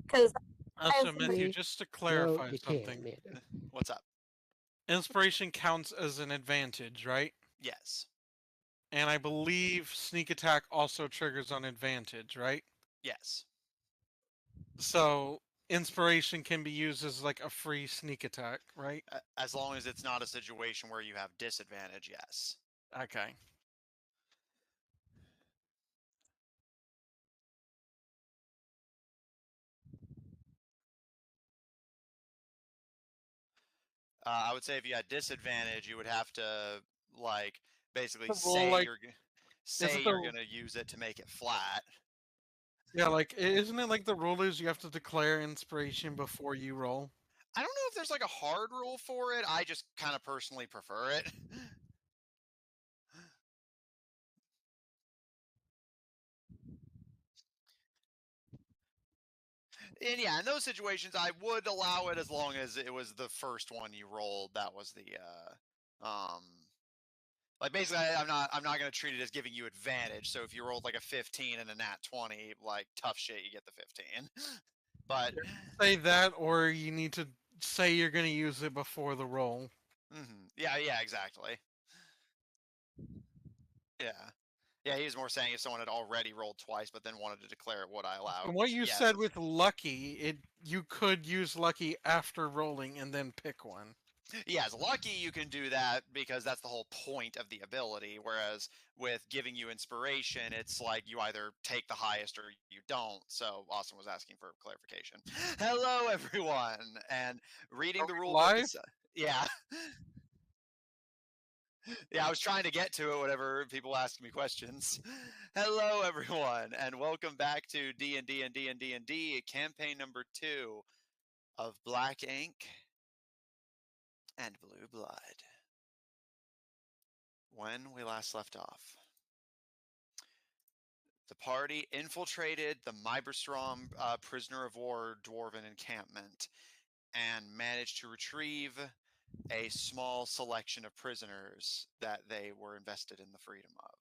Because So, Matthew, just to clarify you something, can't, Amanda. What's up? inspiration counts as an advantage, right? Yes. And I believe sneak attack also triggers on advantage, right? Yes. So inspiration can be used as like a free sneak attack, right? As long as it's not a situation where you have disadvantage, yes. Okay. I would say if you had disadvantage, you would have to like basically Roll, say like- you're gonna use it to make it flat. Yeah, like isn't it like the rule is you have to declare inspiration before you roll? I don't know if there's like a hard rule for it. I just kind of personally prefer it. And yeah, in those situations, I would allow it as long as it was the first one you rolled. That was the like basically, I'm not gonna treat it as giving you advantage. So if you rolled like a 15 and a nat 20, like tough shit, you get the 15. But Say that, or you need to say you're going to use it before the roll. yeah, exactly. Yeah, he was more saying if someone had already rolled twice, but then wanted to declare it, would I allow? And what you Yes. said with lucky, you could use lucky after rolling and then pick one. Yes, lucky you can do that because that's the whole point of the ability. Whereas with giving you inspiration, it's like you either take the highest or you don't. So Austin was asking for clarification. Hello, everyone, and reading the rule book. Yeah. Yeah, I was trying to get to it whenever people ask me questions. Hello, everyone, and welcome back to D&D&D&D&D, campaign number 2 of Black Ink and Blue Blood. When we last left off, the party infiltrated the Myberstrom prisoner of war dwarven encampment and managed to retrieve a small selection of prisoners that they were invested in the freedom of.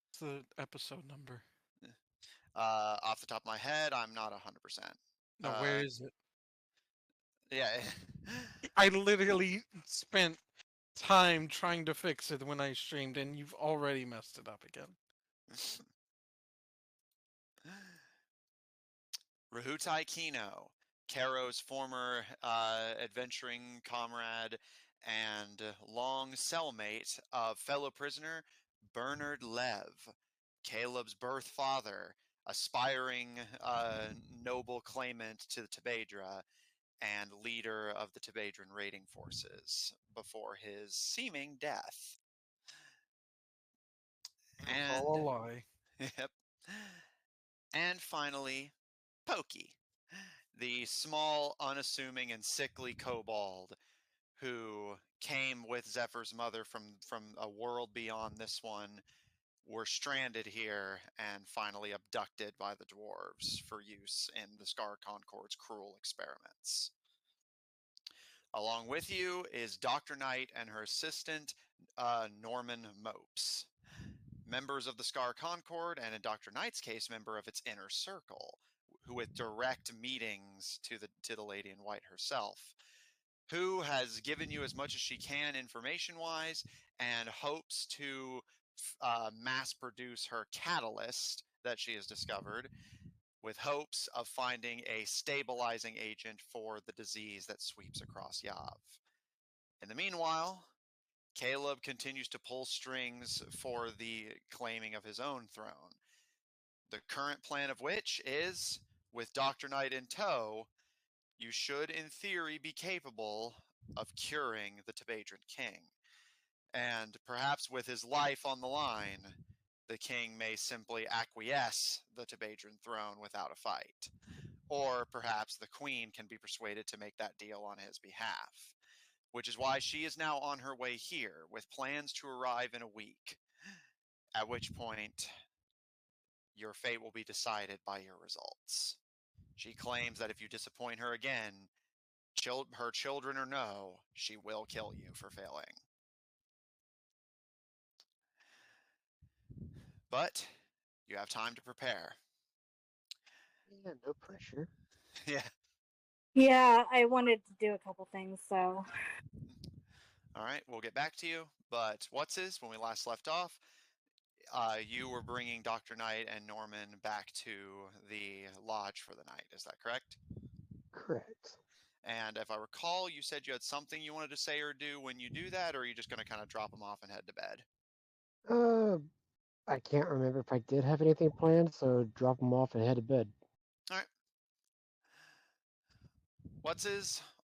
What's the episode number? Off the top of my head, I'm not 100%. No, where is it? Yeah. I literally spent time trying to fix it when I streamed, and you've already messed it up again. Rahutai Kino, Caro's former adventuring comrade and long cellmate of fellow prisoner Bernard Lev, Caleb's birth father, aspiring noble claimant to the Tebedra, and leader of the Tebedran raiding forces before his seeming death. And all a lie. Yep. And finally, Pokey, the small, unassuming, and sickly kobold who came with Zephyr's mother from a world beyond this one, were stranded here and finally abducted by the dwarves for use in the Scar Concord's cruel experiments. Along with you is Dr. Knight and her assistant, Norman Mopes, members of the Scar Concord, and in Dr. Knight's case, member of its inner circle, who with direct meetings to the lady in white herself, who has given you as much as she can information-wise and hopes to mass produce her catalyst that she has discovered, with hopes of finding a stabilizing agent for the disease that sweeps across Yav. In the meanwhile, Caleb continues to pull strings for the claiming of his own throne. The current plan of which is, with Dr. Knight in tow, you should in theory be capable of curing the Tebedran king. And perhaps with his life on the line, the king may simply acquiesce the Tebedran throne without a fight. Or perhaps the queen can be persuaded to make that deal on his behalf. Which is why she is now on her way here, with plans to arrive in a week. At which point, your fate will be decided by your results. She claims that if you disappoint her again, her children or no, she will kill you for failing. But you have time to prepare. Yeah, no pressure. Yeah. Yeah, I wanted to do a couple things, so. All right, we'll get back to you. But when we last left off, you were bringing Dr. Knight and Norman back to the lodge for the night. Is that correct? Correct. And if I recall, you said you had something you wanted to say or do when you do that, or are you just going to kind of drop them off and head to bed? I can't remember if I did have anything planned, so drop them off and head to bed. All right.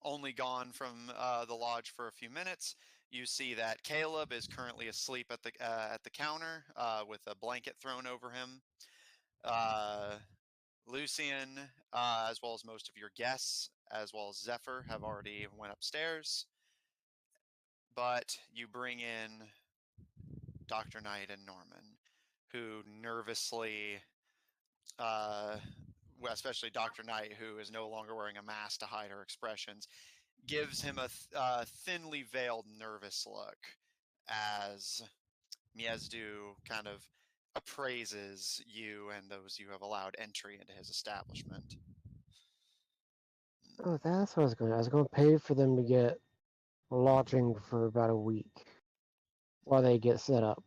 Only gone from the lodge for a few minutes. You see that Caleb is currently asleep at the counter with a blanket thrown over him. Lucian, as well as most of your guests, as well as Zephyr, have already went upstairs. But you bring in Dr. Knight and Norman, who nervously, especially Dr. Knight, who is no longer wearing a mask to hide her expressions, gives him a thinly veiled nervous look as Miezdu kind of appraises you and those you have allowed entry into his establishment. Oh, that's what I was going to. I was going to pay for them to get lodging for about a week while they get set up.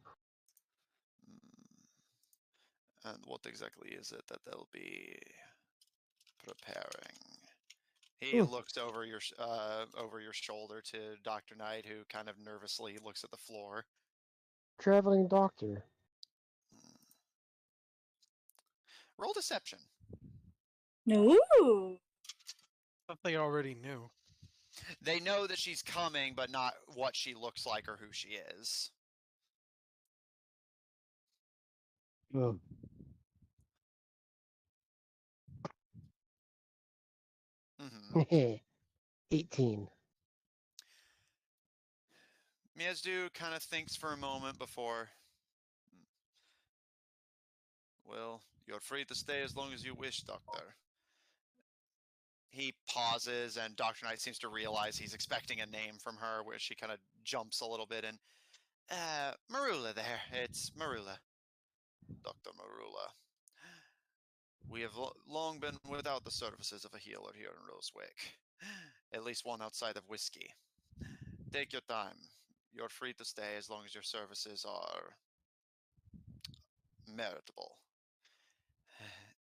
And what exactly is it that they'll be preparing? He looks over your shoulder to Dr. Knight, who kind of nervously looks at the floor. Traveling doctor. Roll deception. No. But they already knew. They know that she's coming, but not what she looks like or who she is. Oh. Mm-hmm. 18. Miezdu kind of thinks for a moment before. Well, you're free to stay as long as you wish, Doctor. He pauses, and Dr. Knight seems to realize he's expecting a name from her, where she kind of jumps a little bit, and Marula there. It's Marula. Dr. Marula. We have long been without the services of a healer here in Rosewick. At least one outside of whiskey. Take your time. You're free to stay as long as your services are meritable.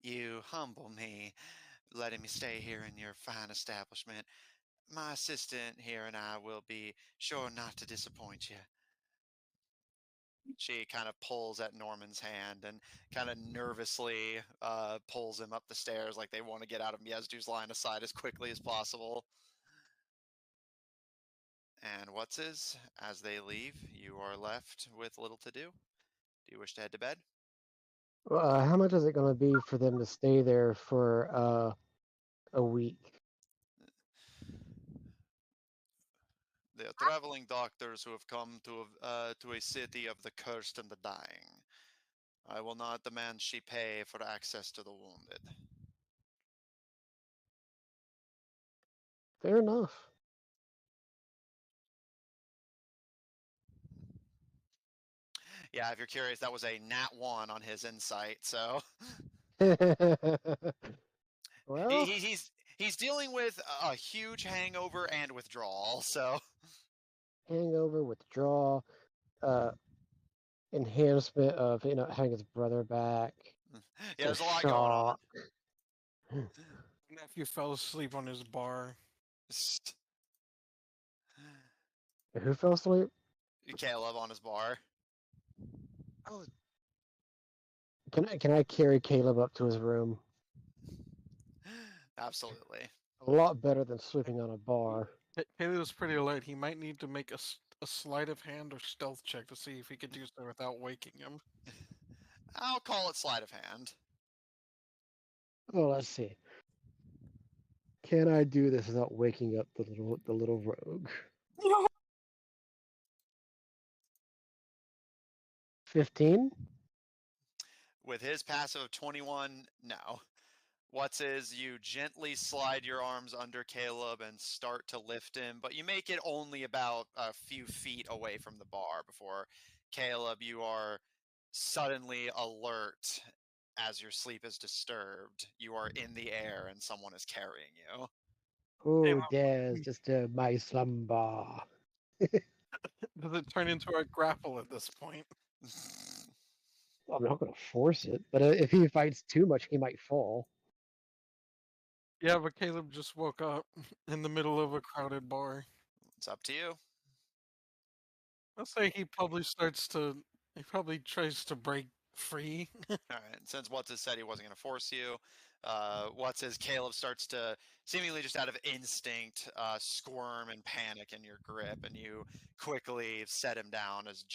You humble me, letting me stay here in your fine establishment. My assistant here and I will be sure not to disappoint you. She kind of pulls at Norman's hand and kind of nervously pulls him up the stairs like they want to get out of Miezdu's line of sight as quickly as possible. And as they leave, you are left with little to do. Do you wish to head to bed? How much is it going to be for them to stay there for a week? They are traveling doctors who have come to a city of the cursed and the dying. I will not demand she pay for access to the wounded. Fair enough. Yeah, if you're curious, that was a nat 1 on his insight, so... Well, he's dealing with a huge hangover and withdrawal, so... hangover, withdrawal, enhancement of having his brother back. Yeah, there's a lot going on. Nephew fell asleep on his bar. Who fell asleep? Caleb on his bar. Oh. Can I carry Caleb up to his room? Absolutely. A lot better than sleeping on a bar. Haley was pretty alert. He might need to make a sleight of hand or stealth check to see if he can do so without waking him. I'll call it sleight of hand. Well, let's see. Can I do this without waking up the little rogue? No. 15? With his passive of 21, no. You gently slide your arms under Caleb and start to lift him, but you make it only about a few feet away from the bar before Caleb, you are suddenly alert as your sleep is disturbed, you are in the air and someone is carrying you. Who dares disturb my slumber? Does it turn into a grapple at this point? I'm not going to force it, but if he fights too much, he might fall. Yeah, but Caleb just woke up in the middle of a crowded bar. It's up to you. Let's say he probably tries to break free. All right. Since What's said he wasn't going to force you, Caleb starts to seemingly just out of instinct squirm and panic in your grip, and you quickly set him down as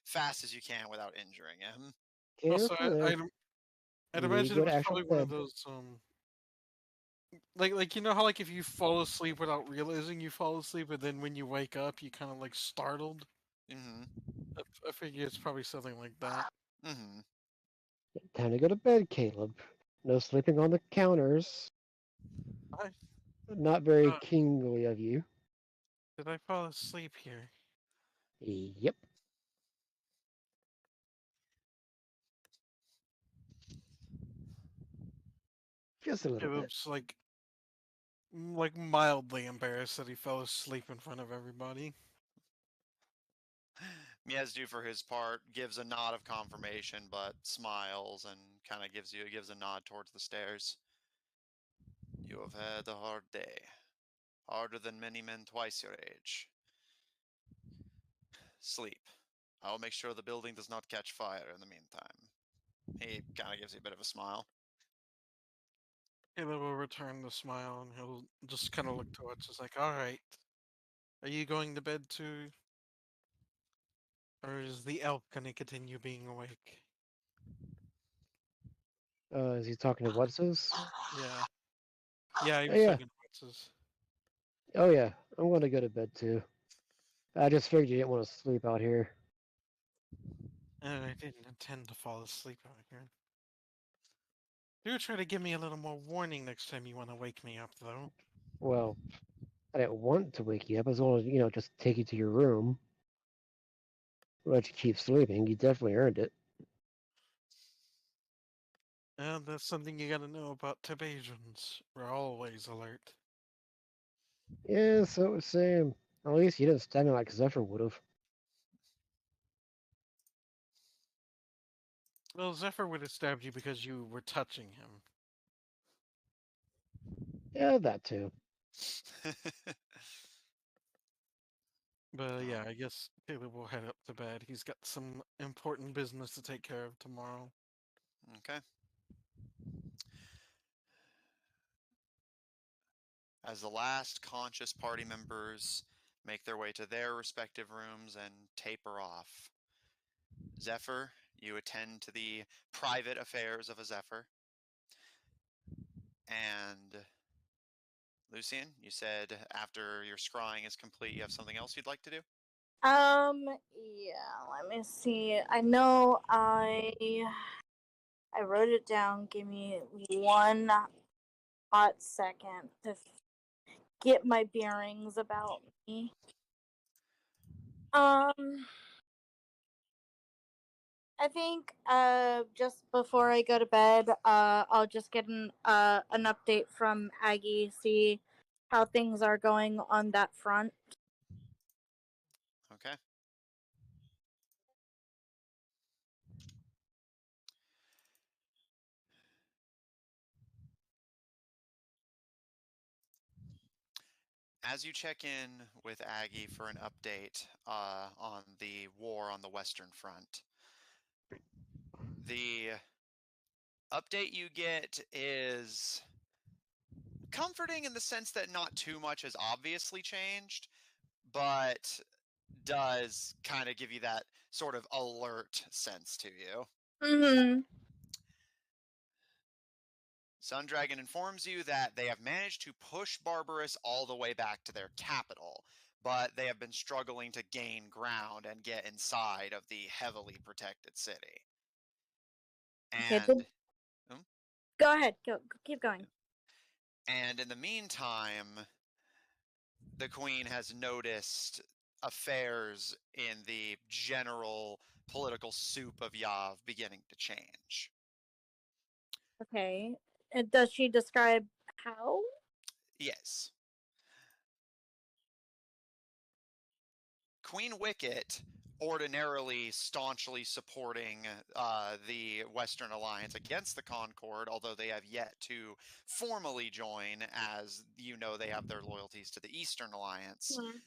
fast as you can without injuring him. Also, Careful there. I'd You need imagine to it go was to actual probably one of bed. those like you know how like if you fall asleep without realizing you fall asleep, and then when you wake up you kind of like startled. Mm-hmm. I figure it's probably something like that. Mm-hmm. Time to go to bed, Caleb. No sleeping on the counters. I, Not very uh, kingly of you. did I fall asleep here? Yep. Just a little bit. Caleb's like mildly embarrassed that he fell asleep in front of everybody. Miezdu, for his part, gives a nod of confirmation, but smiles and kind of gives a nod towards the stairs. You have had a hard day, harder than many men twice your age. Sleep. I'll make sure the building does not catch fire in the meantime. He kind of gives you a bit of a smile. Caleb will return the smile and he'll just kind of look towards us like, all right, are you going to bed too? Or is the elf going to continue being awake? Is he talking to what's his? Yeah. Yeah, he Oh, was yeah. talking to Witz's. Oh yeah. I'm going to go to bed too. I just figured you didn't want to sleep out here. And I didn't intend to fall asleep out here. Do try to give me a little more warning next time you want to wake me up, though. Well, I didn't want to wake you up as long as, just take you to your room. Let you keep sleeping. You definitely earned it. And that's something you gotta know about Tibasians. We're always alert. Yeah, so it was Sam. At least you didn't stab me like Zephyr would have. Well, Zephyr would have stabbed you because you were touching him. Yeah, that too. But yeah, I guess Caleb will head up to bed. He's got some important business to take care of tomorrow. Okay. As the last conscious party members make their way to their respective rooms and taper off, Zephyr, you attend to the private affairs of a Zephyr. And Lucian, you said after your scrying is complete, you have something else you'd like to do? Yeah, let me see. I know I wrote it down. Give me one hot second to get my bearings about me. I think just before I go to bed, I'll just get an update from Aggie, see how things are going on that front. Okay. As you check in with Aggie for an update on the war on the Western Front, the update you get is comforting in the sense that not too much has obviously changed, but does kind of give you that sort of alert sense to you. Mm-hmm. Sundragon informs you that they have managed to push Barbarous all the way back to their capital, but they have been struggling to gain ground and get inside of the heavily protected city. And go ahead. Keep going. And in the meantime, the Queen has noticed affairs in the general political soup of Yav beginning to change. Okay. And does she describe how? Yes. Queen Wicket, ordinarily staunchly supporting the Western Alliance against the Concord, although they have yet to formally join, as you know, they have their loyalties to the Eastern Alliance. Hmm.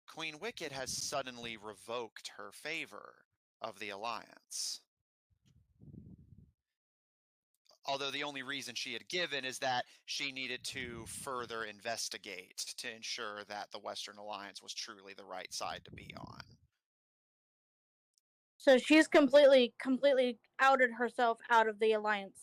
Queen Wicket has suddenly revoked her favor of the Alliance. Although the only reason she had given is that she needed to further investigate to ensure that the Western Alliance was truly the right side to be on. So she's completely outed herself out of the alliance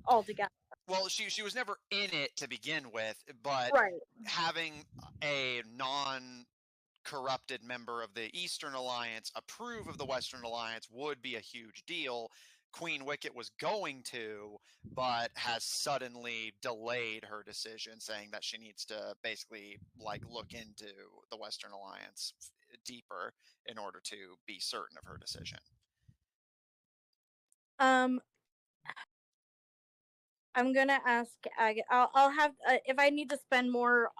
altogether. Well, she was never in it to begin with, but Right. having a non-corrupted member of the Eastern Alliance approve of the Western Alliance would be a huge deal. Queen Wicket was going to, but has suddenly delayed her decision, saying that she needs to basically look into the Western Alliance deeper in order to be certain of her decision. I'm gonna ask. I'll have if I need to spend more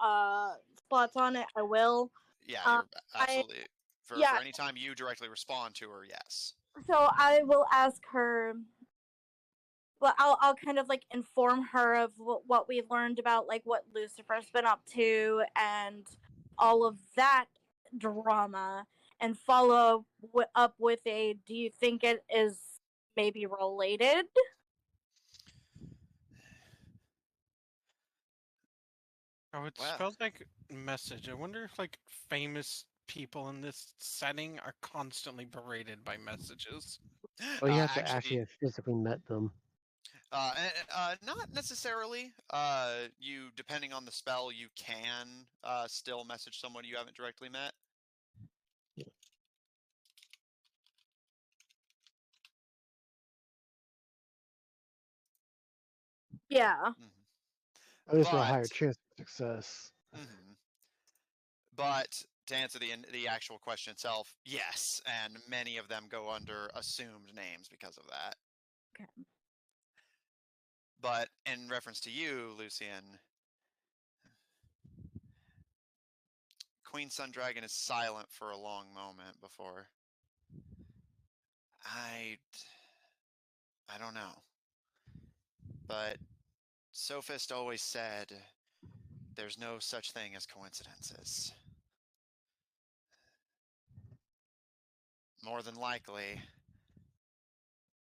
spots on it, I will. Yeah, Um, you're absolutely for yeah. any time you directly respond to her, yes. So I will ask her. Well, I'll kind of inform her of what we've learned about what Lucifer's been up to and all of that drama, and follow up with a. Do you think it is maybe related? Oh, it Well, spelled like message. I wonder if famous people in this setting are constantly berated by messages. Well, you have to actually, actually have physically met them. not necessarily. You, depending on the spell, you can still message someone you haven't directly met. Yeah. At least for a higher But chance of success. but to answer the actual question itself, yes, and many of them go under assumed names because of that. Okay. But in reference to you, Lucian, Queen Sun Dragon is silent for a long moment before. I don't know. But Sophist always said there's no such thing as coincidences. More than likely,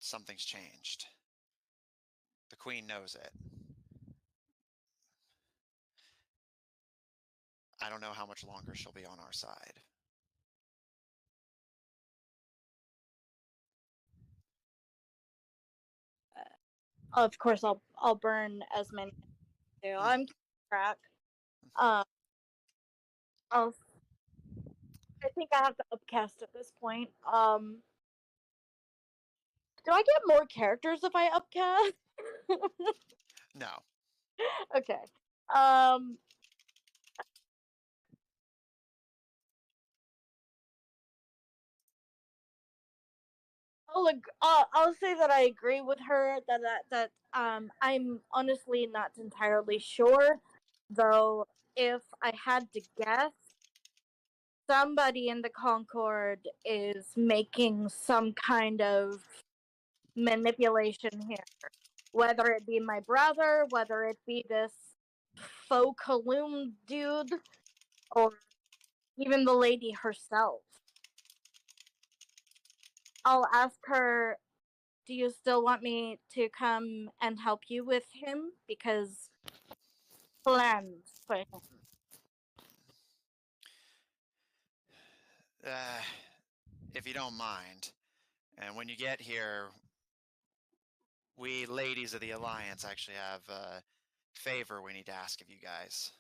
something's changed. The Queen knows it. I don't know how much longer she'll be on our side. Of course, I'll burn as many as I do. I'm keeping track. I'll. I think I have to upcast at this point. Do I get more characters if I upcast? No. Okay. I'll say that I agree with her that I'm honestly not entirely sure, though. If I had to guess, somebody in the Concord is making some kind of manipulation here. Whether it be my brother, whether it be this faux Kaloom dude, or even the lady herself. I'll ask her, do you still want me to come and help you with him? Because plans for him. If you don't mind, and when you get here, we ladies of the Alliance actually have a favor we need to ask of you guys.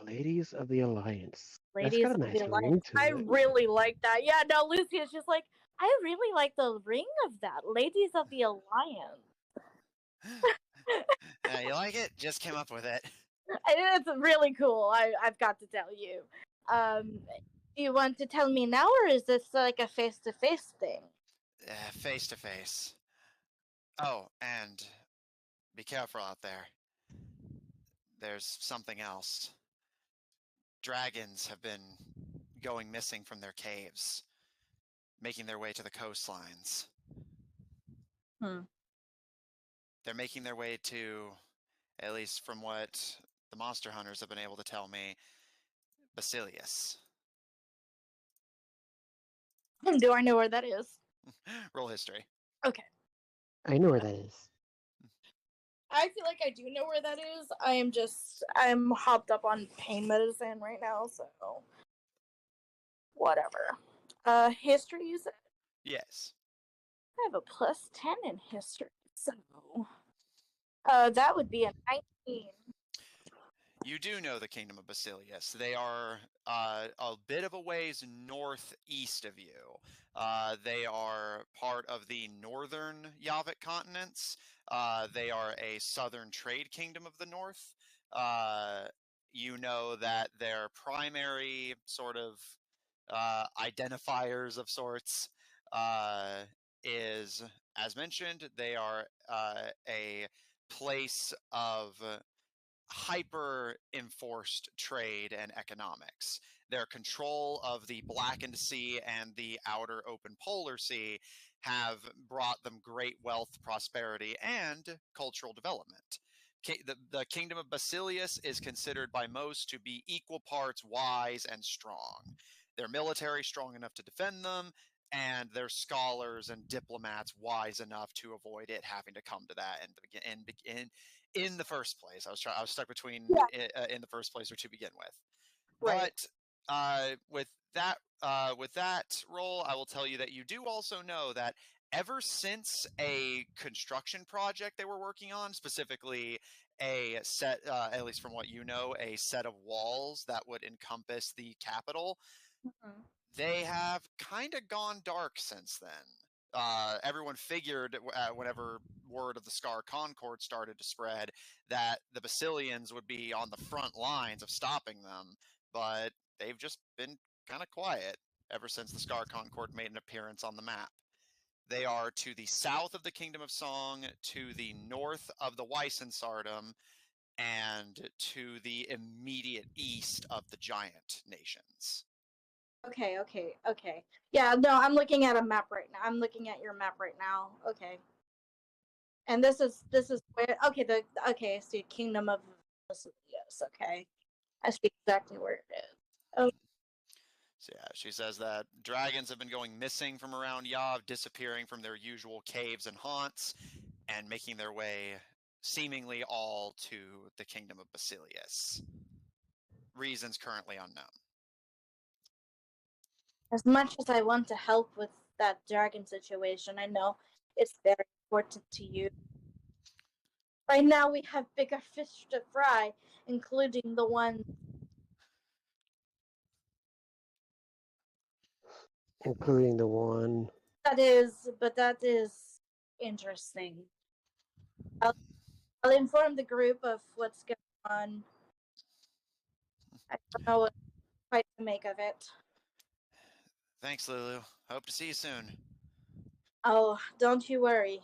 Ladies of the Alliance. Ladies That's got of a nice the ring Alliance. to I it. really like that. Yeah, no, Lucy is just like, I really like the ring of that. Ladies of the Alliance. You like it? Just came up with it. It's really cool. I've got to tell you. Do you want to tell me now, or is this like a face-to-face thing? face to face. Oh, and be careful out there. There's something else. Dragons have been going missing from their caves, making their way to the coastlines. Hmm. They're making their way to, at least from what the monster hunters have been able to tell me, Basilius. Do I know where that is? Roll history. Okay. I know where that is. I feel like I do know where that is. I'm hopped up on pain medicine right now, so whatever. History, you said? Yes. I have a +10 in history, so that would be a 19. You do know the Kingdom of Basilius. They are a bit of a ways northeast of you. They are part of the northern Yavik continents. They are a southern trade kingdom of the north. You know that their primary sort of identifiers of sorts is, as mentioned, they are a place of hyper enforced trade and economics. Their control of the Blackened Sea and the outer open polar sea have brought them great wealth, prosperity, and cultural development. The kingdom of Basilius is considered by most to be equal parts wise and strong. Their military strong enough to defend them, and their scholars and diplomats wise enough to avoid it having to come to that in the first place. I was stuck between in the first place or to begin with. Right. But with that role, I will tell you that you do also know that ever since a construction project they were working on, specifically a set, at least from what you know, a set of walls that would encompass the capital, Mhm. they have kind of gone dark since then. Everyone figured whenever word of the Scar Concord started to spread that the Basilians would be on the front lines of stopping them, but they've just been kind of quiet ever since the Scar Concord made an appearance on the map. They are to the south of the Kingdom of Song, to the north of the Weissensardom, and to the immediate east of the Giant Nations. Okay. Yeah, no, I'm looking at a map right now. I'm looking at your map right now. Okay. And this is where okay, so Kingdom of Basilius, okay. I see exactly where it is. Oh, So yeah, she says that dragons have been going missing from around Yav, disappearing from their usual caves and haunts, and making their way seemingly all to the Kingdom of Basilius. Reasons currently unknown. as much as I want to help with that dragon situation, I know it's very important to you. Right now we have bigger fish to fry, including the one Including the one. that is interesting. I'll inform the group of what's going on. I don't know what quite to make of it. Thanks, Lulu. Hope to see you soon. Oh, don't you worry.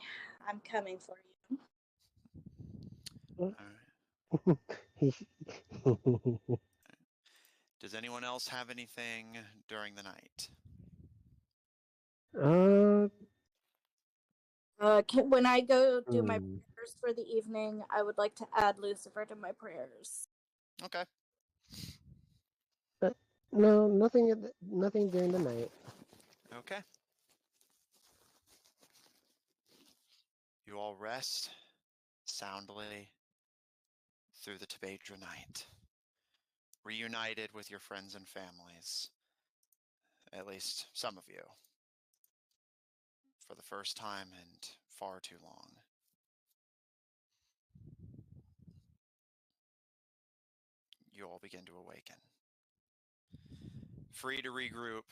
I'm coming for you. All right. Does anyone else have anything during the night? When I go do my Hmm. prayers for the evening, I would like to add Lucifer to my prayers. Okay. No, nothing during the night. Okay. You all rest soundly through the Tebedra night, reunited with your friends and families, at least some of you, for the first time in far too long. You all begin to awaken. Free to regroup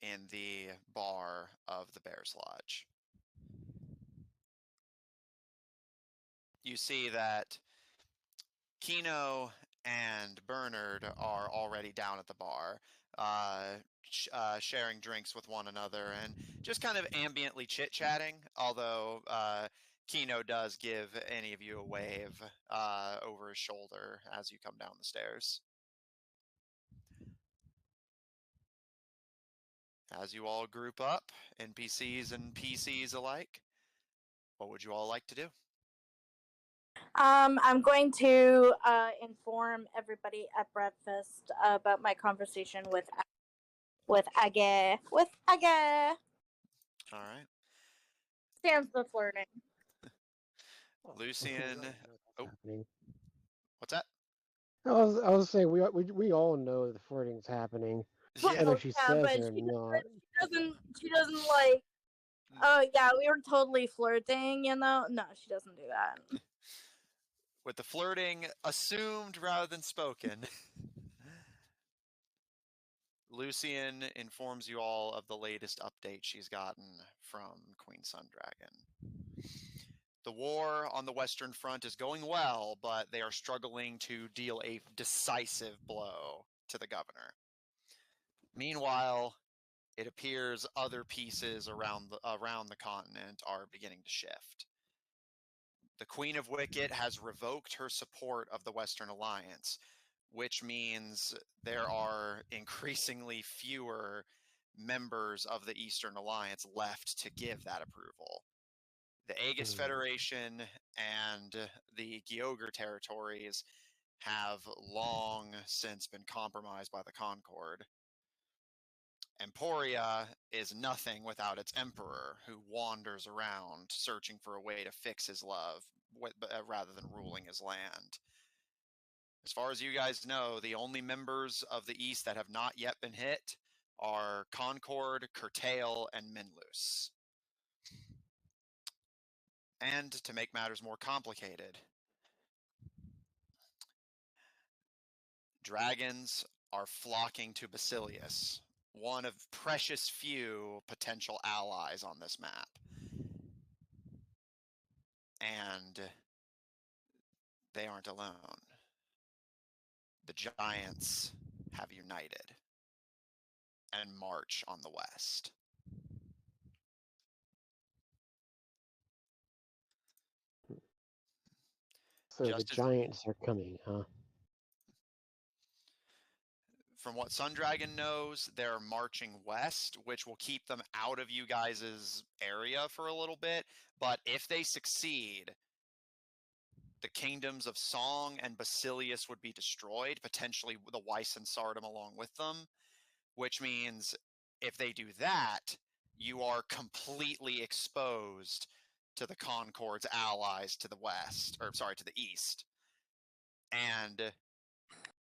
in the bar of the Bear's Lodge. You see that Kino and Bernard are already down at the bar. sharing drinks with one another and just kind of ambiently chit-chatting, although Kino does give any of you a wave over his shoulder as you come down the stairs. As you all group up, NPCs and PCs alike, what would you all like to do? I'm going to inform everybody at breakfast about my conversation with Age. With Age. All right. Stands for flirting. Lucian, oh, Happening. what's that? I was saying we all know the flirting's happening, Yeah. whether she Yeah, says but it or not. She doesn't like. Oh yeah, we were totally flirting. No, she doesn't do that. With the flirting assumed rather than spoken, Lucian informs you all of the latest update she's gotten from Queen Sundragon. The war on the Western Front is going well, but they are struggling to deal a decisive blow to the governor. Meanwhile, it appears other pieces around the continent are beginning to shift. The Queen of Wicket has revoked her support of the Western Alliance, which means there are increasingly fewer members of the Eastern Alliance left to give that approval. The Aegis Federation and the Gyogre territories have long since been compromised by the Concord. Emporia is nothing without its emperor, who wanders around searching for a way to fix his love rather than ruling his land. As far as you guys know, the only members of the East that have not yet been hit are Concord, Curtail, and Minlus. And to make matters more complicated, dragons are flocking to Basilius, one of precious few potential allies on this map. And they aren't alone. The giants have united and march on the west. So the giants are coming, huh? From what Sundragon knows, they're marching west, which will keep them out of you guys' area for a little bit. But if they succeed, the kingdoms of Song and Basilius would be destroyed, potentially the Weiss and Sardom along with them, which means if they do that, you are completely exposed to the Concord's allies to the west, or sorry, to the east. And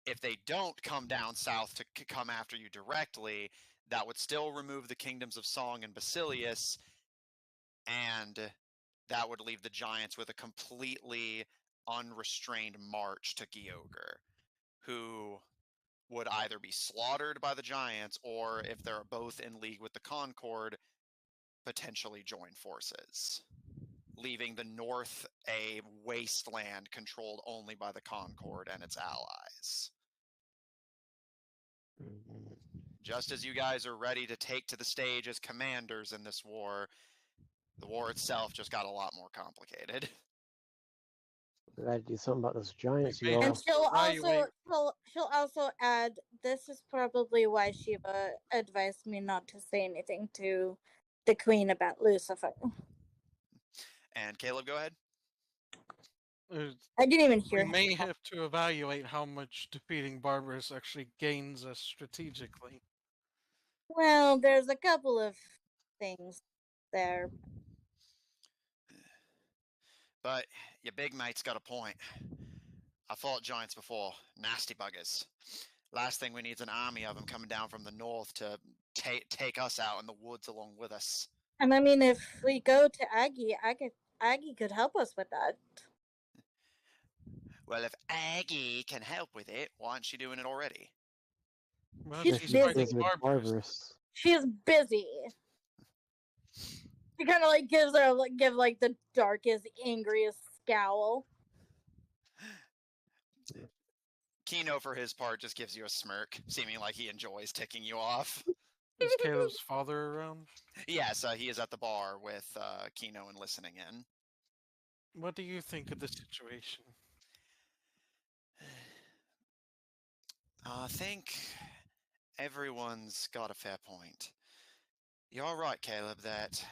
if they don't come down south to come after you directly, that would still remove the kingdoms of Song and Basilius, and that would leave the giants with a completely unrestrained march to Gyogre, who would either be slaughtered by the giants, or if they're both in league with the Concord, potentially join forces, leaving the north a wasteland controlled only by the Concord and its allies. Just as you guys are ready to take to the stage as commanders in this war, the war itself just got a lot more complicated. We gotta do something about those giants, may y'all. And have she'll also add, this is probably why Shiva advised me not to say anything to the queen about Lucifer. And Caleb, go ahead. I didn't even hear We him. may have to evaluate how much defeating Barbarous actually gains us strategically. Well, there's a couple of things there. But your big mate's got a point. I fought giants before. Nasty buggers. Last thing we need is an army of them coming down from the north to take us out in the woods along with us. And I mean, if we go to Aggie could help us with that. Well, if Aggie can help with it, why aren't she doing it already? Well, She's she's busy. fighting With Barbarous. She's busy. She kind of like give the darkest, angriest scowl. Kino, for his part, just gives you a smirk, seeming like he enjoys ticking you off. Is Caleb's father around? Yes, he is at the bar with Kino and listening in. What do you think of the situation? I think everyone's got a fair point. You're right, Caleb, that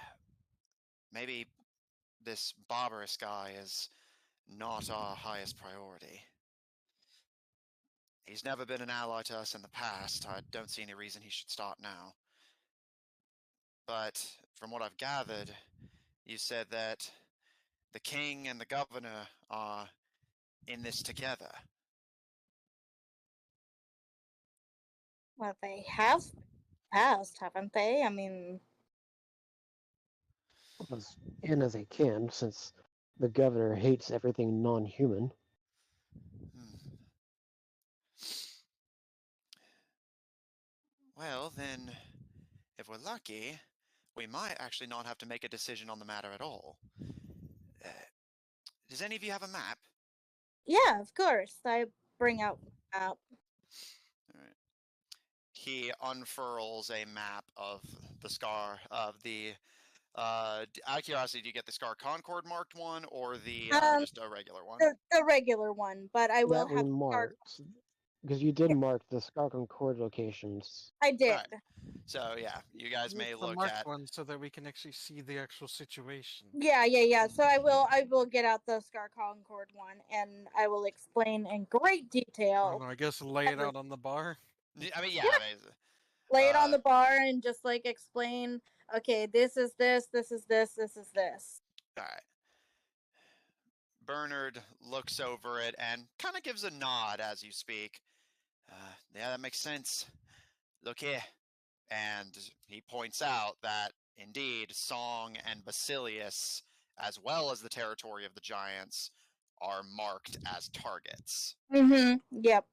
maybe this barbarous guy is not our highest priority. He's never been an ally to us in the past. I don't see any reason he should start now. But from what I've gathered, you said that the king and the governor are in this together. Well, they have passed, haven't they? I mean, As in as they can, since the governor hates everything non-human. Hmm. Well, then, if we're lucky, we might actually not have to make a decision on the matter at all. Does any of you have a map? yeah, of course. I bring out my map. All right. He unfurls a map of the scar of the. Out of curiosity, do you get the Scar Concord marked one or the just a regular one? The regular one, but I will That we have marked, because you did mark the Scar Concord locations. I did. Right. So yeah, you guys may Use the look marked at. one so that we can actually see the actual situation. Yeah. So I will get out the Scar Concord one, and I will explain in great I detail. don't know, I guess lay it out on the bar. I mean, yeah. Lay it on the bar and just like explain. Okay, this is this. This is this. This is this. All right. Bernard looks over it and kind of gives a nod as you speak. Yeah, that makes sense. Look here. And he points out that indeed Song and Basilius, as well as the territory of the giants, are marked as targets. Yep.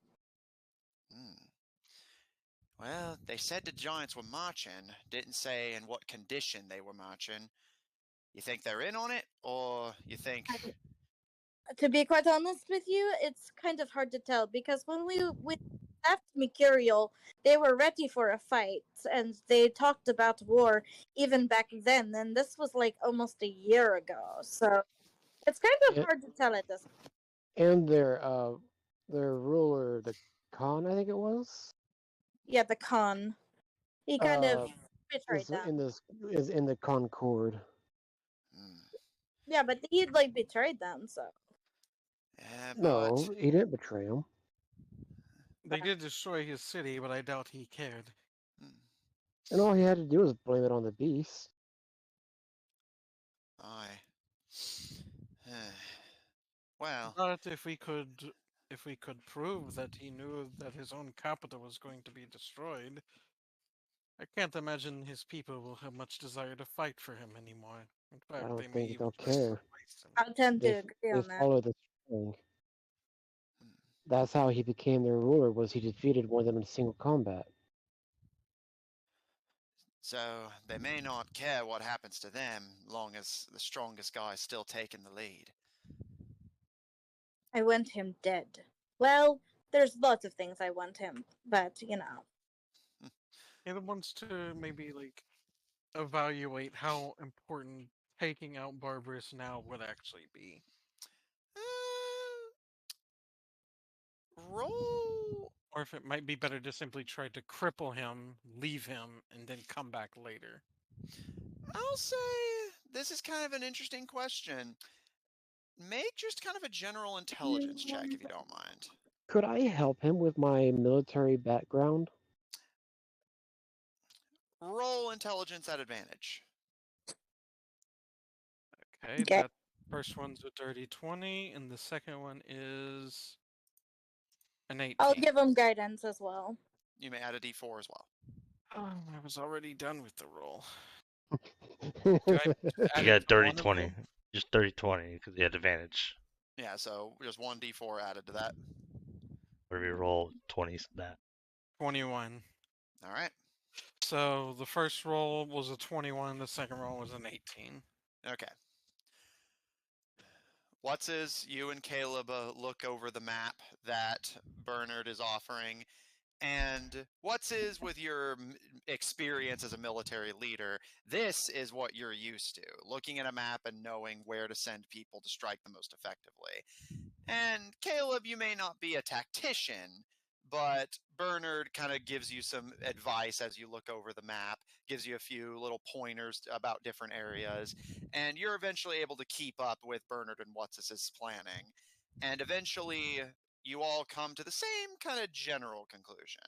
Well, they said the giants were marching, didn't say in what condition they were marching. You think they're in on it, or you think... To be quite honest with you, it's kind of hard to tell because when we left Mercurial, they were ready for a fight and they talked about war even back then, and this was like almost a year ago. So it's kind of hard to tell at this point. And their ruler, the Khan, I think it was. Yeah, the Khan. He kind of betrayed them. Is in the Concord. Yeah, but he like betrayed them, so. Yeah, No, he didn't betray him. They did destroy his city, but I doubt he cared. And all he had to do was blame it on the beast. Aye. Well. But if we could prove that he knew that his own capital was going to be destroyed, I can't imagine his people will have much desire to fight for him anymore. In fact, I don't they may think even they'll try to care. replace him. I tend to They agree on that. follow the string. That's how he became their ruler. Was he defeated more than a single combat? So they may not care what happens to them, long as the strongest guy is still taking the lead. I want him dead. Well, there's lots of things I want him, but you know. It wants to maybe like evaluate how important taking out Barbarous now would actually be. Roll. Or if it might be better to simply try to cripple him, leave him, and then come back later. I'll say this is kind of an interesting question. Make just kind of a general intelligence check if you don't mind. Could I help him with my military background? Roll intelligence at advantage. Okay, that first one's a dirty 20, and the second one is an 18. I'll give him guidance as well. You may add a d4 as well. I was already done with the roll. You got dirty 20. Just dirty 20 because you had advantage. Yeah, so just 1d4 added to that. Whatever you roll, 20's that. 21. All right. So the first roll was a 21, the second roll was an 18. Okay. You and Caleb look over the map that Bernard is offering, and with your experience as a military leader, this is what you're used to, looking at a map and knowing where to send people to strike the most effectively. And Caleb, you may not be a tactician, but Bernard kind of gives you some advice as you look over the map, gives you a few little pointers about different areas, and you're eventually able to keep up with Bernard and What's-His planning. And eventually, you all come to the same kind of general conclusion.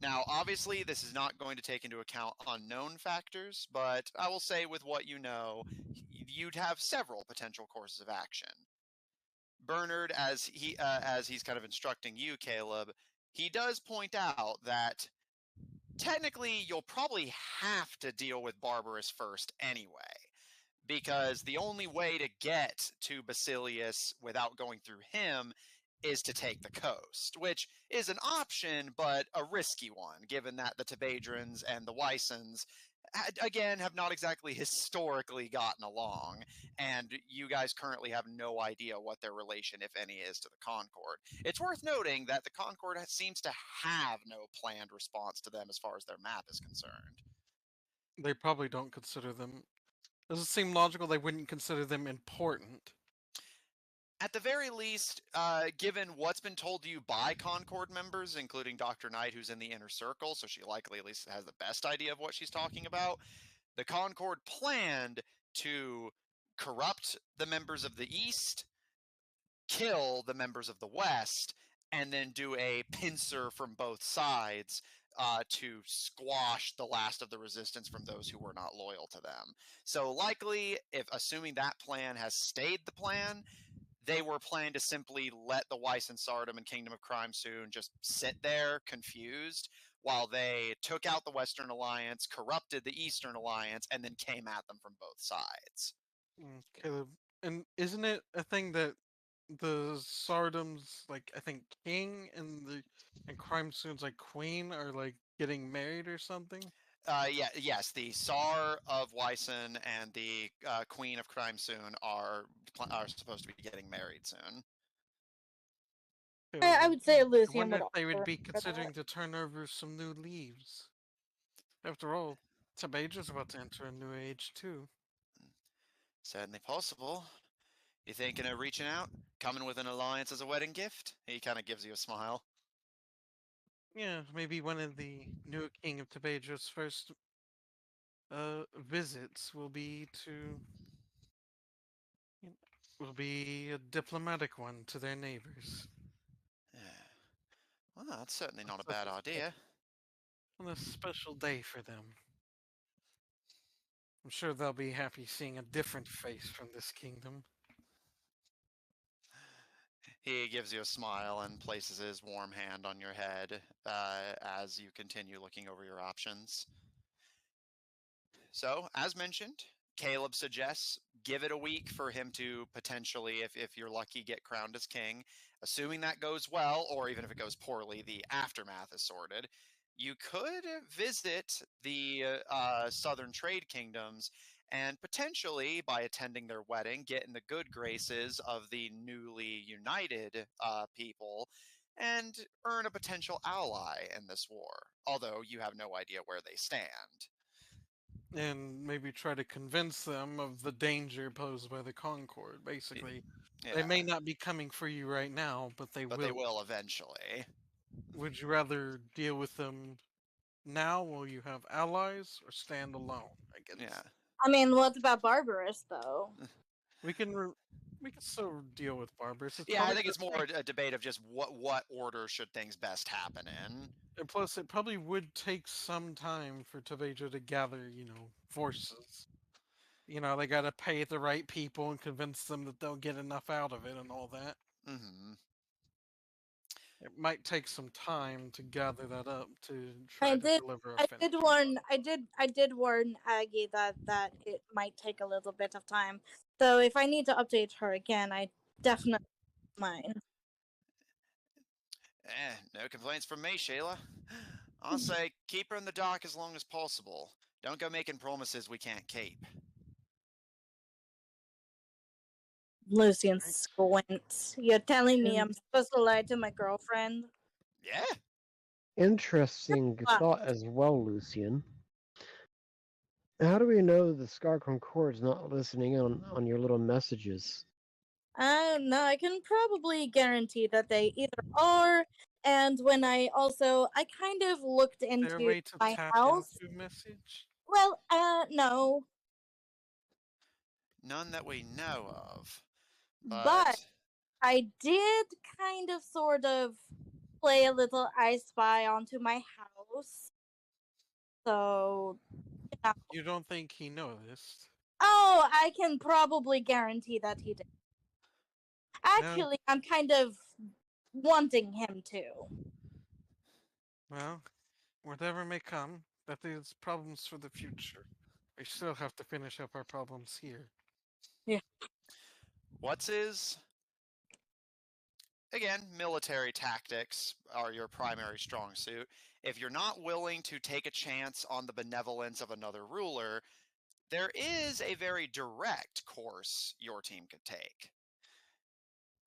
Now, obviously, this is not going to take into account unknown factors, but I will say with what you know, you'd have several potential courses of action. Bernard, as he's kind of instructing you, Caleb, he does point out that technically you'll probably have to deal with Barbarous first anyway, because the only way to get to Basilius without going through him is to take the coast, which is an option, but a risky one, given that the Tebadrons and the Wysons, again, have not exactly historically gotten along, and you guys currently have no idea what their relation, if any, is to the Concord. It's worth noting that the Concord seems to have no planned response to them as far as their map is concerned. They probably don't consider them. Does it seem logical they wouldn't consider them important? At the very least, given what's been told to you by Concord members, including Dr. Knight, who's in the inner circle, so she likely at least has the best idea of what she's talking about, the Concord planned to corrupt the members of the East, kill the members of the West, and then do a pincer from both sides to squash the last of the resistance from those who were not loyal to them. So likely, assuming that plan has stayed the plan, they were planning to simply let the Weiss and Sardom and Kingdom of Crime Soon just sit there confused while they took out the Western Alliance, corrupted the Eastern Alliance, and then came at them from both sides. Caleb, and isn't it a thing that the Sardom's, like, I think king and Crime Soon's, like, queen are, like, getting married or something? Yes, the Tsar of Wyson and the Queen of Crime Soon are supposed to be getting married soon. I would say I Elysium wonder would if they would offer be for considering that. to turn over some new leaves. After all, Tabaja's about to enter a new age too. Certainly possible. You thinking of reaching out? Coming with an alliance as a wedding gift? He kind of gives you a smile. Yeah, maybe one of the new king of Tabaja's first visits will be a diplomatic one to their neighbors. Yeah. Well, that's certainly not a Such bad idea. On a special day for them. I'm sure they'll be happy seeing a different face from this kingdom. He gives you a smile and places his warm hand on your head as you continue looking over your options. So, as mentioned, Caleb suggests give it a week for him to potentially, if you're lucky, get crowned as king. Assuming that goes well, or even if it goes poorly, the aftermath is sorted. You could visit the southern trade kingdoms and potentially, by attending their wedding, get in the good graces of the newly united people and earn a potential ally in this war, although you have no idea where they stand. And maybe try to convince them of the danger posed by the Concord. Basically, Yeah. they may not be coming for you right now, but they will. They will eventually. Would you rather deal with them now while you have allies, or stand alone against? Yeah. I mean, what about Barbarous though? We can still deal with Barbarous. Yeah, I think it's more a debate of just what order should things best happen in. And plus, it probably would take some time for Taveja to gather, forces. They gotta pay the right people and convince them that they'll get enough out of it and all that. Mm-hmm. It might take some time to gather that up to try to deliver a finish. I did warn Aggie that it might take a little bit of time. So if I need to update her again, I definitely mind. No complaints from me, Sheila. I'll say keep her in the dark as long as possible. Don't go making promises we can't keep. Lucian squints. You're telling me I'm supposed to lie to my girlfriend? Yeah. Interesting thought as well, Lucian. How do we know the Scar Concord's not listening on your little messages? No, I can probably guarantee that they either are, and when I kind of looked Is there a into way to my tap house. into message? Well, no, None that we know of. but But I did kind of sort of play a little I Spy onto my house. So, You don't think he noticed? oh, I can probably guarantee that he did. Actually, I'm kind of wanting him to. Well, whatever may come, that is problems for the future. We still have to finish up our problems here. what's his? Again, military tactics are your primary strong suit. If you're not willing to take a chance on the benevolence of another ruler, there is a very direct course your team could take.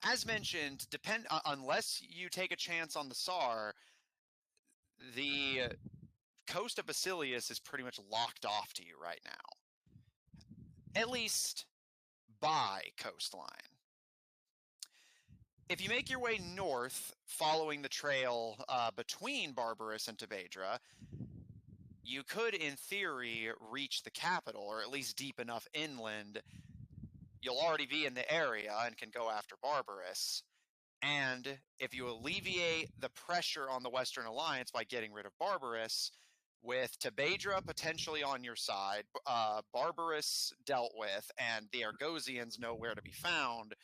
As mentioned, unless you take a chance on the Tsar, the coast of Basilius is pretty much locked off to you right now. At least by coastline. If you make your way north, following the trail between Barbarous and Tebadra, you could, in theory, reach the capital, or at least deep enough inland. You'll already be in the area and can go after Barbarous. And if you alleviate the pressure on the Western Alliance by getting rid of Barbarous, with Tebadra potentially on your side, Barbarous dealt with, and the Argosians nowhere to be found,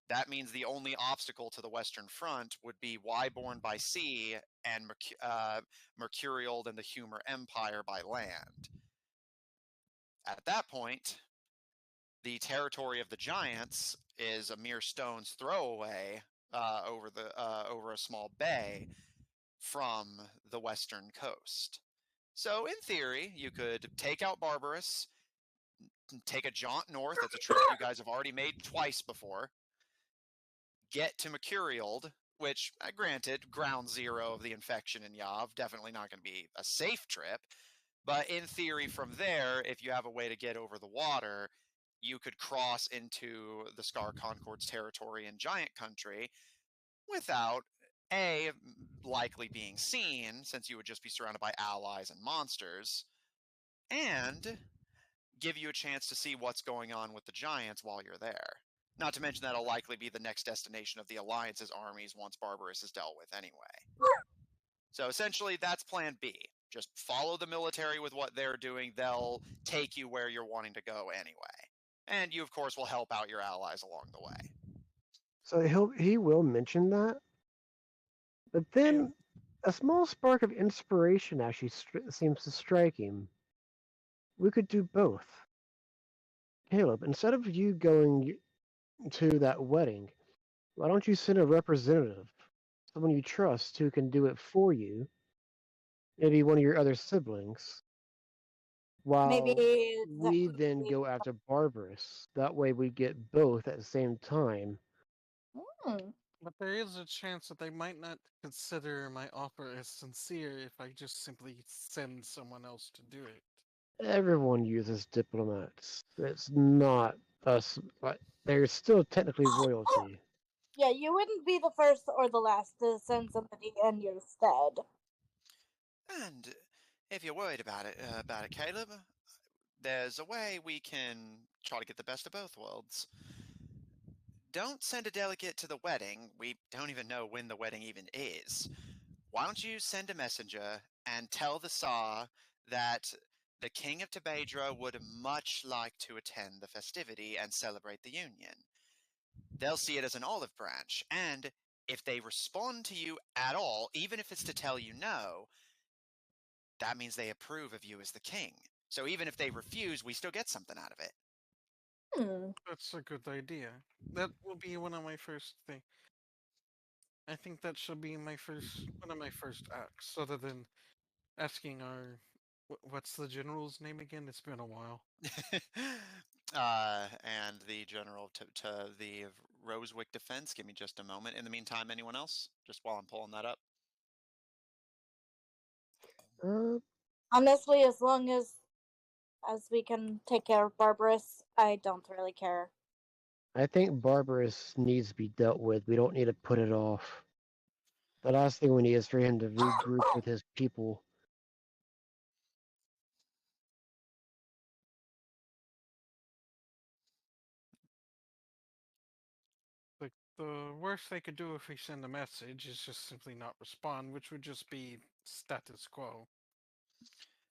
that means the only obstacle to the Western Front would be Wyborn by sea and Mercurial and the Humor Empire by land. At that point, the territory of the Giants is a mere stone's throw away over a small bay from the western coast. So, in theory, you could take out Barbarous, take a jaunt north. That's a trip you guys have already made twice before. Get to Mercurial, which, granted, ground zero of the infection in Yav, definitely not going to be a safe trip. But in theory, from there, if you have a way to get over the water, you could cross into the Scar Concord's territory in Giant Country without, A, likely being seen, since you would just be surrounded by allies and monsters, and give you a chance to see what's going on with the Giants while you're there. Not to mention that'll likely be the next destination of the Alliance's armies once Barbarous is dealt with anyway. So essentially, that's plan B. Just follow the military with what they're doing. They'll take you where you're wanting to go anyway. And you, of course, will help out your allies along the way. So he will mention that, but then a small spark of inspiration actually seems to strike him. We could do both. Caleb, instead of you going to that wedding, why don't you send a representative, someone you trust who can do it for you, maybe one of your other siblings, while Maybe we then go after Barbarous. That way we get both at the same time. But there is a chance that they might not consider my offer as sincere if I just simply send someone else to do it. Everyone uses diplomats. It's not us, but they're still technically royalty. Yeah, you wouldn't be the first or the last to send somebody in your stead. And if you're worried about it, Caleb, there's a way we can try to get the best of both worlds. Don't send a delegate to the wedding. We don't even know when the wedding even is. Why don't you send a messenger and tell the Tsar that the King of Tebadra would much like to attend the festivity and celebrate the union? They'll see it as an olive branch, and if they respond to you at all, even if it's to tell you no, that means they approve of you as the king. So even if they refuse, we still get something out of it. That's a good idea. That will be one of my first things. I think that should be one of my first acts, other than asking our what's the general's name again? It's been a while. and the general to the Rosewick defense. Give me just a moment. In the meantime, anyone else? Just while I'm pulling that up. Honestly, as long as we can take care of Barbarous, I don't really care. I think Barbarous needs to be dealt with. We don't need to put it off. The last thing we need is for him to regroup with his people. Like, the worst they could do if we send a message is just simply not respond, which would just be status quo.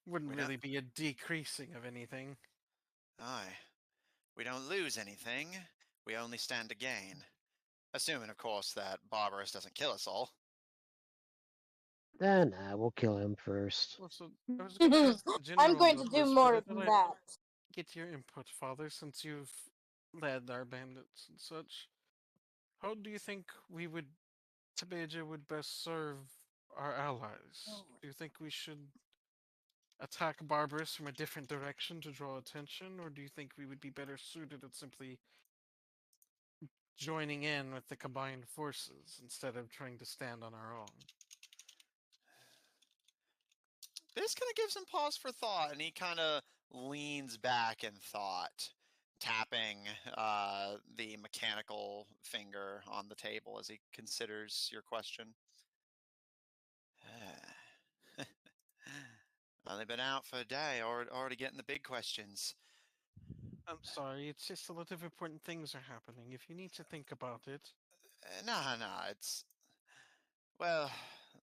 Wouldn't We don't- really be a decreasing of anything. Aye. We don't lose anything. We only stand to gain. Assuming, of course, that Barbarous doesn't kill us all. Nah, we'll kill him first. Well, so I was going to ask the general I'm going to about do this, more but than I'd that. get your input, Father, since you've led our bandits and such. How do you think Tabeja would best serve our allies? Do you think we should attack Barbarous from a different direction to draw attention, or do you think we would be better suited at simply joining in with the combined forces instead of trying to stand on our own? This kind of gives him pause for thought, and he kind of leans back in thought, tapping the mechanical finger on the table as he considers your question. Only been out for a day, already getting the big questions. I'm sorry, it's just a lot of important things are happening. If you need to think about it. Nah, it's... Well,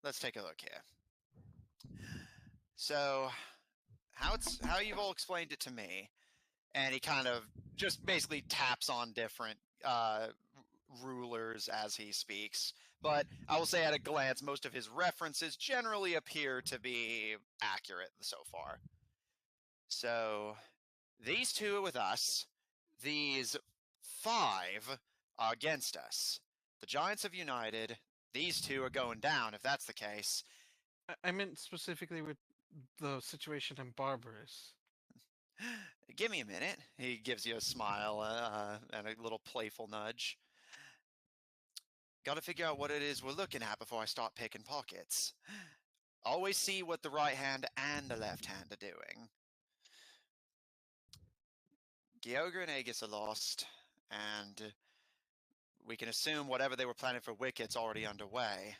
let's take a look here. So, how you've all explained it to me, and he kind of just basically taps on different rulers as he speaks. But I will say at a glance, most of his references generally appear to be accurate so far. So, these two are with us. These 5 are against us. The Giants have united. These 2 are going down, if that's the case. I meant specifically with the situation in Barbarous. Give me a minute. He gives you a smile and a little playful nudge. Gotta figure out what it is we're looking at before I start picking pockets. Always see what the right hand and the left hand are doing. Gyoger and Aegis are lost, and we can assume whatever they were planning for Wicket's already underway.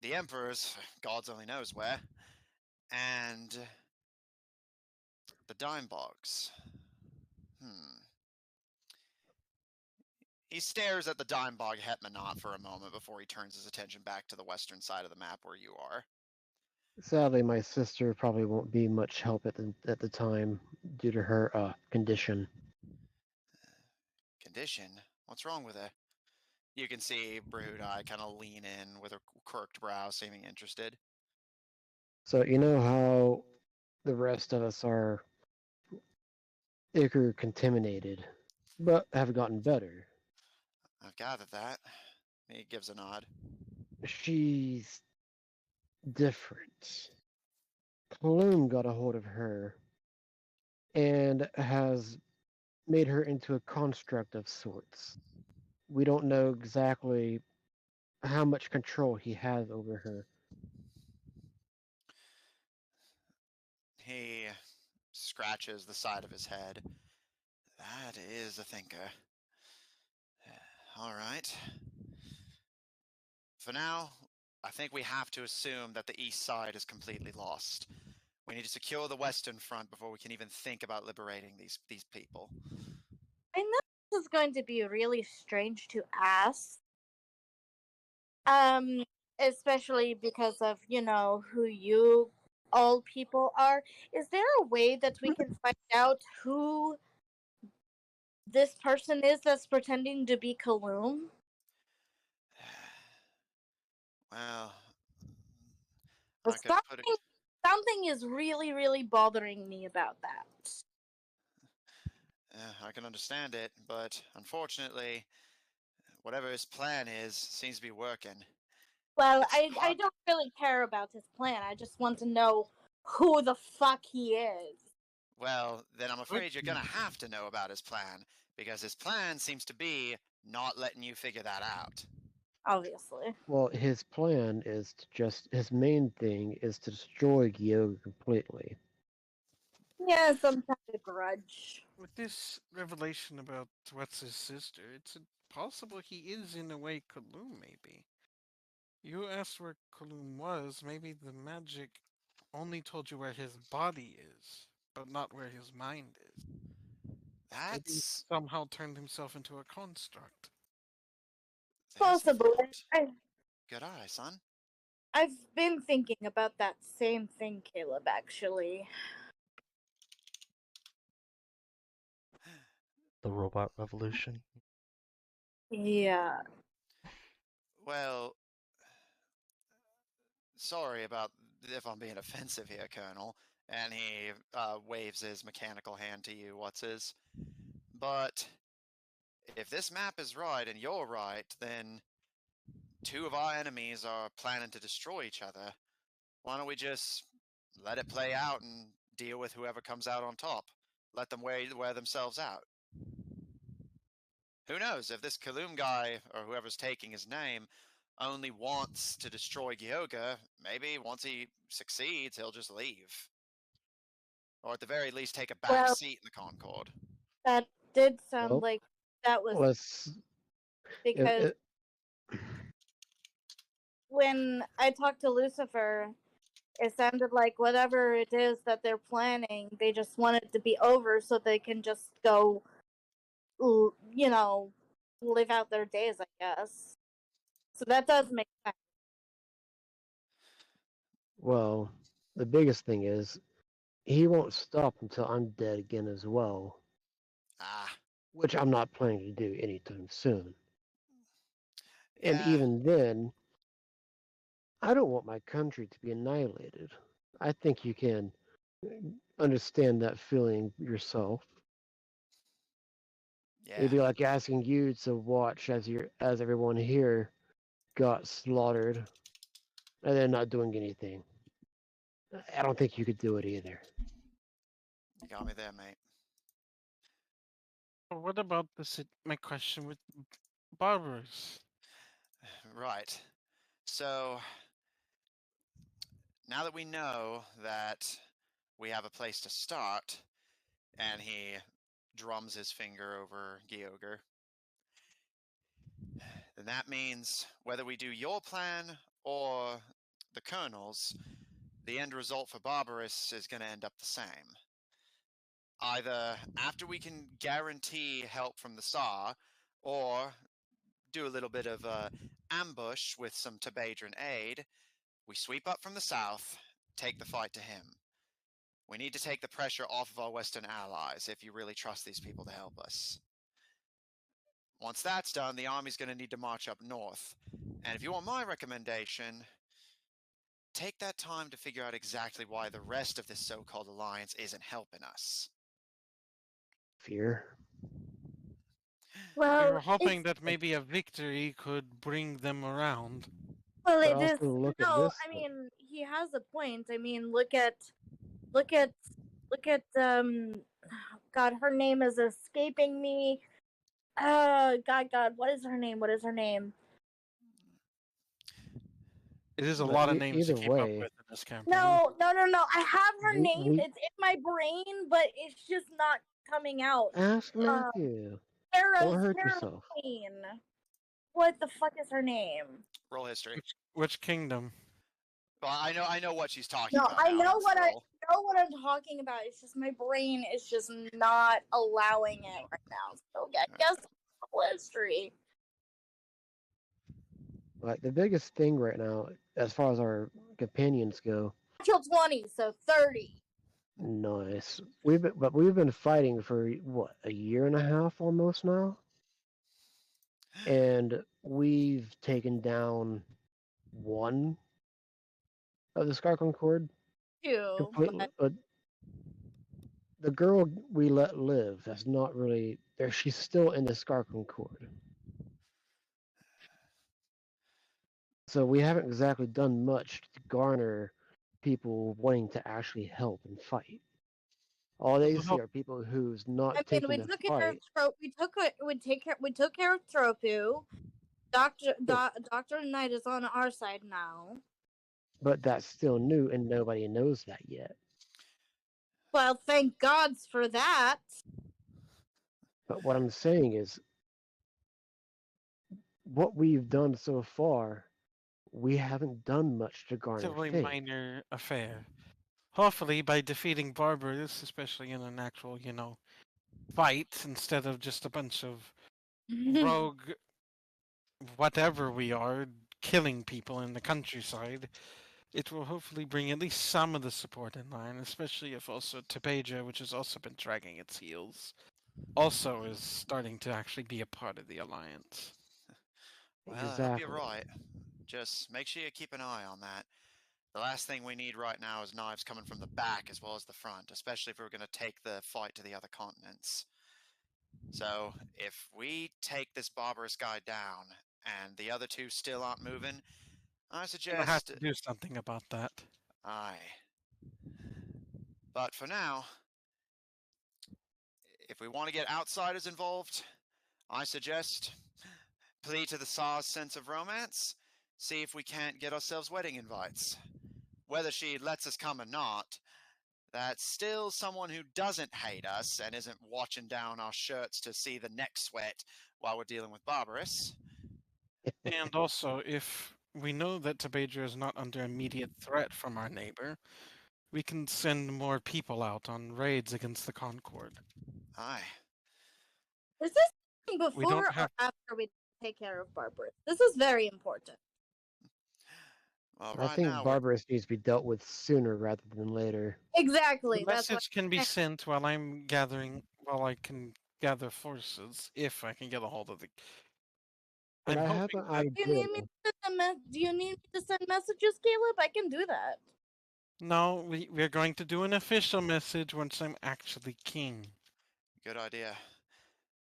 The Emperor's, God only knows where, and the Dimebogs. He stares at the Dimebog Hetmanot for a moment before he turns his attention back to the western side of the map where you are. Sadly, my sister probably won't be much help at the time due to her condition. Condition? What's wrong with her? You can see Brahudai kind of lean in with a quirked brow, seeming interested. So you know how the rest of us are Ichor contaminated, but have gotten better. I've gathered that. He gives a nod. She's different. Plume got a hold of her and has made her into a construct of sorts. We don't know exactly how much control he has over her. He scratches the side of his head. That is a thinker. All right. For now, I think we have to assume that the east side is completely lost. We need to secure the western front before we can even think about liberating these people. I know this is going to be really strange to ask. Especially because of, who you all people are. Is there a way that we can find out who this person is that's pretending to be Kaloum? Well, I could put it... Something is really, really bothering me about that. I can understand it, but unfortunately, whatever his plan is seems to be working. Well, I don't really care about his plan. I just want to know who the fuck he is. Well, then I'm afraid you're gonna have to know about his plan, because his plan seems to be not letting you figure that out. Obviously. Well, his plan is to his main thing is to destroy Gyoga completely. Yeah, some kind of grudge. With this revelation about what's his sister, it's possible he is in a way Kaloum, maybe. You asked where Kaloum was, maybe the magic only told you where his body is, but not where his mind is. Maybe he That's somehow turned himself into a construct. there's a Possibly. thought. Good eye, son. I've been thinking about that same thing, Caleb, actually. The robot revolution. Yeah. Well, sorry about if I'm being offensive here, Colonel. And he waves his mechanical hand to you, what's his. But if this map is right and you're right, then two of our enemies are planning to destroy each other. Why don't we just let it play out and deal with whoever comes out on top? Let them wear themselves out. Who knows, if this Kaloum guy, or whoever's taking his name, only wants to destroy Gyoga, maybe once he succeeds, he'll just leave. Or at the very least, take a back Well, seat in the Concord. that did sound Well, like that was let's. because when I talked to Lucifer, it sounded like whatever it is that they're planning, they just want it to be over so they can just go, you know, live out their days, I guess. So that does make sense. Well, the biggest thing is he won't stop until I'm dead again as well, Ah, which I'm not planning to do anytime soon. And yeah, even then, I don't want my country to be annihilated. I think you can understand that feeling yourself. yeah. It'd be like asking you to watch as everyone here got slaughtered and then not doing anything. I don't think you could do it either. You got me there, mate. What about my question with barbers? Right. So, now that we know that we have a place to start, and he drums his finger over Gyogre, then that means whether we do your plan or the Colonel's, the end result for Barbarous is going to end up the same. Either after we can guarantee help from the Tsar, or do a little bit of ambush with some Tabadran aid, we sweep up from the south, take the fight to him. We need to take the pressure off of our Western allies if you really trust these people to help us. Once that's done, the army's going to need to march up north. And if you want my recommendation, take that time to figure out exactly why the rest of this so-called alliance isn't helping us. Fear. We Well, were hoping that maybe a victory could bring them around. well, But it is. also look at No, this. I mean he has a point. I mean, look at, God, her name is escaping me. God, what is her name? What is her name? It is a But lot of names to either keep up way, with in this campaign. No. I have her name. we It's in my brain, but it's just not coming out. ask Matthew. Sarah's Don't hurt yourself. Queen. What the fuck is her name? Roll history. Which kingdom? Well, I know what she's talking No, about. I now, know hence what the I roll. know what I'm talking about. It's just my brain is just not allowing it right now. So I guess history. Like the biggest thing right now, as far as our companions go, I killed 20, so 30. nice. We've been fighting for what, a year and a half almost now, and we've taken down one of the Scar Concord Two, completely. but But the girl we let live has not really. There, she's still in the Scar Concord. So we haven't exactly done much to garner people wanting to actually help and fight. All they Well, see are people who's not I mean, taking we the took care of fight. we took care of Tropu. Sure. Doctor Knight is on our side now. But that's still new, and nobody knows that yet. Well, thank gods for that. But what I'm saying is, what we've done so far, we haven't done much to garner relatively fame. minor affair. Hopefully, by defeating Barbarous, especially in an actual, fight, instead of just a bunch of rogue, whatever we are, killing people in the countryside, it will hopefully bring at least some of the support in line, especially if also Tepeja, which has also been dragging its heels, also is starting to actually be a part of the alliance. Well, I hope you're Exactly. right. Just make sure you keep an eye on that. The last thing we need right now is knives coming from the back as well as the front, especially if we're going to take the fight to the other continents. So, if we take this barbarous guy down and the other two still aren't moving, I We'll have suggest. to do something about that. Aye. But for now, if we want to get outsiders involved, I suggest plea to the Tsar's sense of romance, see if we can't get ourselves wedding invites. Whether she lets us come or not, that's still someone who doesn't hate us and isn't watching down our shirts to see the neck sweat while we're dealing with Barbarous. And also, if we know that Tepeja is not under immediate threat from our neighbor, we can send more people out on raids against the Concord. Aye. Is this We don't before have- or after we take care of Barbarous? This is very important. Well, I right think now, Barbarous needs to be dealt with sooner rather than later. Exactly. The That's what message can be sent while I can gather forces, if I can get a hold of the. But I'm I have hoping an that- Do you idea. need me to do you need me to send messages, Caleb? I can do that. No, we're going to do an official message once I'm actually king. good idea.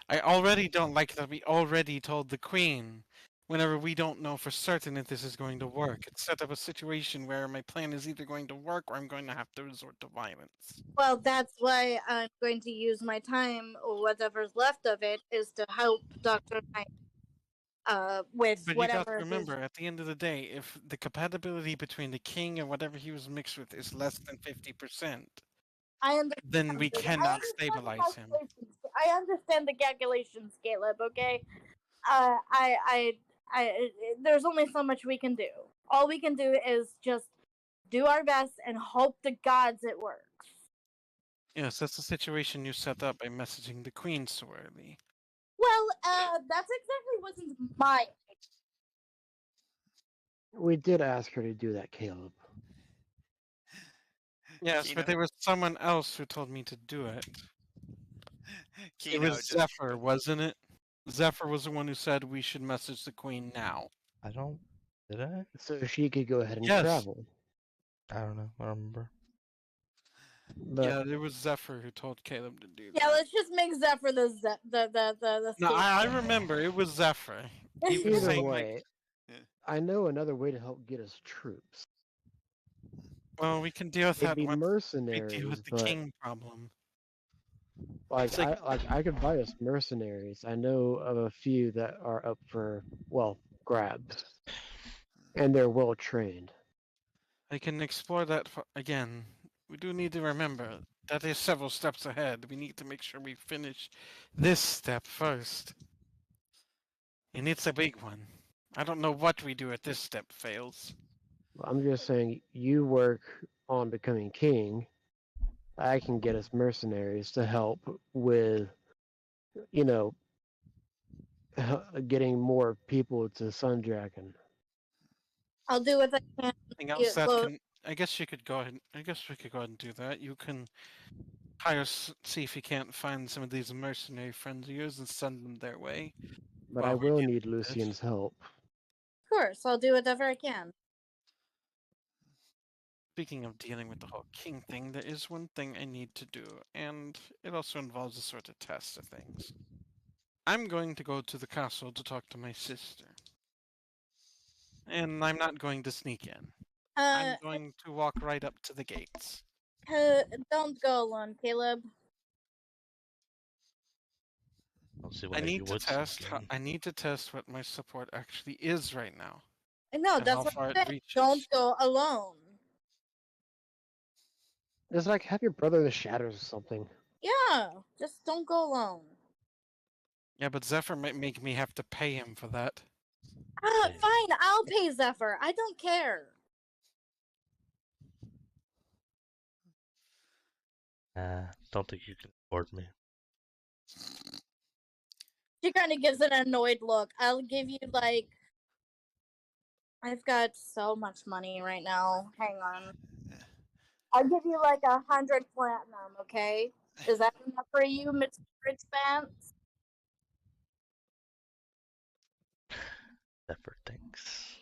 I already don't like that we already told the queen whenever we don't know for certain if this is going to work. It's set up a situation where my plan is either going to work or I'm going to have to resort to violence. Well, that's why I'm going to use my time, or whatever's left of it, is to help Dr. Knight with But you whatever got to remember, at the end of the day, if the compatibility between the king and whatever he was mixed with is less than 50%, I understand. then we I cannot understand the stabilize him. calculations. I understand the calculations, Caleb. Okay. There's only so much we can do. All we can do is just do our best and hope to gods it works. Yes, that's the situation you set up by messaging the queen so early. Well, that's exactly wasn't my. We did ask her to do that, Caleb. Yes, Kino, but there was someone else who told me to do it. It Kino was just Zephyr, wasn't it? Zephyr was the one who said we should message the queen now. I don't. Did I? So she could go ahead and Yes. travel. I don't know. I don't remember. But Yeah, it was Zephyr who told Caleb to do that. Yeah, let's just make Zephyr the. No, I remember it was Zephyr. He was either saying way, Yeah. I know another way to help get us troops. well, we can deal with It'd that be once we deal mercenaries, with the but king problem. like It's like- I could buy us mercenaries. I know of a few that are up for grabs, and they're well trained. I can explore that again. We do need to remember that is several steps ahead. We need to make sure we finish this step first. And it's a big one. I don't know what we do if this step fails. I'm just saying, you work on becoming king. I can get us mercenaries to help with, getting more people to Sun Dragon. I'll do what I can. Anything else Yeah, that well- can? I guess you could go ahead. I guess we could go ahead and do that. You can hire, see if you can't find some of these mercenary friends of yours and send them their way. But Well, I we're will getting need this. Lucian's help. Of course, I'll do whatever I can. Speaking of dealing with the whole king thing, there is one thing I need to do, and it also involves a sort of test of things. I'm going to go to the castle to talk to my sister. And I'm not going to sneak in. I'm going to walk right up to the gates. Don't go alone, Caleb. Don't see why I you need to would test. sneak in. I need to test what my support actually is right now, No, and that's how what far I'm it saying. reaches. Don't go alone. It's like have your brother in the shadows or something. Yeah, just don't go alone. Yeah, but Zephyr might make me have to pay him for that. Hey. Fine, I'll pay Zephyr. I don't care. Don't think you can afford me. She kind of gives an annoyed look. I'll give you like. I've got so much money right now. Hang on. I'll give you like 100 platinum, okay? Is that enough for you, Mr. Expanse? Zephyr thinks.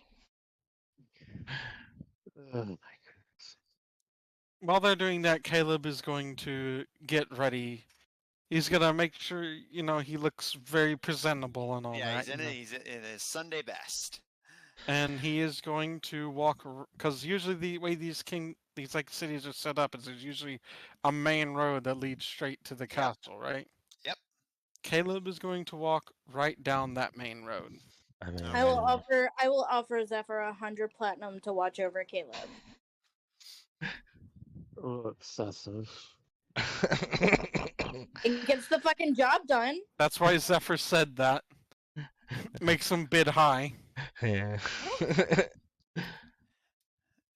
Oh my goodness. While they're doing that, Caleb is going to get ready. He's gonna make sure he looks very presentable and all Yeah, that. he's in his Sunday best. And he is going to walk because usually the way these like cities are set up is there's usually a main road that leads straight to the castle, right? Yep. Caleb is going to walk right down that main road. I mean, I will offer Zephyr 100 platinum to watch over Caleb. Oh, obsessive. It gets the fucking job done. That's why Zephyr said that. Makes him bid high. yeah.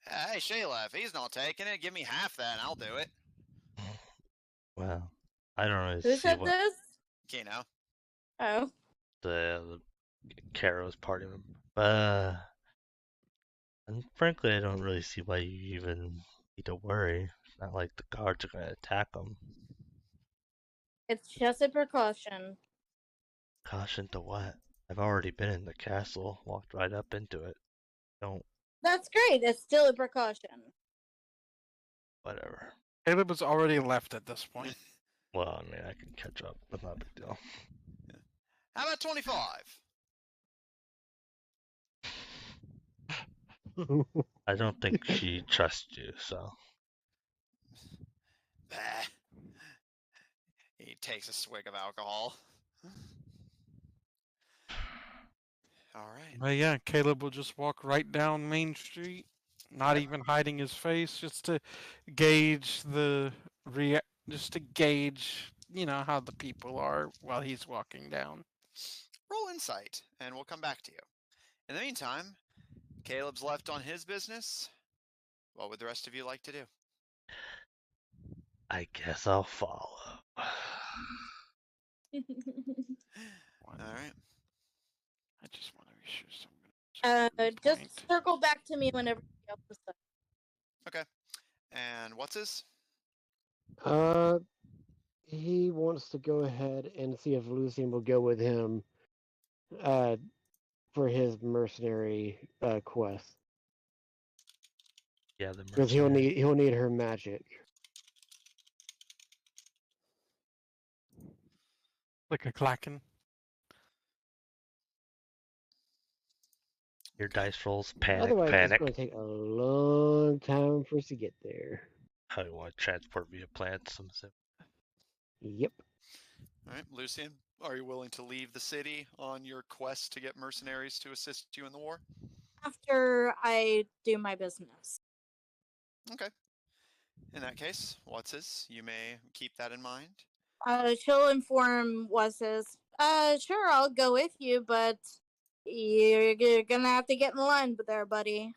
Hey, Shayla, if he's not taking it, give me half that and I'll do it. Well, I don't really Who see said what this? Kino. Oh. the Caro's part of him. And frankly, I don't really see why you even need to worry. It's not like the guards are going to attack him. It's just a precaution. Caution to what? I've already been in the castle, walked right up into it. Don't, That's great. It's still a precaution. whatever. Caleb was already left at this point. Well, I mean, I can catch up, but not a big deal. How about 25? I don't think she trusts you, so. Bah. He takes a swig of alcohol. All right. But yeah, Caleb will just walk right down Main Street, not even hiding his face, just to gauge how the people are while he's walking down. Roll insight, and we'll come back to you. In the meantime, Caleb's left on his business. What would the rest of you like to do? I guess I'll follow. All right. I just want to be sure someone. Just circle back to me whenever you else is done. Okay. And what's his? He wants to go ahead and see if Lucian will go with him for his mercenary quest. Yeah, the Because mercenary. he'll need her magic. Like a clacking. Your dice rolls, panic, Otherwise, panic. it's going to take a long time for us to get there. How you want to transport via plants? I'm assuming. Yep. All right, Lucian, are you willing to leave the city on your quest to get mercenaries to assist you in the war? After I do my business. Okay. In that case, what's his? You may keep that in mind. She'll inform Wes's. Sure, I'll go with you, but you're gonna have to get in line there, buddy.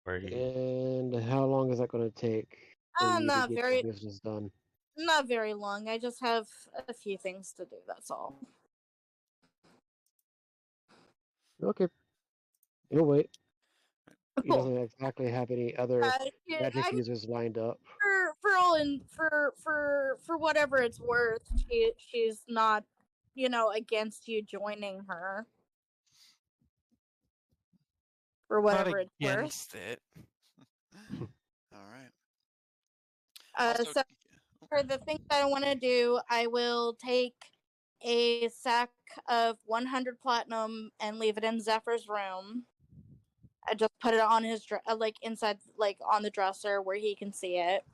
Where are you? And how long is that going to take for you to get the business done? Not very long. I just have a few things to do, that's all. Okay. He'll wait. He Cool. doesn't exactly have any other magic users lined up. For whatever it's worth, she's not, against you joining her. For whatever it's worth. Against it. All right. So for the things I want to do, I will take a sack of 100 platinum and leave it in Zephyr's room. I just put it on his like inside, like on the dresser where he can see it.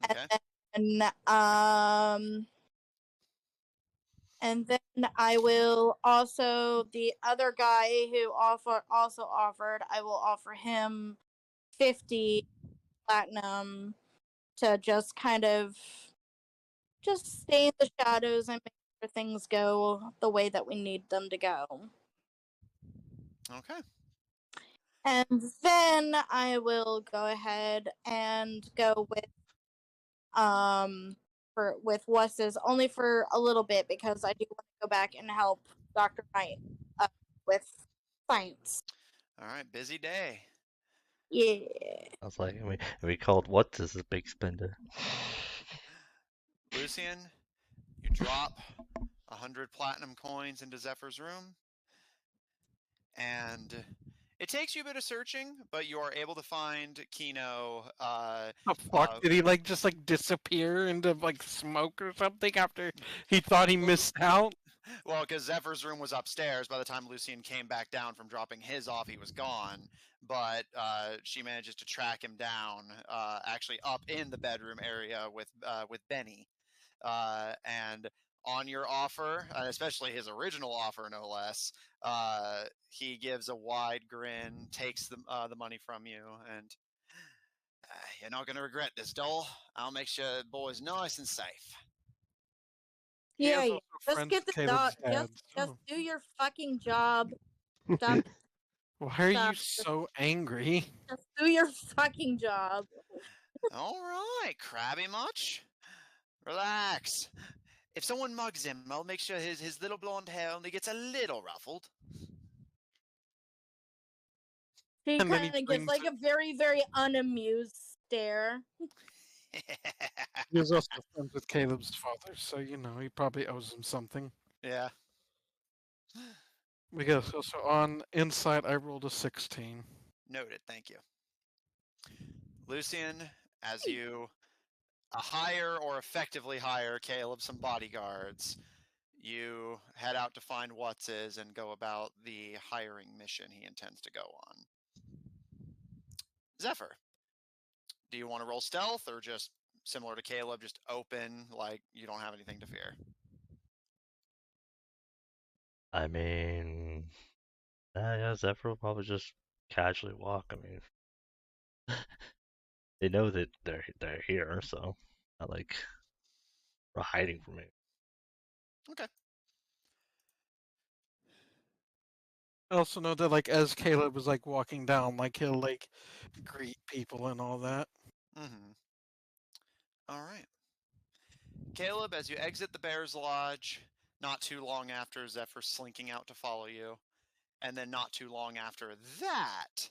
Okay. And then I will also, the other guy who also offered, I will offer him 50 platinum to just kind of just stay in the shadows and make sure things go the way that we need them to go. Okay. And then I will go ahead and go with Wes's only for a little bit, because I do want to go back and help Dr. Knight with science. All right. Busy day. Yeah. I was like, we called what is a big spender? Lucian, you drop 100 platinum coins into Zephyr's room, and it takes you a bit of searching, but you are able to find Kino. The fuck? Did he just disappear into smoke or something after he thought he missed out? Well, because Zephyr's room was upstairs. By the time Lucian came back down from dropping his off, he was gone. But she manages to track him down, actually up in the bedroom area with Benny. And on your offer, especially his original offer, no less, he gives a wide grin, takes the money from you, and you're not going to regret this, doll. I'll make sure the boy's nice and safe. Yeah, also just friends get with the dog. Caleb's dad, Just so- do your fucking job. Stop. Why are you Stop. so angry? Just do your fucking job. All right, crabby much? Relax. If someone mugs him, I'll make sure his little blonde hair only gets a little ruffled. He And then he kind of brings gives like a very, very unamused stare. He was also friends with Caleb's father, so he probably owes him something. Yeah. We go so on inside. I rolled a 16. Noted, thank you. Lucian, as you hire or effectively hire Caleb some bodyguards, you head out to find What's-Is and go about the hiring mission he intends to go on. Zephyr, do you want to roll stealth or just similar to Caleb, just open, like you don't have anything to fear? I mean, yeah, Zephyr will probably just casually walk. I mean, they know that they're here, so not like we're hiding from me. Okay. I also know that as Caleb was walking down, he'll greet people and all that. Mm-hmm. All right. Caleb, as you exit the Bear's Lodge, not too long after Zephyr slinking out to follow you, and then not too long after that,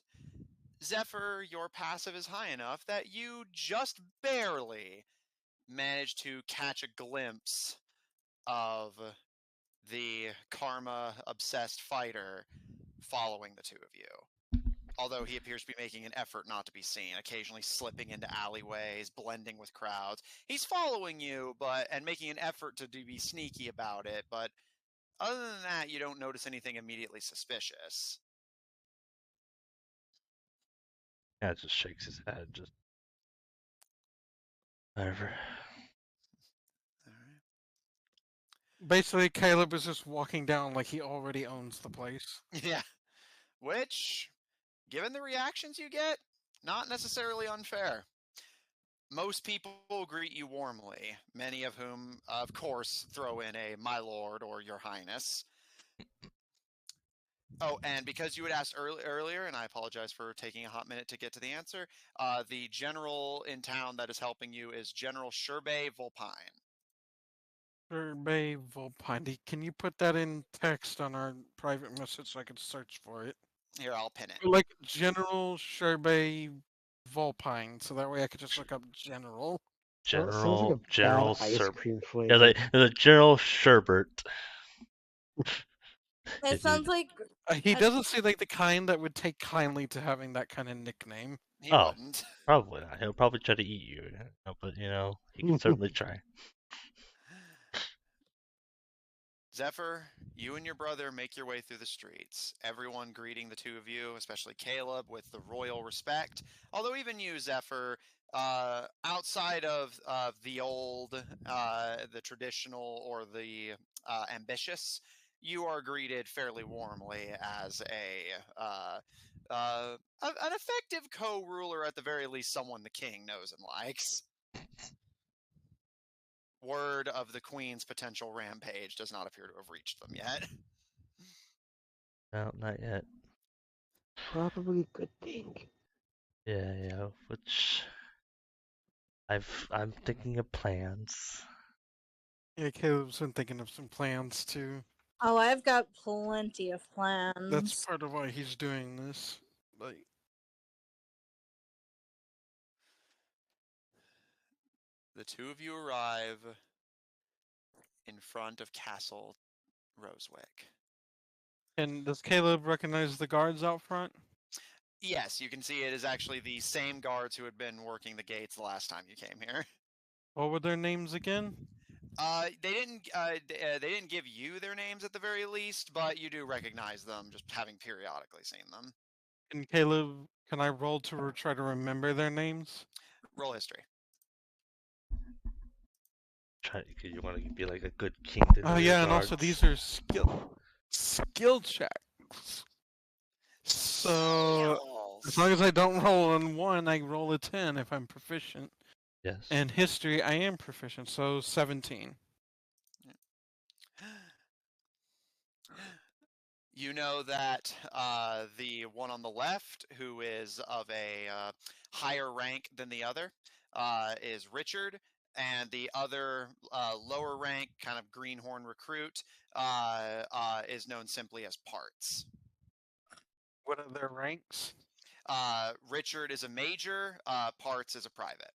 Zephyr, your passive is high enough that you just barely manage to catch a glimpse of the karma-obsessed fighter following the two of you. Although he appears to be making an effort not to be seen, occasionally slipping into alleyways, blending with crowds. He's following you, and making an effort to be sneaky about it, but other than that, you don't notice anything immediately suspicious. Yeah, just shakes his head, just whatever. All right. Basically, Caleb is just walking down like he already owns the place. Yeah. Which, given the reactions you get, not necessarily unfair. Most people greet you warmly, many of whom, of course, throw in a my lord or your highness. Oh, and because you had asked earlier, and I apologize for taking a hot minute to get to the answer, the general in town that is helping you is General Sherbet Volpine. Sherbet Volpine. Can you put that in text on our private message so I can search for it? Here, I'll pin it. General Sherbet Volpine, so that way I could just look up General. Well, it sounds like a General bad ice cream Yeah, flavor. the General Sherbert. It sounds like He doesn't seem like the kind that would take kindly to having that kind of nickname. He Oh. wouldn't. Probably not. He'll probably try to eat you, but he can certainly try. Zephyr, you and your brother make your way through the streets, everyone greeting the two of you, especially Caleb, with the royal respect. Although even you, Zephyr, outside of the old, the traditional, or the ambitious, you are greeted fairly warmly as an effective co-ruler, at the very least, someone the king knows and likes. Word of the Queen's potential rampage does not appear to have reached them yet. No, not yet. Probably a good thing. Yeah, which I'm thinking of plans. Yeah, Caleb's been thinking of some plans too. Oh, I've got plenty of plans. That's part of why he's doing this. Like, The two of you arrive in front of Castle Rosewick. and does Caleb recognize the guards out front? Yes, you can see it is actually the same guards who had been working the gates the last time you came here. What were their names again? They didn't give you their names at the very least, but you do recognize them, just having periodically seen them. And Caleb, can I roll to try to remember their names? Roll history. You want to be like a good king to know Oh your yeah, and also guards. these are skill checks. So as long as I don't roll on 1, I roll a 10 if I'm proficient. Yes. And history, I am proficient, so 17. You know that the one on the left, who is of a higher rank than the other, is Richard, and the other lower rank, kind of greenhorn recruit, is known simply as Parts. What are their ranks? Richard is a major, Parts is a private.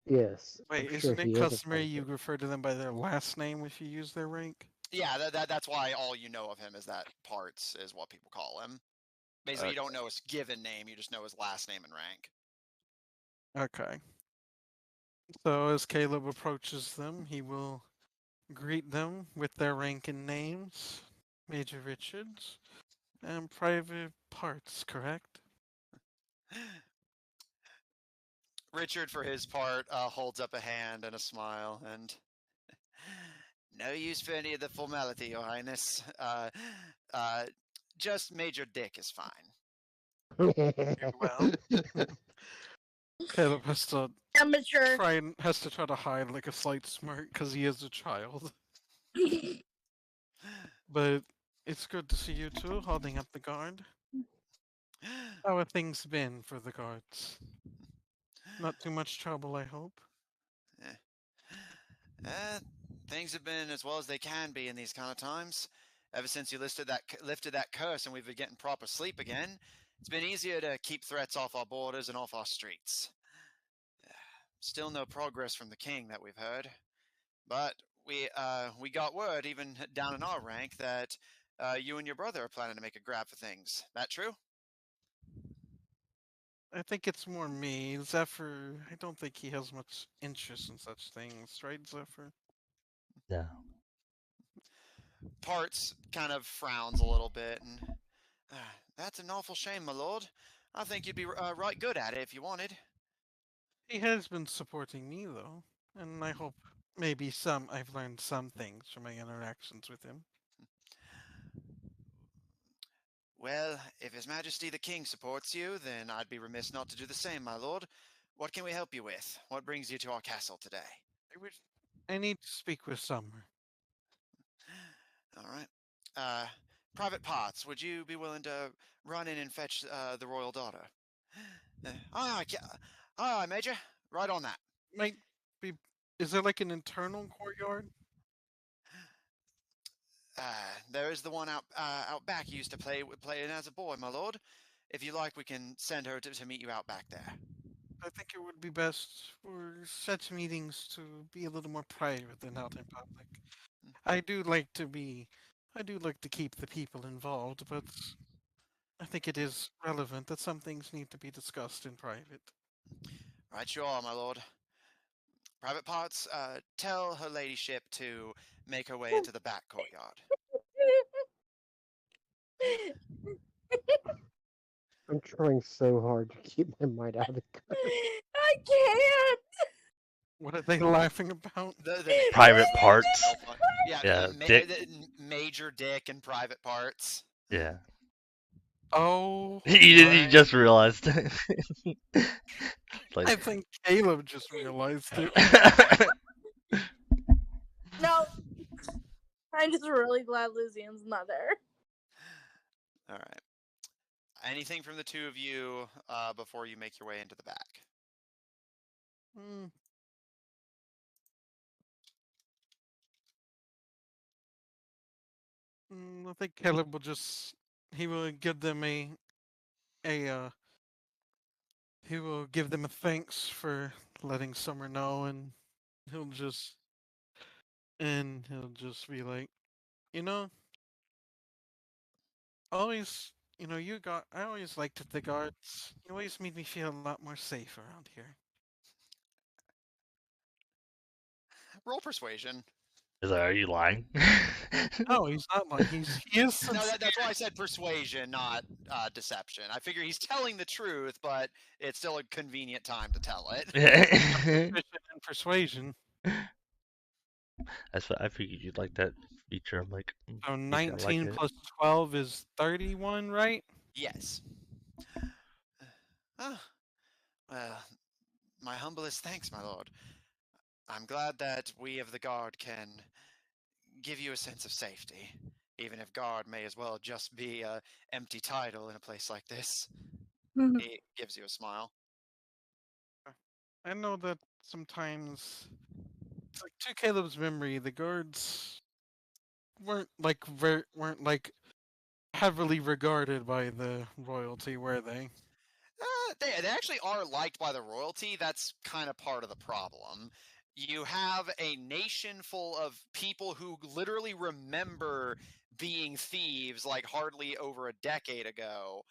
Yes. Wait, I'm sure isn't he it is a customary you private. refer to them by their last name if you use their rank? Yeah, that's why all you know of him is that Parts is what people call him. Basically, you don't know his given name, you just know his last name and rank. Okay. So as Caleb approaches them, he will greet them with their rank and names. Major Richards and Private Parts, correct? Richard, for his part, holds up a hand and a smile, and no use for any of the formality, Your Highness. Just Major Dick is fine. Well, Caleb has to Amateur. try to hide like a slight smirk because he is a child. But it's good to see you two holding up the guard. How have things been for the guards? Not too much trouble, I hope. Things have been as well as they can be in these kind of times. Ever since you lifted that curse and we've been getting proper sleep again, it's been easier to keep threats off our borders and off our streets. Still no progress from the king that we've heard, but we got word even down in our rank that you and your brother are planning to make a grab for things. That true? I think it's more me. Zephyr, I don't think he has much interest in such things, right, Zephyr? No. Parts kind of frowns a little bit, and that's an awful shame, my lord. I think you'd be right good at it if you wanted. He has been supporting me, though, and I hope maybe I've learned some things from my interactions with him. Well, if His Majesty the King supports you, then I'd be remiss not to do the same, my lord. What can we help you with? What brings you to our castle today? I need to speak with Summer. All right. Private Parts, would you be willing to run in and fetch the royal daughter? Aye, Major. Right on that. Might be. Is there like an internal courtyard? There is the one out back you used to play in as a boy, my lord. If you like, we can send her to meet you out back there. I think it would be best for such meetings to be a little more private than out in public. I do like to keep the people involved, but I think it is relevant that some things need to be discussed in private. Right you are, my lord. Private Potts, tell her ladyship to make her way into the back courtyard. I'm trying so hard to keep my mind out of the gutter. I can't. What are they laughing about? The major Private dick. parts. Real fun. Yeah, Yeah, dick. Major dick and private parts. Yeah. Oh, You just realized. I think Caleb just realized it. No, I'm just really glad Lucian's not there. All right. Anything from the two of you before you make your way into the back? Hmm. I think Caleb will he will give them a he will give them a thanks for letting Summer know, and he'll just be like, you know, always, I always liked the guards. You always made me feel a lot more safe around here. Roll persuasion. Are you lying? No, he's not lying. He is No, sincere. that's why I said persuasion, not deception. I figure he's telling the truth, but it's still a convenient time to tell it. Proficient in persuasion. I figured you'd like that feature. I'm like, So maybe I like 19 it. plus 12 is 31, right? Yes. Oh, well, my humblest thanks, my lord. I'm glad that we of the guard can give you a sense of safety, even if guard may as well just be a empty title in a place like this. He gives you a smile. I know that sometimes, it's like to Caleb's memory, the guards weren't like heavily regarded by the royalty, were they? They actually are liked by the royalty. That's kind of part of the problem. You have a nation full of people who literally remember being thieves like hardly over a decade ago.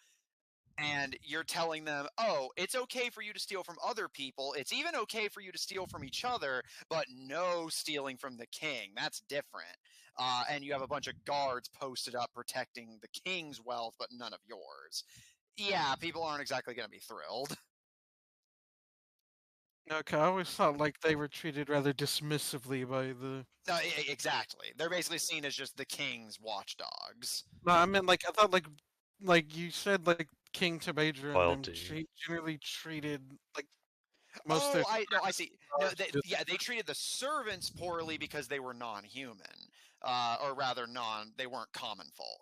And you're telling them, oh, it's okay for you to steal from other people. It's even okay for you to steal from each other, but no stealing from the king. That's different. And you have a bunch of guards posted up protecting the king's wealth, but none of yours. Yeah, people aren't exactly going to be thrilled. Okay, I always thought like they were treated rather dismissively by the. No, exactly. They're basically seen as just the king's watchdogs. No, I meant like I thought like you said like King Tobadra and them Royalty. generally treated like most Oh, of their I see. No, guards just- they treated the servants poorly because they were non-human, or rather, they weren't common folk.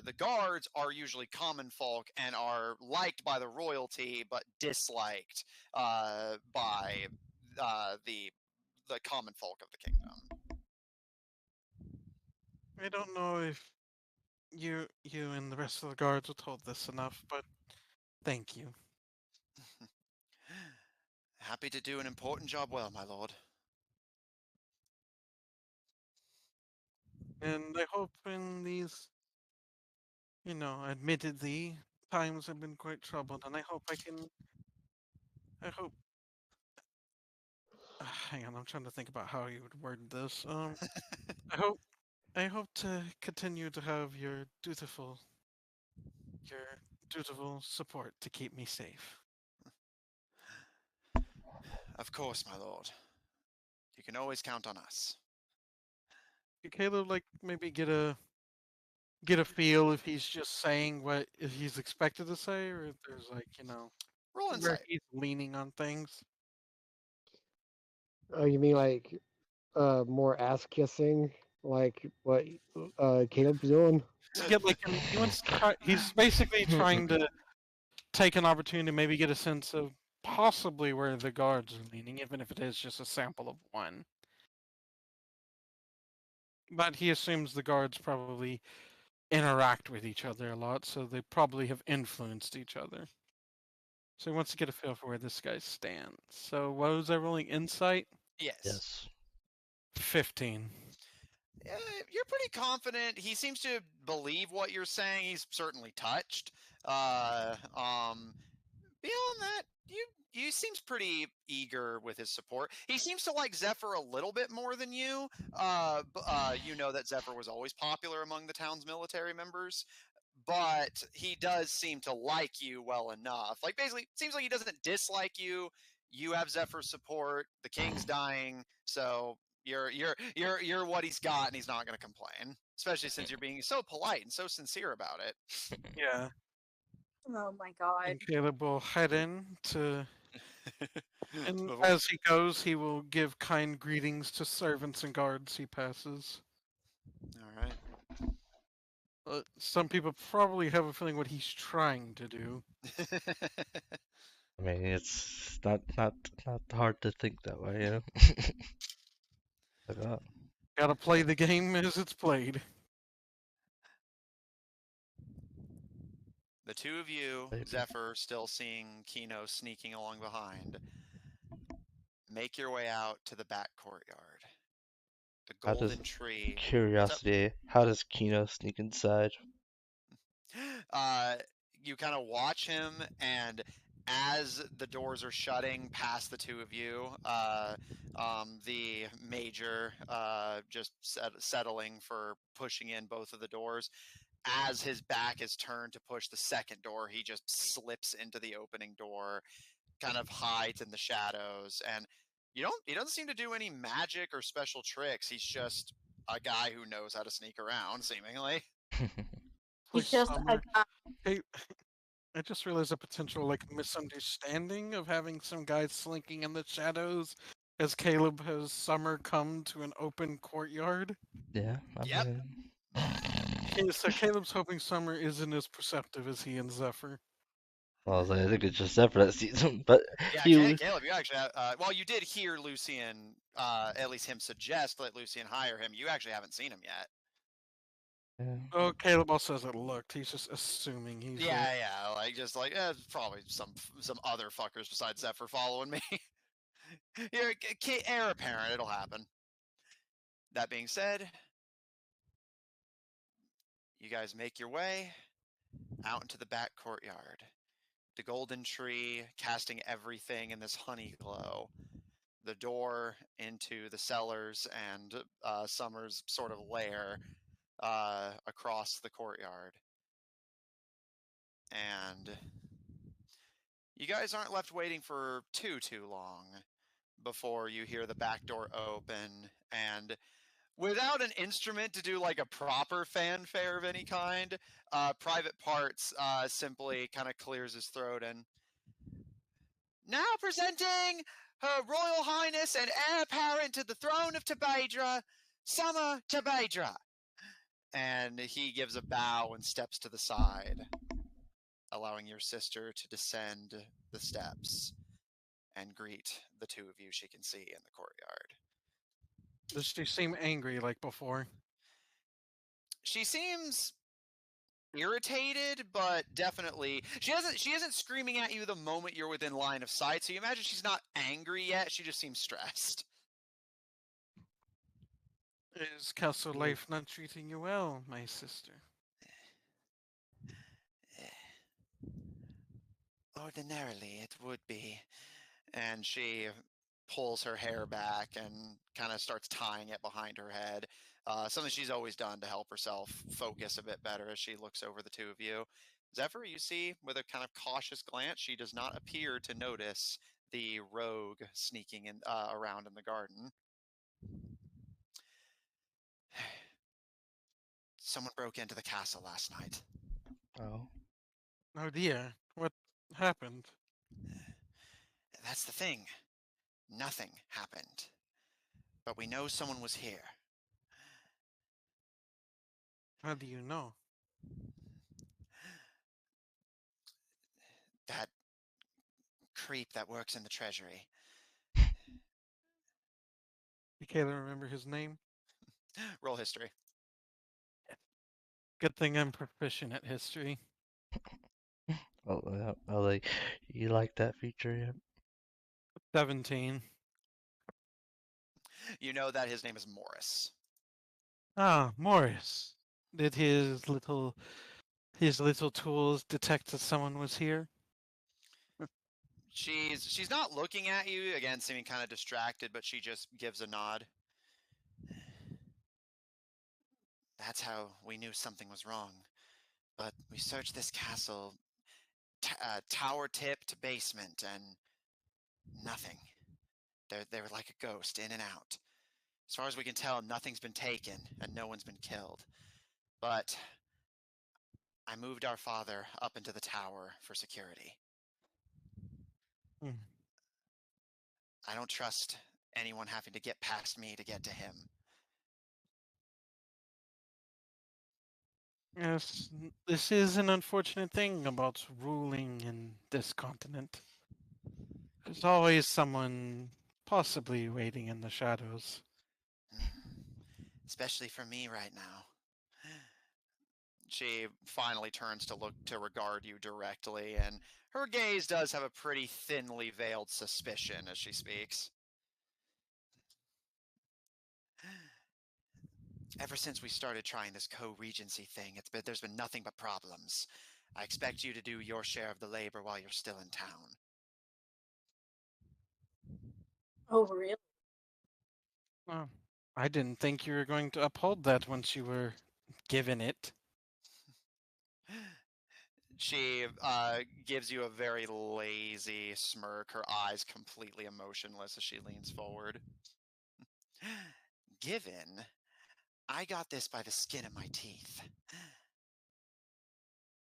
The guards are usually common folk and are liked by the royalty, but disliked by the common folk of the kingdom. I don't know if you and the rest of the guards were told this enough, but thank you. Happy to do an important job well, my lord. And I hope in these, admittedly, times have been quite troubled, and I hope hang on, I'm trying to think about how you would word this. I hope, I hope to continue to have your dutiful support to keep me safe. Of course, my lord. You can always count on us. Could Caleb like maybe get a feel if he's just saying what he's expected to say, or if there's like Roll where insight. he's leaning on things? Oh, you mean like more ass kissing, like what Caleb's doing? To get like he's basically trying to take an opportunity to maybe get a sense of possibly where the guards are leaning, even if it is just a sample of one. But he assumes the guards probably interact with each other a lot, so they probably have influenced each other. So he wants to get a feel for where this guy stands. So what was I rolling? Insight? Yes. Yes. 15. You're pretty confident. He seems to believe what you're saying. He's certainly touched. Beyond that, he seems pretty eager with his support. He seems to like Zephyr a little bit more than you. You know that Zephyr was always popular among the town's military members, but he does seem to like you well enough. Like basically, seems like he doesn't dislike you. You have Zephyr's support. The king's dying, so you're what he's got, and he's not going to complain. Especially since you're being so polite and so sincere about it. Yeah. Oh my god. And Caleb will head in to, and Before- as he goes, he will give kind greetings to servants and guards he passes. All right. Some people probably have a feeling what he's trying to do. I mean, it's not hard to think that way, you know. Like, oh, Gotta play the game as it's played. The two of you, Maybe. Zephyr, still seeing Kino sneaking along behind, make your way out to the back courtyard. The How does- golden tree. curiosity, how does Kino sneak inside? You kind of watch him, and as the doors are shutting past the two of you, the major just settling for pushing in both of the doors. As his back is turned to push the second door, he just slips into the opening door, kind of hides in the shadows, and he doesn't seem to do any magic or special tricks. He's just a guy who knows how to sneak around, seemingly. He's just a guy. Hey, I just realized a potential misunderstanding of having some guys slinking in the shadows as Caleb has Summer come to an open courtyard. Yeah, I Yep. mean, Okay, so Caleb's hoping Summer isn't as perceptive as he and Zephyr. well, I was like, I think it's just Zephyr that sees him, but Yeah, he Caleb, you actually well, you did hear Lucian, at least him suggest that Lucian hire him. You actually haven't seen him yet. yeah. Oh, Caleb also hasn't looked. He's just assuming he's there. Yeah, it's probably some other fuckers besides Zephyr following me. You're heir apparent, it'll happen. That being said, you guys make your way out into the back courtyard. The golden tree casting everything in this honey glow. The door into the cellars and Summer's sort of lair across the courtyard. And you guys aren't left waiting for too long before you hear the back door open, and without an instrument to do like a proper fanfare of any kind, Private Parts simply kind of clears his throat and now presenting Her Royal Highness and Heir Apparent to the Throne of Tabadra, Summer Tabadra. And he gives a bow and steps to the side, allowing your sister to descend the steps and greet the two of you she can see in the courtyard. Does she seem angry like before? She seems irritated, but definitely she isn't screaming at you the moment you're within line of sight, so you imagine she's not angry yet, she just seems stressed. Is Castle Life not treating you well, my sister? Ordinarily it would be. And she pulls her hair back and kind of starts tying it behind her head. Something she's always done to help herself focus a bit better as she looks over the two of you. Zephyr, you see, with a kind of cautious glance, she does not appear to notice the rogue sneaking in around in the garden. Someone broke into the castle last night. Oh, Oh dear, what happened? That's the thing. Nothing happened. But we know someone was here. How do you know? That creep that works in the treasury. You can't remember his name? Roll history. Good thing I'm proficient at history. oh, yeah. Oh, like, you like that feature yet? 17. You know that his name is Morris. Ah, Morris. Did his little tools detect that someone was here? She's not looking at you, again, seeming kind of distracted, but she just gives a nod. That's how we knew something was wrong. But we searched this castle, tower tip to basement, and nothing. They're like a ghost, in and out. As far as we can tell, nothing's been taken, and no one's been killed. But I moved our father up into the tower for security. Hmm. I don't trust anyone having to get past me to get to him. Yes, this is an unfortunate thing about ruling in this continent. There's always someone possibly waiting in the shadows. Especially for me right now. She finally turns to look to regard you directly, and her gaze does have a pretty thinly veiled suspicion as she speaks. Ever since we started trying this co-regency thing, there's been nothing but problems. I expect you to do your share of the labor while you're still in town. Oh, really? Well, I didn't think you were going to uphold that once you were given it. She gives you a very lazy smirk, her eyes completely emotionless as she leans forward. Given, I got this by the skin of my teeth.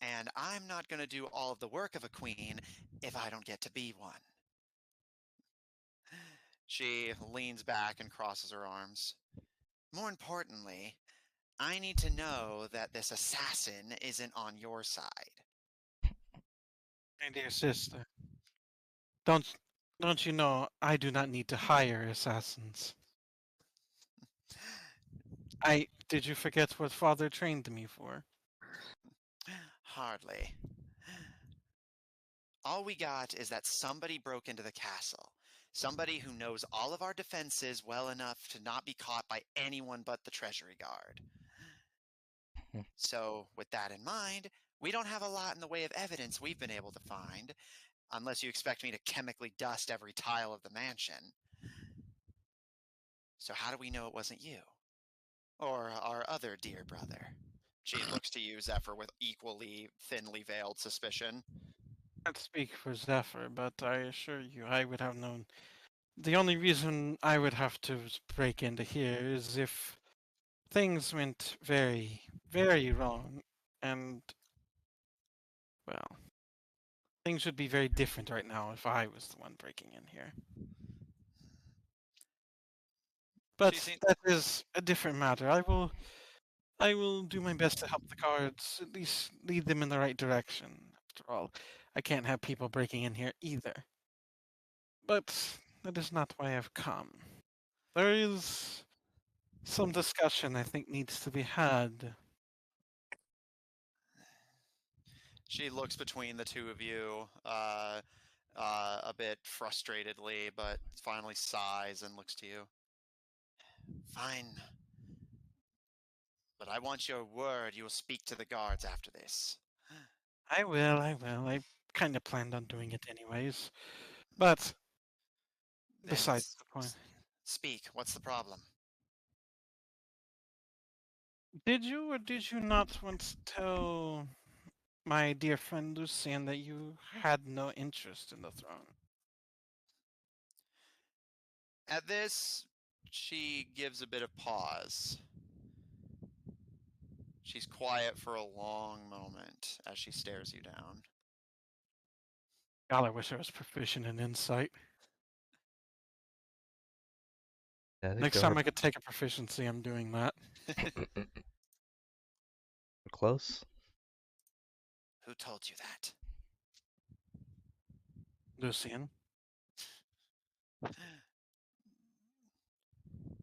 And I'm not going to do all of the work of a queen if I don't get to be one. She leans back and crosses her arms. More importantly, I need to know that this assassin isn't on your side. My dear sister, don't you know I do not need to hire assassins? Did you forget what father trained me for? Hardly. All we got is that somebody broke into the castle. Somebody who knows all of our defenses well enough to not be caught by anyone but the Treasury Guard. So, with that in mind, we don't have a lot in the way of evidence we've been able to find, unless you expect me to chemically dust every tile of the mansion. So how do we know it wasn't you? Or our other dear brother? She looks to you, Zephyr, with equally thinly veiled suspicion. I can't speak for Zephyr, but I assure you I would have known. The only reason I would have to break into here is if things went very, very wrong, and, well, things would be very different right now if I was the one breaking in here. But that is a different matter. I will do my best to help the guards, at least lead them in the right direction. After all, I can't have people breaking in here either. But that is not why I've come. There is some discussion I think needs to be had. She looks between the two of you a bit frustratedly, but finally sighs and looks to you. Fine. But I want your word you will speak to the guards after this. I will. I kind of planned on doing it anyways. But Then besides the point. Speak. What's the problem? Did you or did you not once tell my dear friend Lucian that you had no interest in the throne? At this, she gives a bit of pause. She's quiet for a long moment as she stares you down. God, I wish I was proficient in insight. Yeah, I think Next they time were I could take a proficiency, I'm doing that. close. Who told you that? Lucian.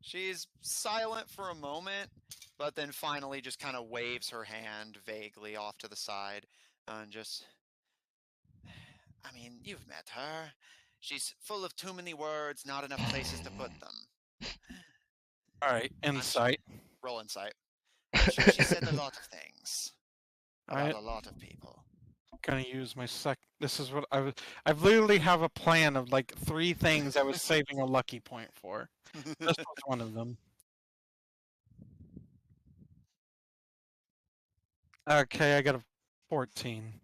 She's silent for a moment, but then finally just kind of waves her hand vaguely off to the side and just... I mean, you've met her. She's full of too many words, not enough places to put them. Alright, insight. Roll insight. I'm sure she said a lot of things about Alright. a lot of people. gonna use my This is what I've literally have a plan of like 3 things I was saving a lucky point for. This was one of them. Okay, I got a 14.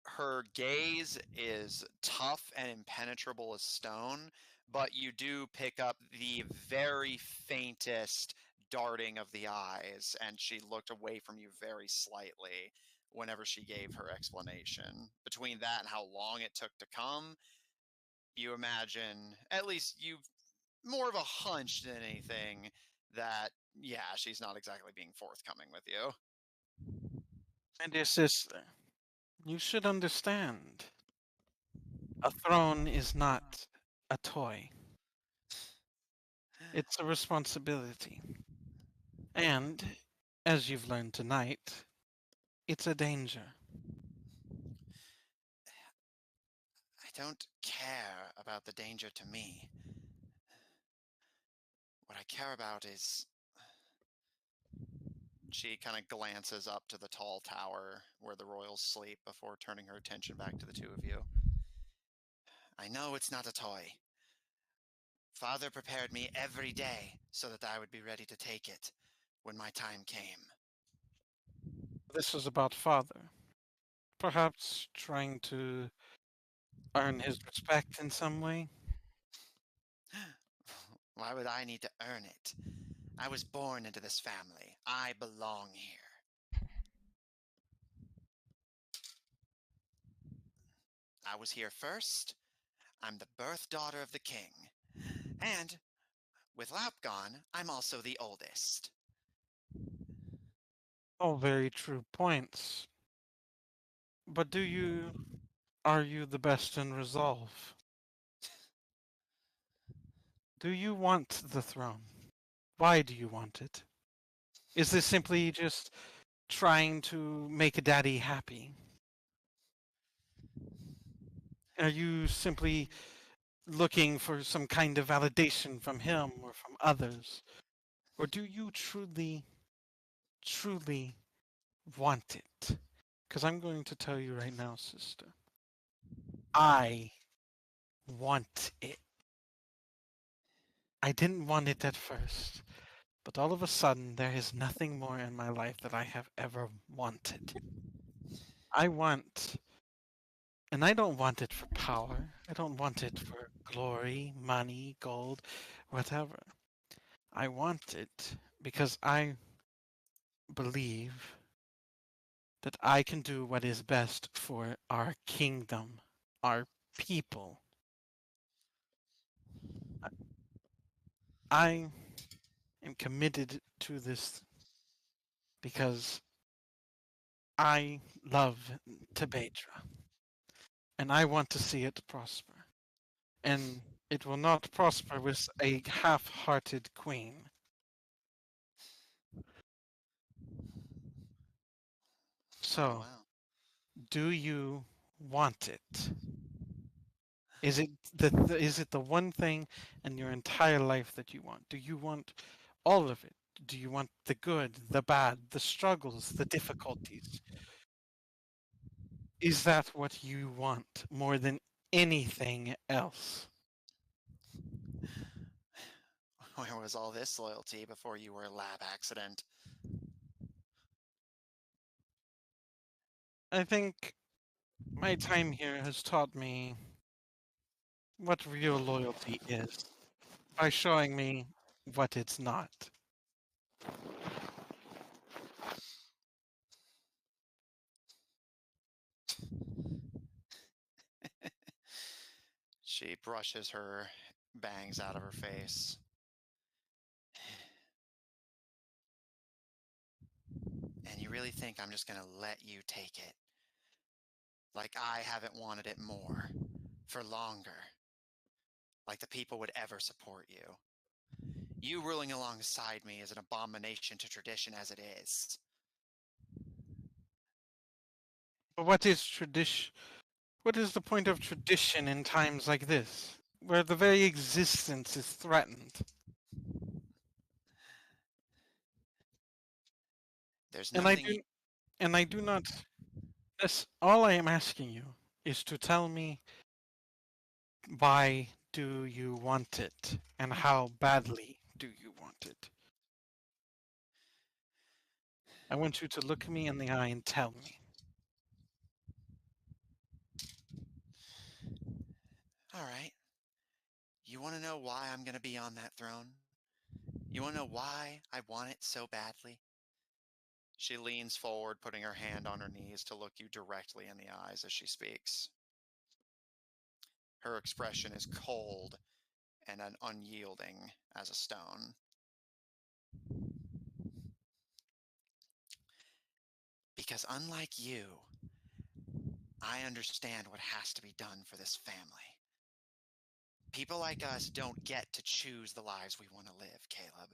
Her gaze is tough and impenetrable as stone, but you do pick up the very faintest darting of the eyes, and she looked away from you very slightly whenever she gave her explanation. Between that and how long it took to come, you imagine, at least you more of a hunch than anything, that, yeah, she's not exactly being forthcoming with you. And dear sister, you should understand. A throne is not a toy. It's a responsibility. And, as you've learned tonight, it's a danger. I don't care about the danger to me. What I care about is... She kind of glances up to the tall tower where the royals sleep before turning her attention back to the two of you. I know it's not a toy. Father prepared me every day so that I would be ready to take it when my time came. This is about father. Perhaps trying to earn his respect in some way? Why would I need to earn it? I was born into this family. I belong here. I was here first. I'm the birth daughter of the king. And with Lap gone, I'm also the oldest. All very true points. But are you the best in resolve? Do you want the throne? Why do you want it? Is this simply just trying to make a daddy happy? Are you simply looking for some kind of validation from him or from others? Or do you truly, truly want it? Because I'm going to tell you right now, sister. I want it. I didn't want it at first, but all of a sudden there is nothing more in my life that I have ever wanted. I want, and I don't want it for power. I don't want it for glory, money, gold, whatever. I want it because I believe that I can do what is best for our kingdom, our people. I am committed to this because I love Tebedra, and I want to see it prosper. And it will not prosper with a half-hearted queen. So, Oh, wow. do you want it? Is it the one thing in your entire life that you want? Do you want all of it? Do you want the good, the bad, the struggles, the difficulties? Is that what you want more than anything else? Where was all this loyalty before you were a lab accident? I think my time here has taught me what real loyalty is by showing me what it's not. She brushes her bangs out of her face. And you really think I'm just going to let you take it? Like I haven't wanted it more, for longer. Like the people would ever support you. You ruling alongside me is an abomination to tradition as it is. But what is tradition? What is the point of tradition in times like this, where the very existence is threatened? There's And I nothing. do, and I do not. This all I am asking you is to tell me why do you want it, and how badly do you want it. I want you to look me in the eye and tell me. All right. You want to know why I'm going to be on that throne? You want to know why I want it so badly? She leans forward, putting her hand on her knees to look you directly in the eyes as she speaks. Her expression is cold and unyielding as a stone. Because unlike you, I understand what has to be done for this family. People like us don't get to choose the lives we want to live, Caleb.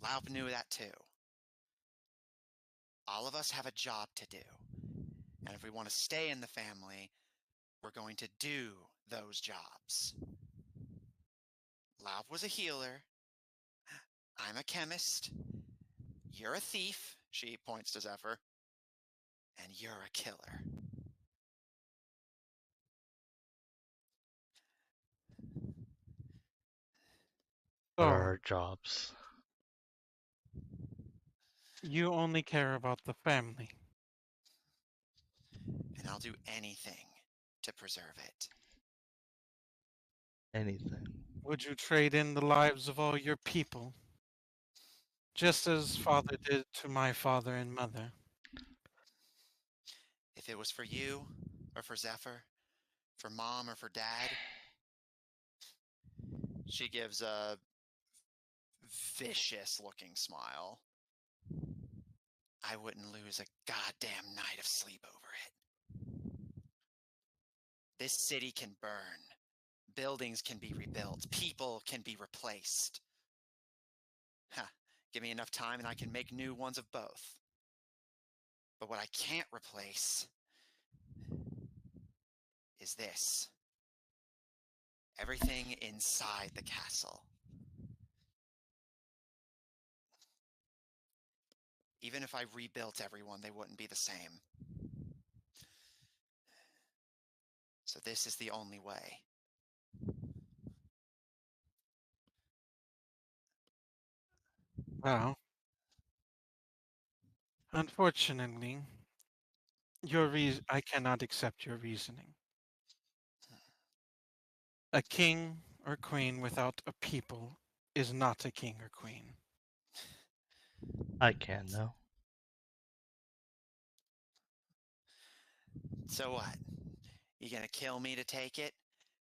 Laup knew that too. All of us have a job to do. And if we want to stay in the family, we're going to do those jobs. Laup was a healer. I'm a chemist. You're a thief, she points to Zephyr. And you're a killer. What are So, our jobs? you only care about the family. And I'll do anything to preserve it. Anything. Would you trade in the lives of all your people? Just as father did to my father and mother. If it was for you, or for Zephyr, for Mom, or for Dad, she gives a vicious looking smile. I wouldn't lose a goddamn night of sleep over it. This city can burn. Buildings can be rebuilt. People can be replaced. Give me enough time and I can make new ones of both. But what I can't replace is this. Everything inside the castle. Even if I rebuilt everyone, they wouldn't be the same. So this is the only way. Well, unfortunately, I cannot accept your reasoning. A king or queen without a people is not a king or queen. I can though. So what? You gonna kill me to take it?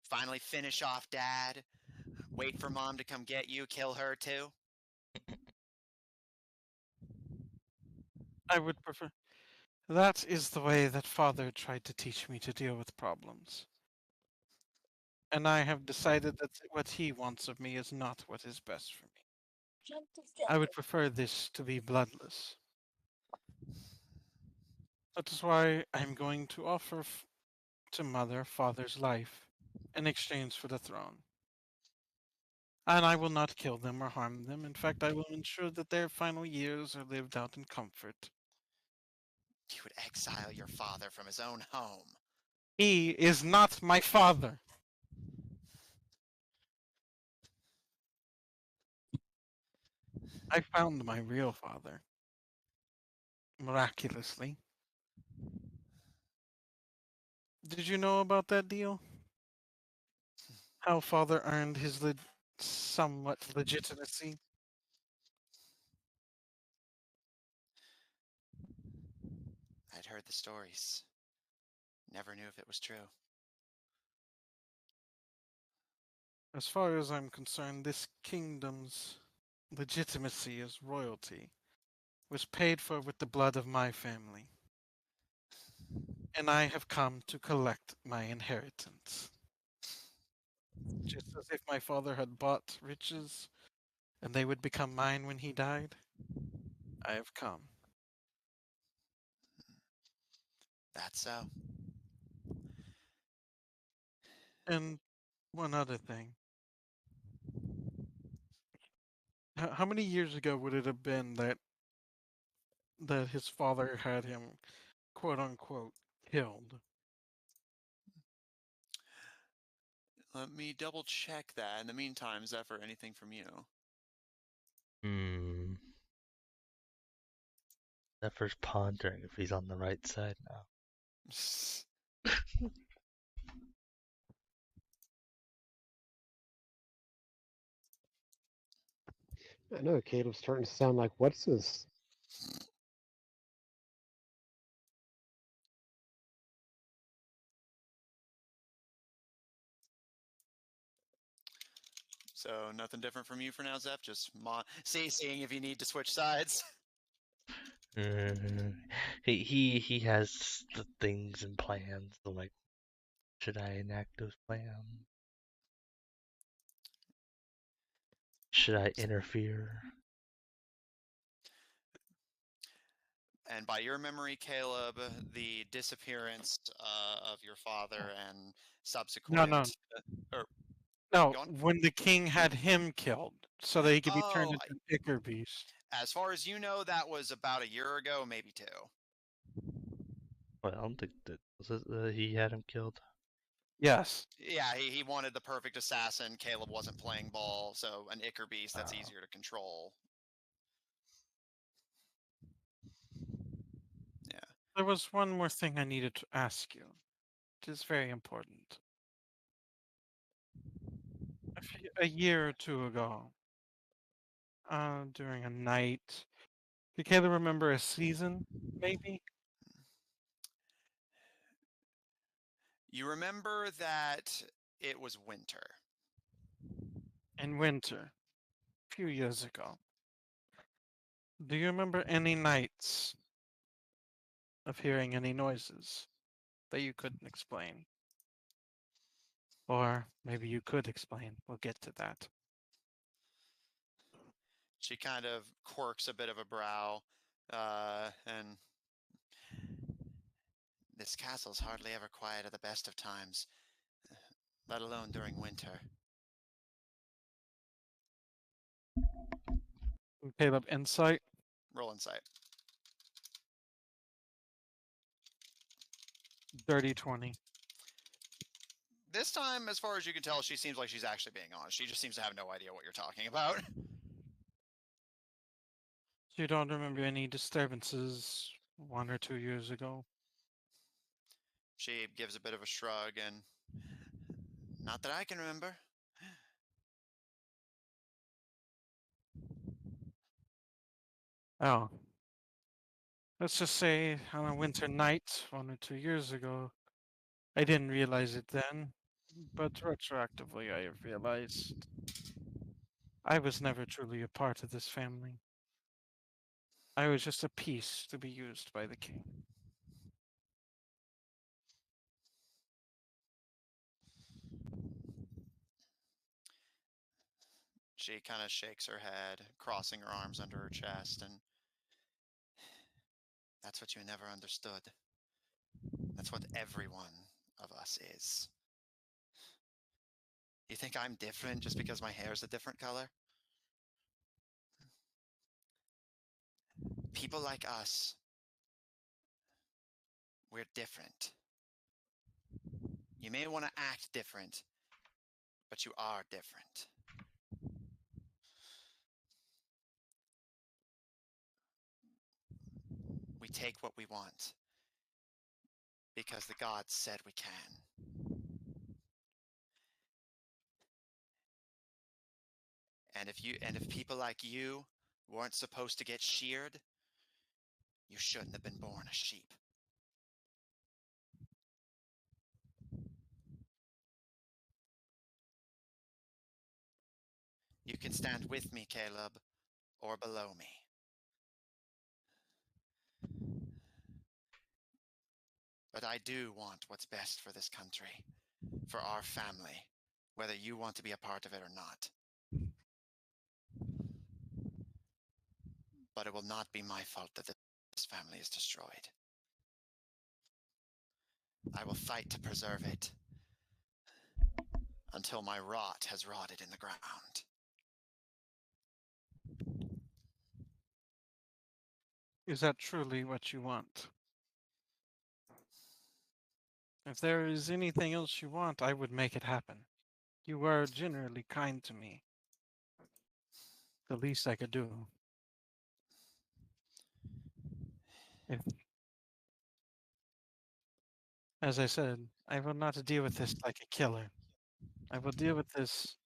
Finally finish off Dad? Wait for Mom to come get you, kill her too? I would prefer. That is the way that father tried to teach me to deal with problems. And I have decided that what he wants of me is not what is best for me. I would prefer this to be bloodless. That is why I'm going to offer to mother father's life in exchange for the throne. And I will not kill them or harm them. In fact, I will ensure that their final years are lived out in comfort. You would exile your father from his own home. He is not my father. I found my real father. Miraculously. Did you know about that deal? How father earned his somewhat legitimacy? I'd heard the stories. Never knew if it was true. As far as I'm concerned, this kingdom's legitimacy as royalty was paid for with the blood of my family. And I have come to collect my inheritance. Just as if my father had bought riches and they would become mine when he died, I have come. That's so. And one other thing. How many years ago would it have been that that his father had him, quote unquote, killed. Let me double check that. In the meantime, Zephyr, anything from you? Hmm. Zephyr's pondering if he's on the right side now. I know Caleb's starting to sound like, what's this? So nothing different from you for now, Zeph? Just seeing if you need to switch sides. He has the things and plans. So like, should I enact those plans? Should I interfere? And by your memory, Caleb, the disappearance of your father and subsequent... No. or No, go on. when the king had him killed, so that he could be turned Oh, into an Ichor beast. as far as you know, that was about a year ago, maybe 2. Well, I don't think that was it, he had him killed. Yes. Yeah, he wanted the perfect assassin. Caleb wasn't playing ball, so an Ichor beast that's Oh. easier to control. Yeah. There was one more thing I needed to ask you. It is very important. A year or two ago, during a night, do Caleb remember a season, maybe? You remember that it was winter. In winter, a few years ago. Do you remember any nights of hearing any noises that you couldn't explain? Or maybe you could explain. We'll get to that. She kind of quirks a bit of a brow, and this castle's hardly ever quiet at the best of times, let alone during winter. Caleb, insight. Roll insight. Dirty 20. This time, as far as you can tell, she seems like she's actually being honest. She just seems to have no idea what you're talking about. You don't remember any disturbances 1 or 2 years ago? She gives a bit of a shrug and... Not that I can remember. Oh. Let's just say on a winter night 1 or 2 years ago, I didn't realize it then, but retroactively I have realized I was never truly a part of this family. I was just a piece to be used by the king. She kind of shakes her head, crossing her arms under her chest, and... That's what you never understood. That's what every one of us is. You think I'm different just because my hair's a different color? People like us, we're different. You may want to act different, but you are different. We take what we want because the gods said we can. And if people like you weren't supposed to get sheared, you shouldn't have been born a sheep. You can stand with me, Caleb, or below me. But I do want what's best for this country, for our family, whether you want to be a part of it or not. But it will not be my fault that this family is destroyed. I will fight to preserve it until my rot has rotted in the ground. Is that truly what you want? If there is anything else you want, I would make it happen. You were generally kind to me. The least I could do. If, as I said, I will not deal with this like a killer. I will deal with this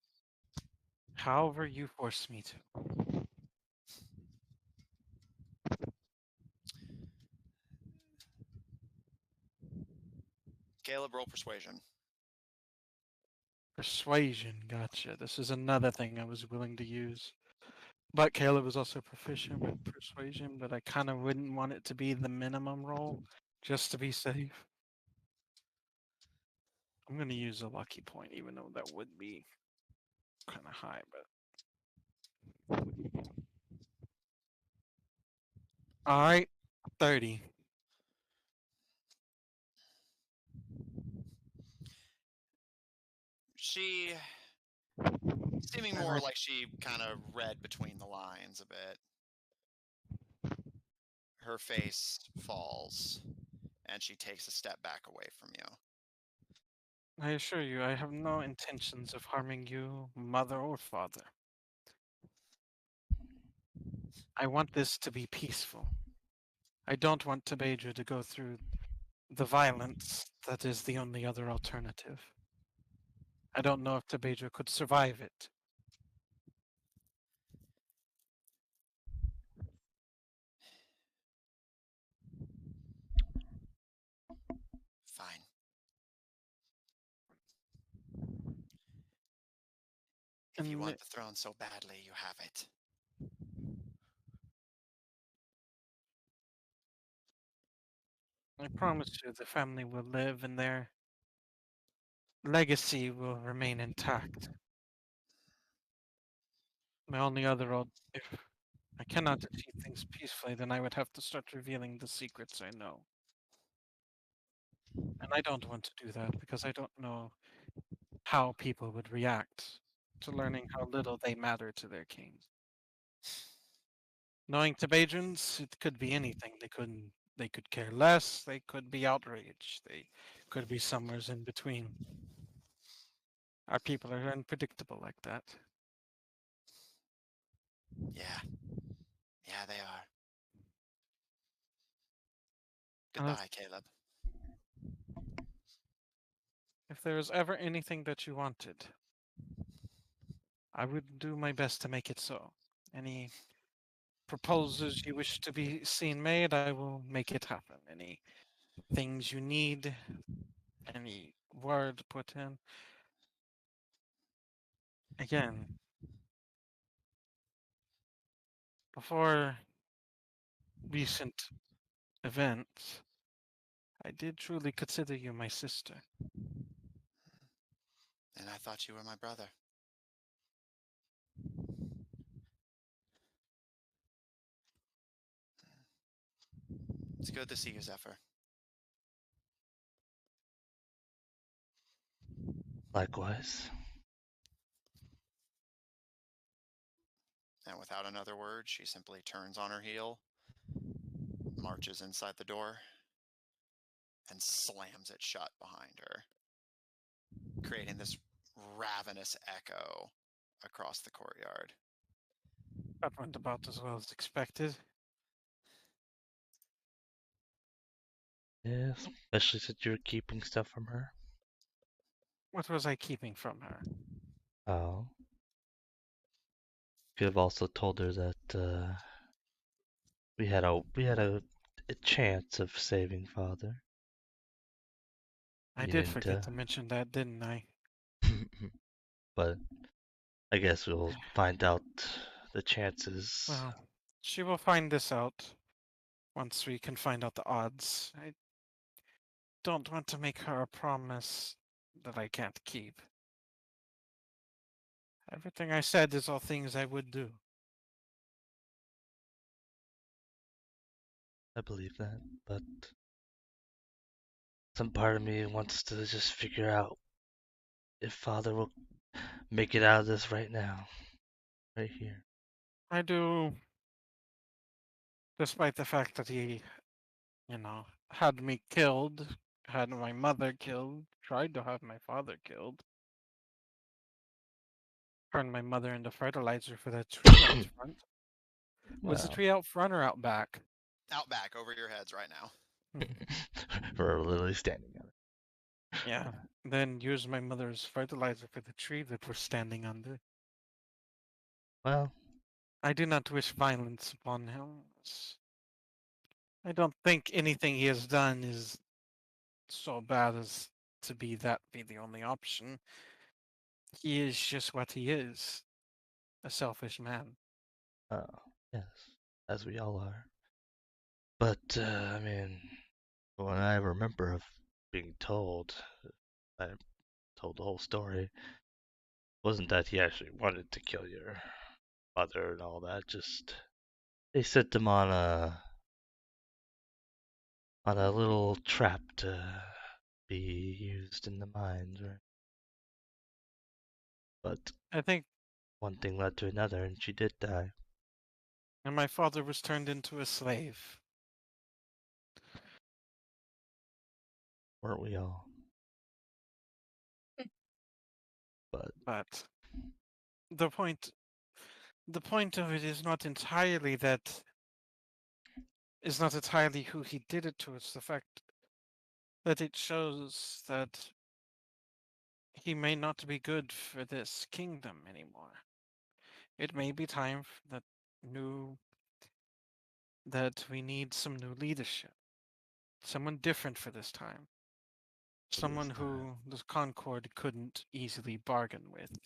however you force me to. Caleb, roll persuasion. Persuasion, gotcha. This is another thing I was willing to use. But Caleb was also proficient with persuasion, but I kind of wouldn't want it to be the minimum roll, just to be safe. I'm going to use a lucky point, even though that would be kind of high, but... Alright, 30. She, seeming more like she kind of read between the lines a bit. Her face falls, and she takes a step back away from you. I assure you, I have no intentions of harming you, mother or father. I want this to be peaceful. I don't want Tabeja to go through the violence that is the only other alternative. I don't know if Tabeja could survive it. Fine. If you And want the throne so badly, you have it. I promise you the family will live and their legacy will remain intact. My only other if I cannot achieve things peacefully, then I would have to start revealing the secrets I know. And I don't want to do that because I don't know how people would react to learning how little they matter to their king. Knowing Tibetans, it could be anything. They could care less, they could be outraged, they could be somewhere in between. Our people are unpredictable like that. Yeah. Yeah, they are. Unless, Goodbye, Caleb. if there was ever anything that you wanted, I would do my best to make it so. Any proposals you wish to be seen made, I will make it happen. Any things you need, any word put in. Again, before recent events, I did truly consider you my sister. And I thought you were my brother. It's good to see you, Zephyr. Likewise. And without another word, she simply turns on her heel, marches inside the door, and slams it shut behind her, creating this ravenous echo across the courtyard. That went about as well as expected. Yes, especially since you were keeping stuff from her. What was I keeping from her? Oh. Could have also told her that we had a chance of saving father. I You did didn't, forget to mention that, didn't I? but I guess we'll find out the chances. Well, she will find this out once we can find out the odds. I don't want to make her a promise that I can't keep. Everything I said is all things I would do. I believe that, but some part of me wants to just figure out if father will make it out of this right now. Right here. I do Despite the fact that he, you know, had me killed, had my mother killed, tried to have my father killed, turned my mother into fertilizer for that tree out front. Was the Well, tree out front or out back? Out back, over your heads right now. we're literally standing on it. Yeah. Then used my mother as fertilizer for the tree that we're standing under. Well, I do not wish violence upon him. I don't think anything he has done is so bad as to be the only option. He is just what he is, a selfish man. oh, yes, as we all are. But, I mean, when I remember of being told, I told the whole story, wasn't that he actually wanted to kill your mother and all that, just they set them on a little trap to be used in the mines, right? But I think, one thing led to another, and she did die. and my father was turned into a slave. Weren't we all? But But the point, the point of it is not entirely who he did it to. It's the fact that it shows that he may not be good for this kingdom anymore. It may be time new that we need some new leadership, someone different for this time, someone this time, who the Concord couldn't easily bargain with.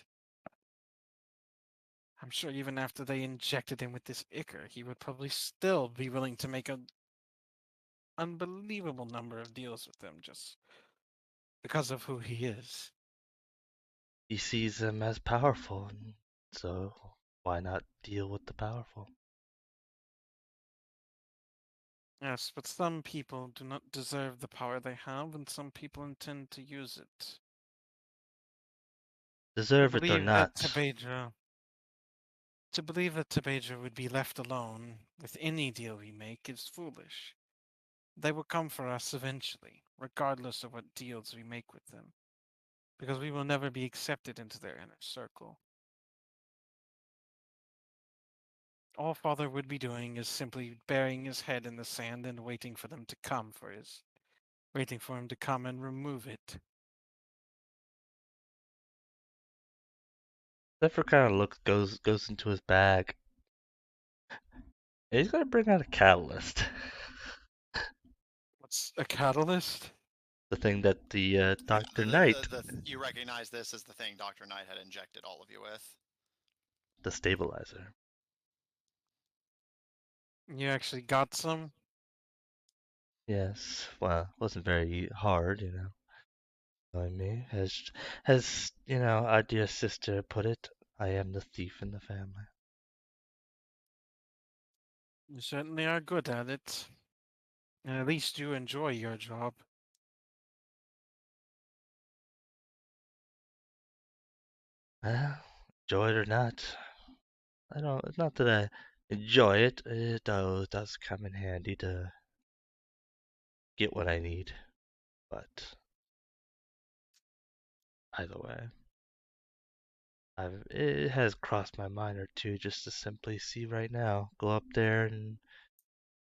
I'm sure even after they injected him with this ichor, he would probably still be willing to make an unbelievable number of deals with them just because of who he is. he sees them as powerful, and so why not deal with the powerful? Yes, but some people do not deserve the power they have, and some people intend to use it. To Deserve it or believe that not, Tabedra To believe that Tabedra would be left alone with any deal we make is foolish. They will come for us eventually, regardless of what deals we make with them, because we will never be accepted into their inner circle. All Father would be doing is simply burying his head in the sand and waiting for them to waiting for him to come and remove it. Zephyr kind of goes into his bag. He's gonna bring out a catalyst. What's a catalyst? The thing that the Dr. The, Knight, you recognize this as the thing Dr. Knight had injected all of you with. the stabilizer. You actually got some? Yes, well, it wasn't very hard, you know. Knowing me, as our dear sister put it, I am the thief in the family. You certainly are good at it. And at least you enjoy your job. Well, enjoy it or not, I don't. It's not that I enjoy it. It does come in handy to get what I need. But either way, it has crossed my mind or two just to simply see right now, go up there and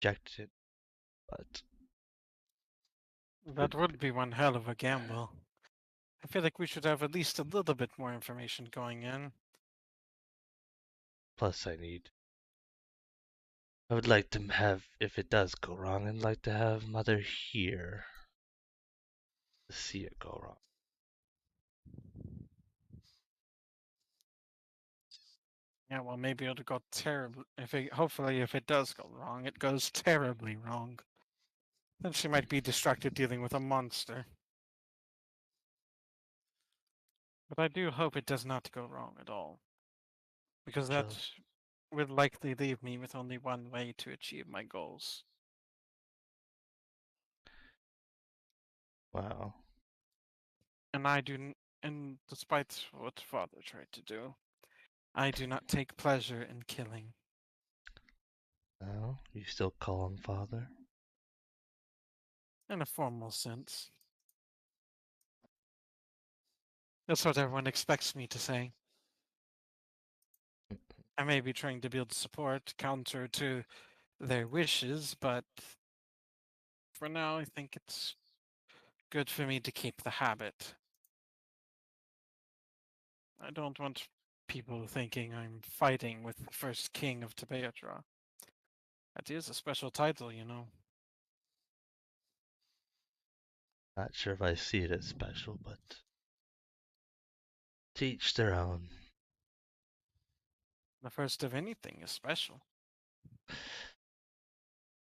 inject it. But That would be one hell of a gamble. I feel like we should have at least a little bit more information going in. plus, I would like to have, if it does go wrong, I'd like to have Mother here to see it go wrong. Yeah, well, maybe it'll go terribly. Hopefully, if it does go wrong, it goes terribly wrong. Then she might be distracted dealing with a monster. But I do hope it does not go wrong at all. Because that She'll, would likely leave me with only one way to achieve my goals. wow. And despite what Father tried to do, I do not take pleasure in killing. Well, you still call him father? In a formal sense. That's what everyone expects me to say. I may be trying to build support counter to their wishes, but for now I think it's good for me to keep the habit. I don't want people thinking I'm fighting with the first king of Tebeatra. That is a special title, you know. Not sure if I see it as special, but to each their own. The first of anything is special.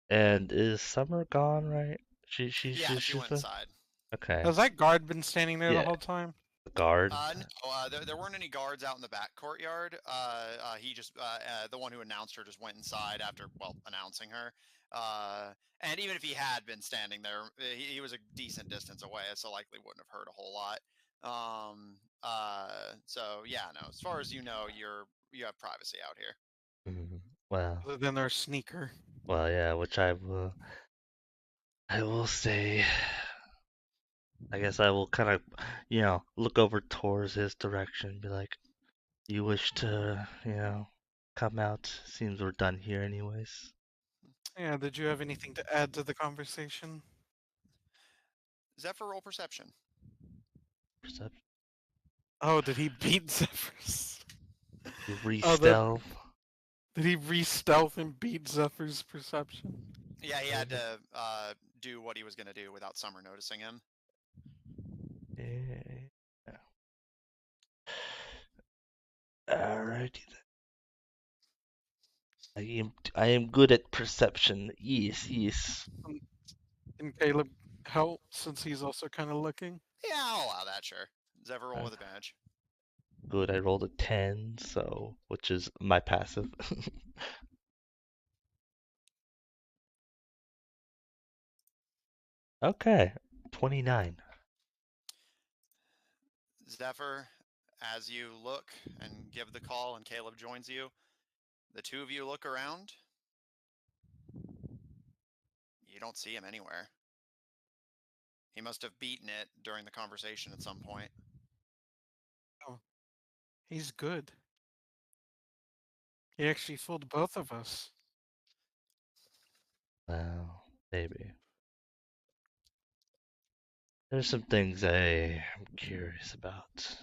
And is Summer gone, right? Yeah, she she's went been inside. okay. Has that guard been standing there the Yeah. whole time? The guard. No, there weren't any guards out in the back courtyard. He just, the one who announced her just went inside after, well, announcing her. And even if he had been standing there, he was a decent distance away, so likely wouldn't have heard a whole lot. So yeah, no, as far as you know, you have privacy out here. Well, Other than our sneaker. well, yeah. Which I will say. I guess I will kind of, look over towards his direction, be like, "You wish to, come out? Seems we're done here, anyways." Yeah, did you have anything to add to the conversation? Zephyr, roll perception. Perception. Oh, did he beat Zephyr's? You Oh, re-stealth. did he re-stealth and beat Zephyr's perception? Yeah, he had to do what he was going to do without Summer noticing him. Yeah. Alrighty then. I am good at perception. Yes. Can Caleb help since he's also kind of looking? Yeah, I'll allow that, sure. Zephyr, roll with advantage. Good. I rolled a 10, so which is my passive. Okay, 29. Zephyr, as you look and give the call and Caleb joins you, the two of you look around. You don't see him anywhere. He must have beaten it during the conversation at some point. Oh, he's good. He actually fooled both of us. Well, maybe. There's some things I am curious about.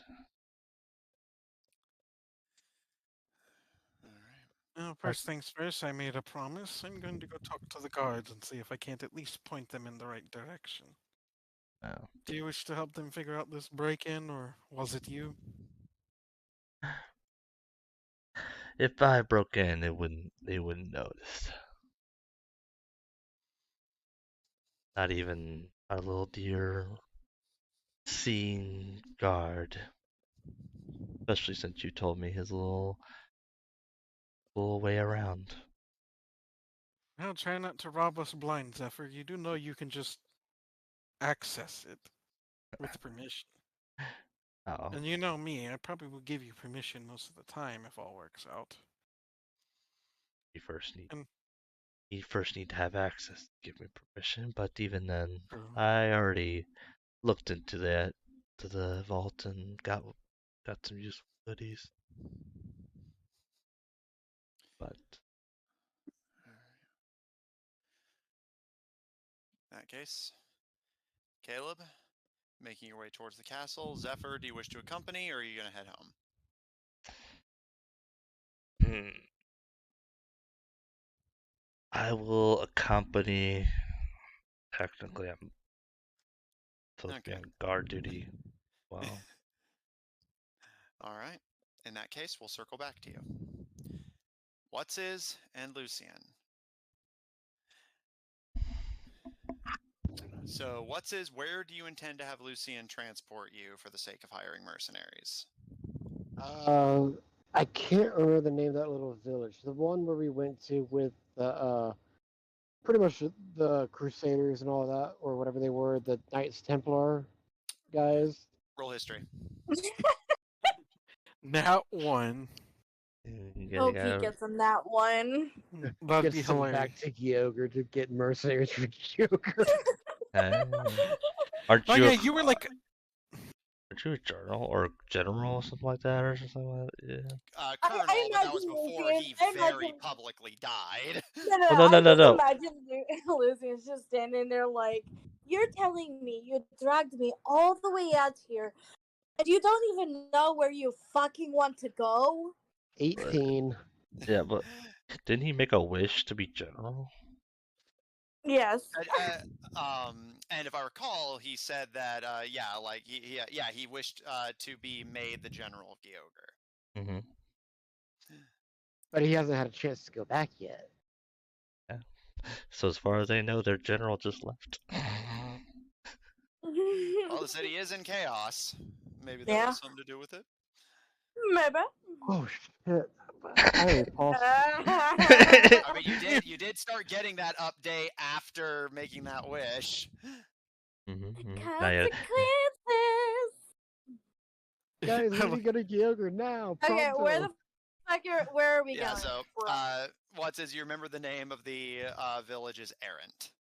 All right. Well, first things first, I made a promise. I'm going to go talk to the guards and see if I can't at least point them in the right direction. Well, Do you wish to help them figure out this break-in, or was it you? if I broke in, they wouldn't notice. Not even our little dear seeing guard. Especially since you told me his little way around. Well, try not to rob us blind, Zephyr. You do know you can just access it with permission. Oh, And you know me, I probably will give you permission most of the time if all works out. you first need And you first need to have access to give me permission. But even then, true. I already looked into the vault and got some useful goodies. But In that case, Caleb, making your way towards the castle. Zephyr, do you wish to accompany, or are you going to head home? I will accompany. Technically, I'm supposed to be Okay. on guard duty. Well, All right. In that case, we'll circle back to you. What's is and Lucian. So, what's is? Where do you intend to have Lucian transport you for the sake of hiring mercenaries? I can't remember the name of that little village. The one where we went to with the pretty much the Crusaders and all that, or whatever they were, the Knights Templar guys. Roll history. Now one. Hope he gets him that one. That'd Get be sent hilarious. back to Kyogre to get mercenaries for Kyogre. Aren't Oh you? yeah, A, you were like, aren't you a journal or general or something like that or something like that? Yeah. Colonel, I but that was imagine before Lucian. he I very imagine. publicly died. No. Oh, no. I just imagine Lucian's just standing there like, you're telling me you dragged me all the way out here, and you don't even know where you fucking want to go? 18. Yeah, but didn't he make a wish to be general? Yes. And if I recall, he said that he wished to be made the general of Kyogre. Mm-hmm. But he hasn't had a chance to go back yet. Yeah. So as far as they know, their general just left. Well, the city is in chaos. Maybe that has something to do with it. Maybe. Oh shit! I recall. I mean, you did start getting that update after making that wish. Consequences. Guys, we need to go to Kyogre now. Okay, pronto. where are we Yeah, going? so what says you remember the name of the village is Errant.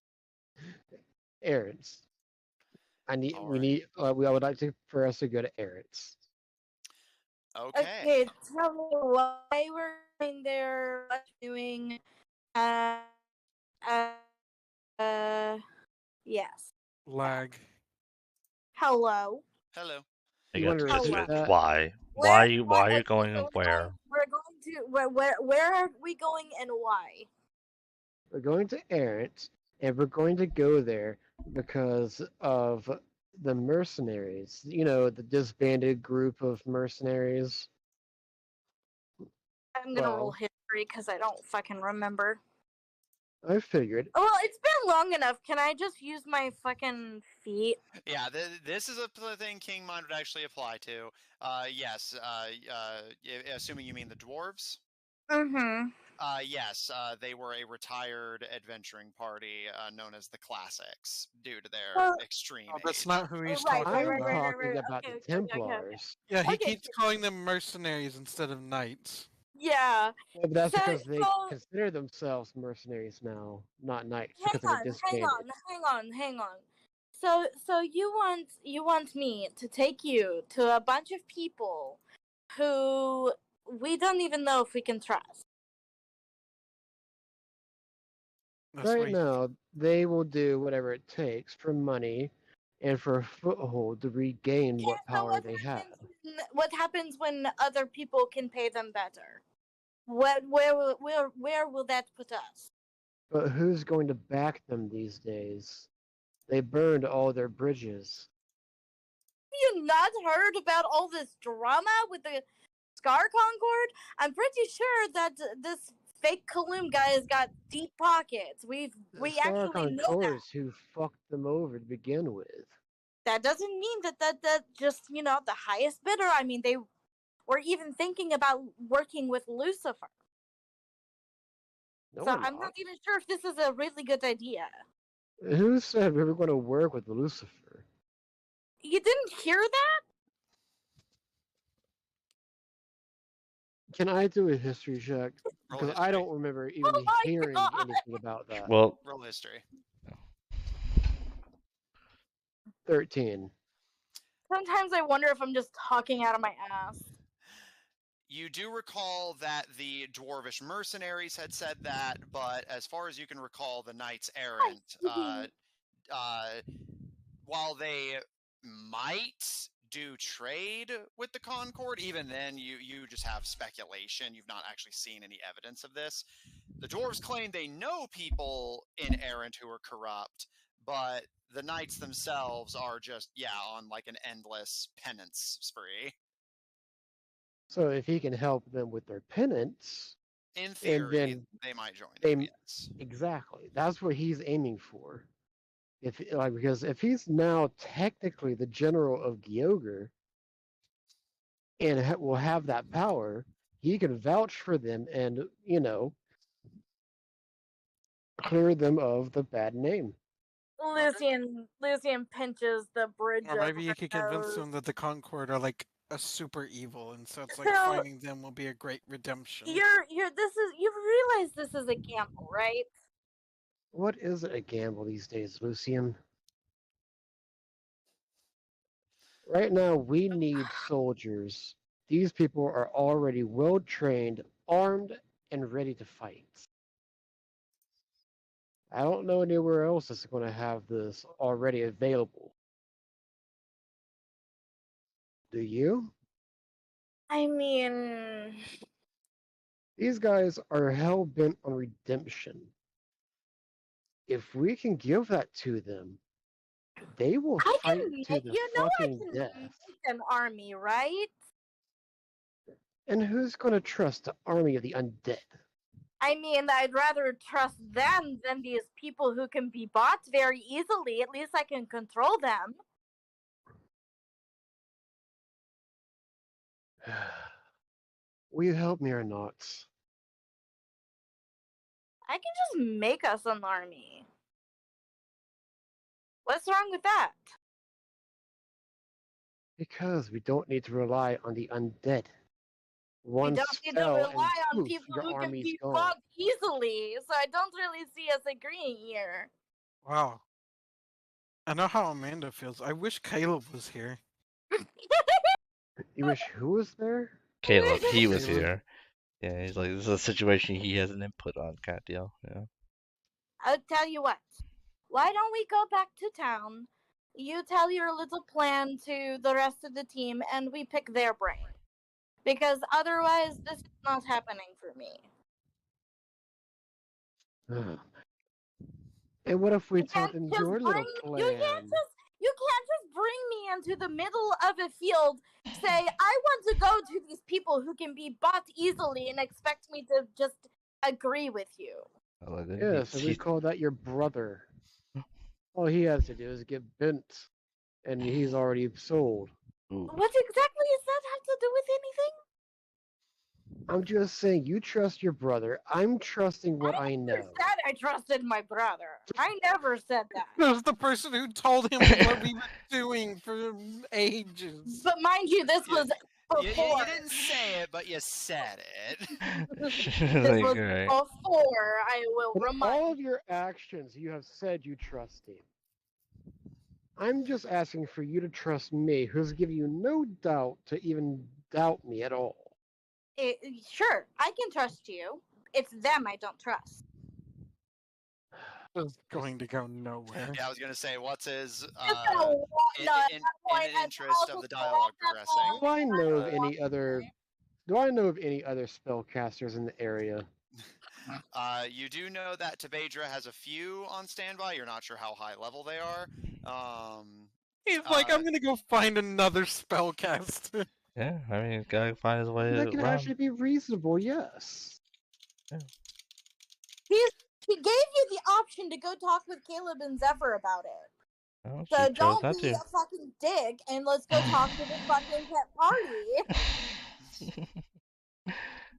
Errands. I would like for us to go to Errands. Okay. Tell me why we're going there, what we're doing. Yes. lag. Hello. Hello. I You got want to to repeat repeat that? why? Why are you going and so where? We're going to where are we going and why? We're going to Errands, and we're going to go there because of the mercenaries. You know, the disbanded group of mercenaries. I'm gonna roll history because I don't fucking remember. I figured. Well, it's been long enough. Can I just use my fucking feet? Yeah, this is a thing King Mind would actually apply to. Yes. Assuming you mean the dwarves. Mm-hmm. Yes, they were a retired adventuring party known as the Classics due to their extreme Oh, that's age. not who he's Right, talking I'm about. talking about the Templars. Yeah, he Okay, keeps calling them mercenaries instead of knights. Yeah. Yeah, but that's because they consider themselves mercenaries now, not knights, because they were disbanded. Hang on. So you want me to take you to a bunch of people who we don't even know if we can trust. That's Right why now, they will do whatever it takes for money and for a foothold to regain what power they have. What happens when other people can pay them better? Where will that put us? But who's going to back them these days? They burned all their bridges. You not heard about all this drama with the Scar Concord? I'm pretty sure that this fake Kaloom guy has got deep pockets. We actually know that. Who fucked them over to begin with. That doesn't mean that just the highest bidder. I mean, they were even thinking about working with Lucifer. No, so I'm not even sure if this is a really good idea. Who said we were going to work with Lucifer? You didn't hear that? Can I do a history check? Because I don't remember even hearing anything about that. Well, roll history. 13. Sometimes I wonder if I'm just talking out of my ass. You do recall that the dwarvish mercenaries had said that, but as far as you can recall, the Knights Errant, while they might do trade with the Concord, even then you just have speculation. You've not actually seen any evidence of this. The dwarves claim they know people in Errant who are corrupt, but the knights themselves are just, on like an endless penance spree. So if he can help them with their penance, in theory, then they might join them, yes. Exactly. That's what he's aiming for. Because if he's now technically the general of Gyogre and will have that power, he can vouch for them and, clear them of the bad name. Lucian pinches the bridge. Or maybe you could convince them that the Concord are like a super evil, and so it's like So- finding them will be a great redemption. You've realized this is a gamble, right? What is a gamble these days, Lucian? Right now, we need soldiers. These people are already well trained, armed, and ready to fight. I don't know anywhere else that's going to have this already available. Do you? I mean, These guys are hell bent on redemption. If we can give that to them, they will I fight can to make, the you know, I fucking can death. make an army, right? And who's going to trust the army of the undead? I mean, I'd rather trust them than these people who can be bought very easily. At least I can control them. Will you help me or not? I can just make us an army. What's wrong with that? Because we don't need to rely on the undead. We One don't need to spell rely and on poof, people your who can army's be gone. bought easily, so I don't really see us agreeing here. Wow. I know how Amanda feels. I wish Caleb was here. You wish who was there? Caleb, he was Caleb. here. Yeah, he's like, this is a situation he has an input on, kind of deal. Yeah. I'll tell you what. Why don't we go back to town? You tell your little plan to the rest of the team, and we pick their brain. Because otherwise, this is not happening for me. And what if we You tell can't them just your little bring- plan? You can't just bring me into the middle of a field, say, I want to go to these people who can be bought easily, and expect me to just agree with you. Like, Yeah, so we call that your brother. All he has to do is get bent, and he's already sold. Ooh. What exactly does that have to do with anything? I'm just saying, you trust your brother. I'm trusting what I never know. said I trusted my brother. I never said that. That was the person who told him what we were doing for ages. But mind you, this Yeah, was before. You didn't say it, but you said it. This Like, was alright. before. I will With remind. all of your actions, you have said you trust him. I'm just asking for you to trust me, who's given you no doubt to even doubt me at all. Sure, I can trust you. It's them I don't trust. This is going to go nowhere. Yeah, I was gonna say, what's his Just gonna walk in, at in, that point in and interest I'll of the just dialogue walk that progressing? Do I know of Uh, any other? Do I know of any other spellcasters in the area? You do know that Tebedra has a few on standby. You're not sure how high level they are. He's like, Uh, I'm gonna go find another spellcaster. Yeah, I mean, he's gotta find his way That can around. actually be reasonable, yes. He gave you the option to go talk with Caleb and Zephyr about it. Oh, So she chose don't not be to. a fucking dick and let's go talk to the fucking pet party.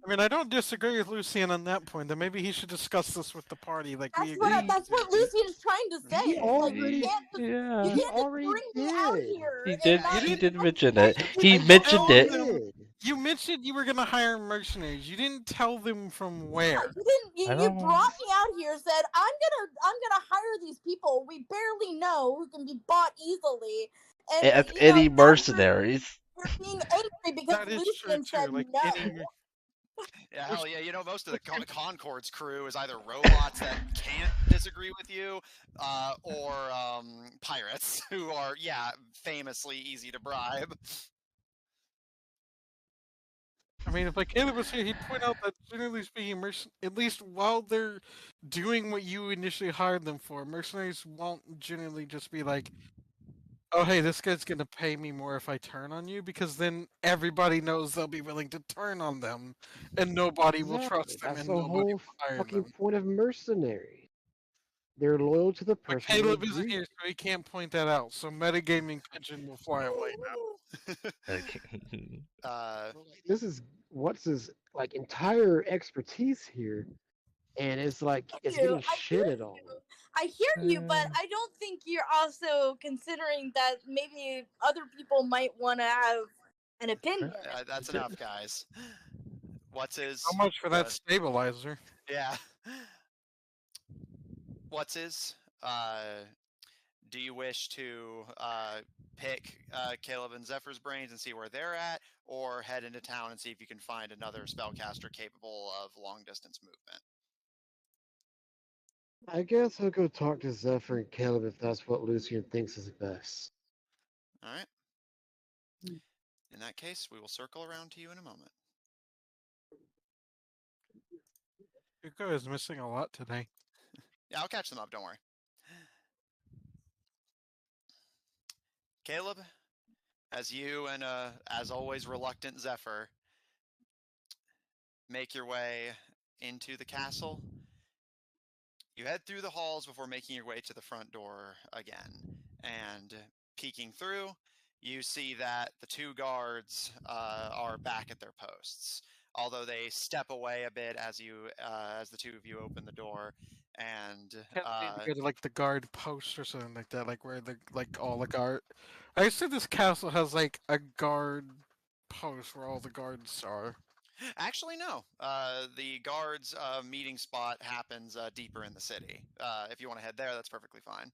I mean, I don't disagree with Lucian on that point. That maybe he should discuss this with the party, like we agreed. That's what Lucian is trying to say. He It's like, already- you can't just, Yeah. you He can't just already bring me out did. here. He and did. not He even did let mention me it. say He anything. mentioned it. Did. You mentioned you were gonna hire mercenaries. You didn't tell them from where. You didn't. You, I you don't- brought me out here. Said I'm gonna hire these people we barely know who can be bought easily. And As you know, any now mercenaries. you're being angry because That is true Lucian too. said Like no. any. Yeah, hell yeah. Most of the Concord's crew is either robots that can't disagree with you, or pirates who are, famously easy to bribe. I mean, if like Caleb was here, he'd point out that generally speaking, at least while they're doing what you initially hired them for, mercenaries won't generally just be like, "Oh, hey, this guy's gonna pay me more if I turn on you," because then everybody knows they'll be willing to turn on them, and nobody will trust them, That's and the nobody whole will hire fucking them. point of mercenary. They're loyal to the But person Caleb they isn't agree. here, so he can't point that out. So metagaming pigeon will fly away now. This is what's his like entire expertise here, and it's like it's getting shitted on. I hear you, but I don't think you're also considering that maybe other people might want to have an opinion. That's enough, guys. What's his? How much for that stabilizer? Yeah. What's his? Do you wish to pick Caleb and Zephyr's brains and see where they're at, or head into town and see if you can find another spellcaster capable of long distance movement? I guess I'll go talk to Zephyr and Caleb if that's what Lucian thinks is best. All right. In that case, we will circle around to you in a moment. Hugo is missing a lot today. Yeah, I'll catch them up, don't worry. Caleb, as you and, as always, reluctant Zephyr make your way into the castle, you head through the halls before making your way to the front door again. And peeking through, you see that the two guards are back at their posts. Although they step away a bit as the two of you open the door, and Can't we go to like the guard post or something like that, like where the all the guard. I assume this castle has like a guard post where all the guards are. actually no. The guards' meeting spot happens deeper in the city. If you want to head there, that's perfectly fine.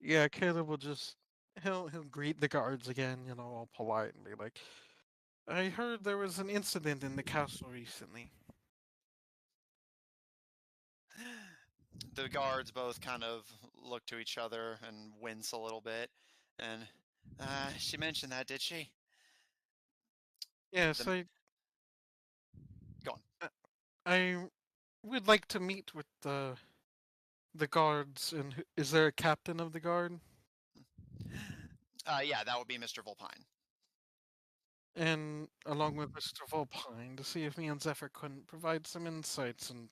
Yeah, Caleb will just he'll greet the guards again, all polite and be like, "I heard there was an incident in the castle recently." The guards both kind of look to each other and wince a little bit. And she mentioned that, did she? Yes, The- Go on. I would like to meet with the guards. And is there a captain of the guard? Yeah, that would be Mr. Volpine. And along with Mr. Volpine, to see if me and Zephyr couldn't provide some insights into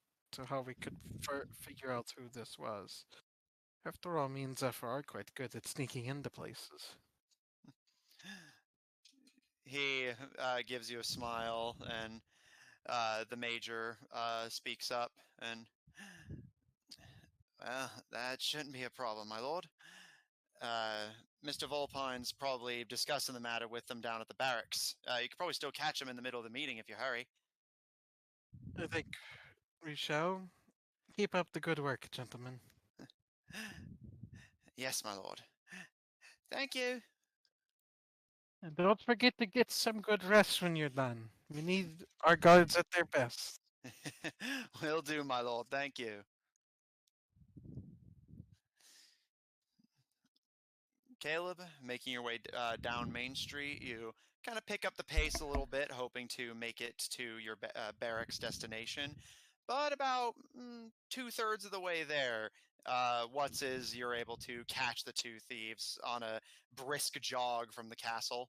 how we could figure out who this was. After all, me and Zephyr are quite good at sneaking into places. He gives you a smile, and the major speaks up, and well, that shouldn't be a problem, my lord. Mr. Volpine's probably discussing the matter with them down at the barracks. You could probably still catch him in the middle of the meeting if you hurry. I think we shall. Keep up the good work, gentlemen. Yes, my lord. Thank you. And don't forget to get some good rest when you're done. We need our guards at their best. Will do, my lord. Thank you. Caleb, making your way down Main Street, you kind of pick up the pace a little bit, hoping to make it to your barracks destination. But about 2/3 of the way there, you're able to catch the two thieves on a brisk jog from the castle.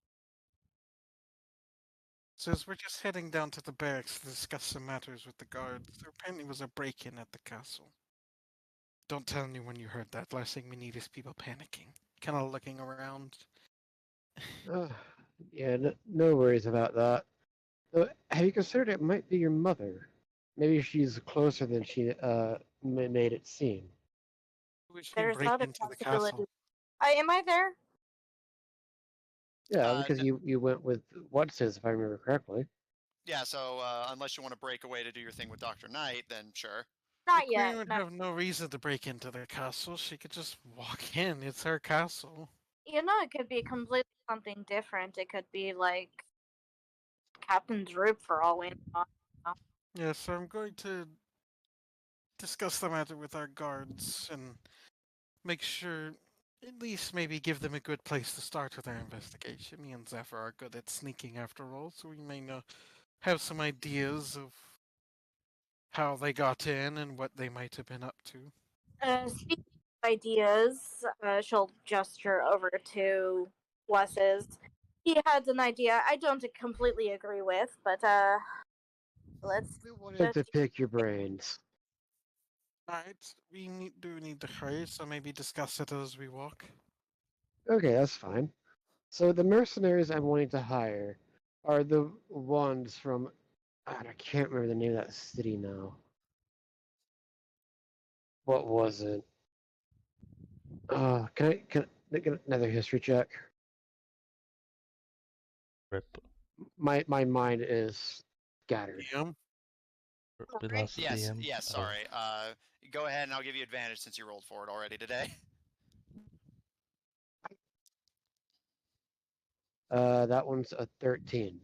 So as we're just heading down to the barracks to discuss some matters with the guards, there apparently was a break-in at the castle. Don't tell anyone you heard that. Last thing we need is people panicking. Kind of looking around. Yeah, no worries about that. So, have you considered it might be your mother? Maybe she's closer than she made it seem. We should There's break not a into the possibility. castle. Am I there? Yeah, because you went with what's his, if I remember correctly. Yeah, so unless you want to break away to do your thing with Dr. Knight, then sure. Not The queen yet. would No. have no reason to break into the castle. She could just walk in. It's her castle. It could be completely something different. It could be like Captain Droop for all we know. Yeah, so I'm going to discuss the matter with our guards and make sure, at least maybe give them a good place to start with their investigation. Me and Zephyr are good at sneaking after all, so we may have some ideas of how they got in and what they might have been up to. Speaking of ideas, she'll gesture over to Wes's. He had an idea I don't completely agree with, but let's. We wanted to pick your brains. Alright, we do need to hurry, so maybe discuss it as we walk. Okay, that's fine. So the mercenaries I'm wanting to hire are the ones from. God, I can't remember the name of that city now. What was it? Can I get another history check? Rip. My mind is scattered. DM. We lost the Yes, DM. yes, Oh, sorry. Go ahead and I'll give you advantage since you rolled for it already today. That one's a 13.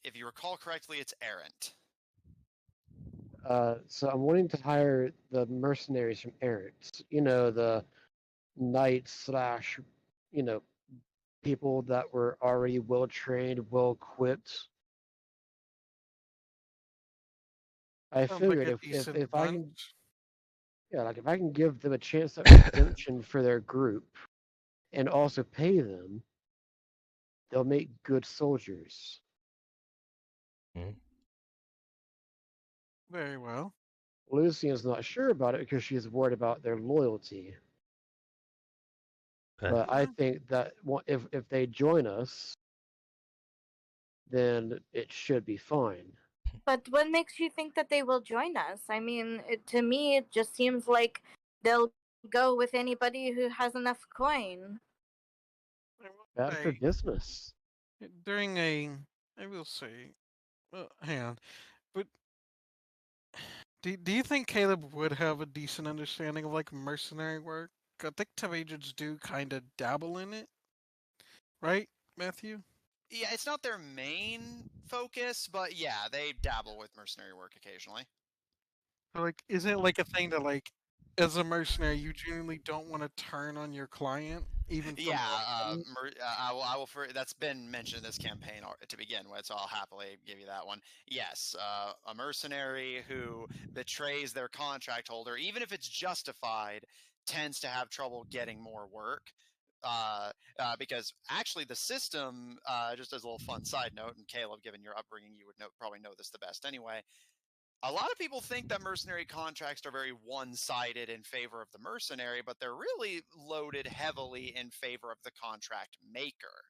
If you recall correctly, it's errant. So I'm wanting to hire the mercenaries from Errant. You know, the knights slash, you know, people that were already well trained, well equipped. I Sounds like figured a if decent I can, bunch. yeah, like if I can give them a chance at redemption for their group, and also pay them, they'll make good soldiers. Very well. Lucian's not sure about it because she's worried about their loyalty. okay. But I Yeah. think that if they join us, then it should be fine. But what makes you think that they will join us? I mean, to me, it just seems like they'll go with anybody who has enough coin. I will Bad for say, business. during a, I will say, hang on, but do you think Caleb would have a decent understanding of like mercenary work? I think top agents do kind of dabble in it, right, Matthew? Yeah, it's not their main focus, but yeah, they dabble with mercenary work occasionally. So, like, isn't it like a thing that like, as a mercenary, you genuinely don't want to turn on your client, even from Yeah, random? I will. That's been mentioned in this campaign to begin with, so I'll happily give you that one. Yes, a mercenary who betrays their contract holder, even if it's justified, tends to have trouble getting more work. Because actually the system, just as a little fun side note, and Caleb, given your upbringing, you would probably know this the best anyway. A lot of people think that mercenary contracts are very one-sided in favor of the mercenary, but they're really loaded heavily in favor of the contract maker.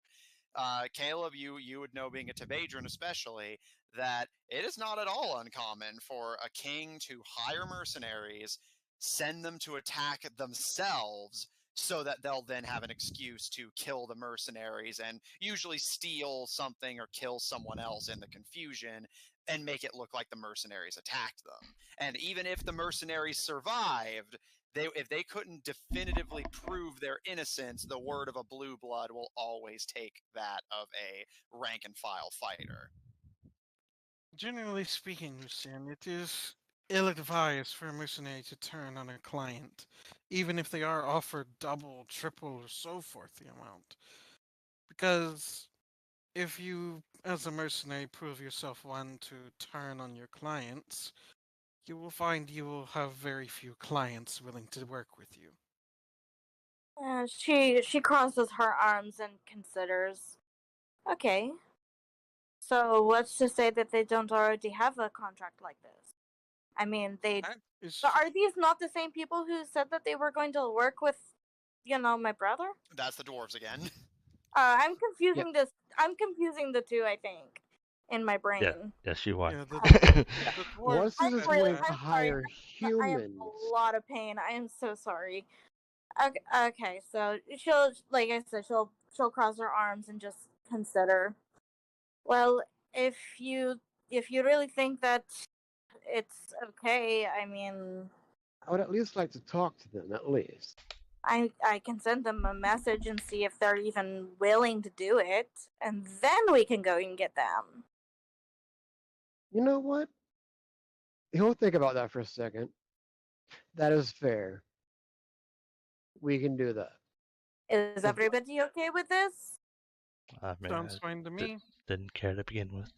Caleb, you would know, being a Tavadran especially, that it is not at all uncommon for a king to hire mercenaries, send them to attack themselves, so that they'll then have an excuse to kill the mercenaries and usually steal something or kill someone else in the confusion and make it look like the mercenaries attacked them. And even if the mercenaries survived, if they couldn't definitively prove their innocence, the word of a blue blood will always take that of a rank and file fighter. Generally speaking, Lucian, it is ill-advised for a mercenary to turn on a client, even if they are offered double, triple, or so forth the amount. Because if you, as a mercenary, prove yourself one to turn on your clients, you will find you will have very few clients willing to work with you. She crosses her arms and considers. Okay. So what's to say that they don't already have a contract like this? I mean, That is So are these not the same people who said that they were going to work with, my brother? That's the dwarves again. I'm Yep. confusing this. I'm confusing the two. I think in my Yeah. brain. Yes, you are. yeah, the dwarves Once I'm is said really. wanting that. to I'm sorry. hire I am humans. a lot of pain. I am so sorry. Okay, so she'll, like I said, she'll cross her arms and just consider. Well, if you if you really think that it's okay, I mean, I would at least like to talk to them, at least. I can send them a message and see if they're even willing to do it, and then we can go and get them. You know what? He'll think about that for a second. That is fair. We can do that. Is If everybody okay with this? I mean, Sounds fine to me. didn't care to begin with.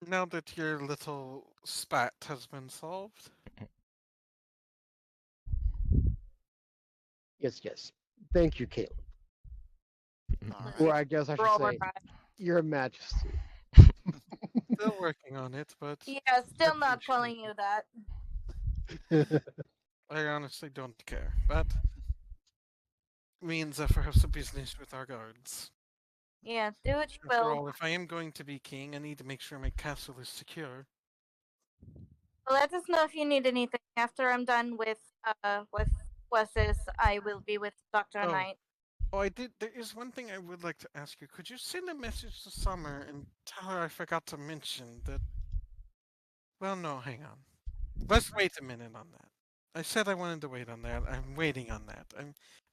Now that your little spat has been solved. yes. Thank you, Caleb. All Or right. I guess I should Roll her say, eyes. Your Majesty. Still working on it, but Yeah, still not appreciate calling it. you that. I honestly don't care. But means if I have some business with our guards. Yeah, do what you After will. all, if I am going to be king, I need to make sure my castle is secure. Let us know if you need anything. After I'm done with Wes's, I will be with Dr. Oh. Knight. Oh, I did. There is one thing I would like to ask you. Could you send a message to Summer and tell her I forgot to mention that? Well, no, hang on. Let's wait a minute on that. I said I wanted to wait on that. I'm waiting on that.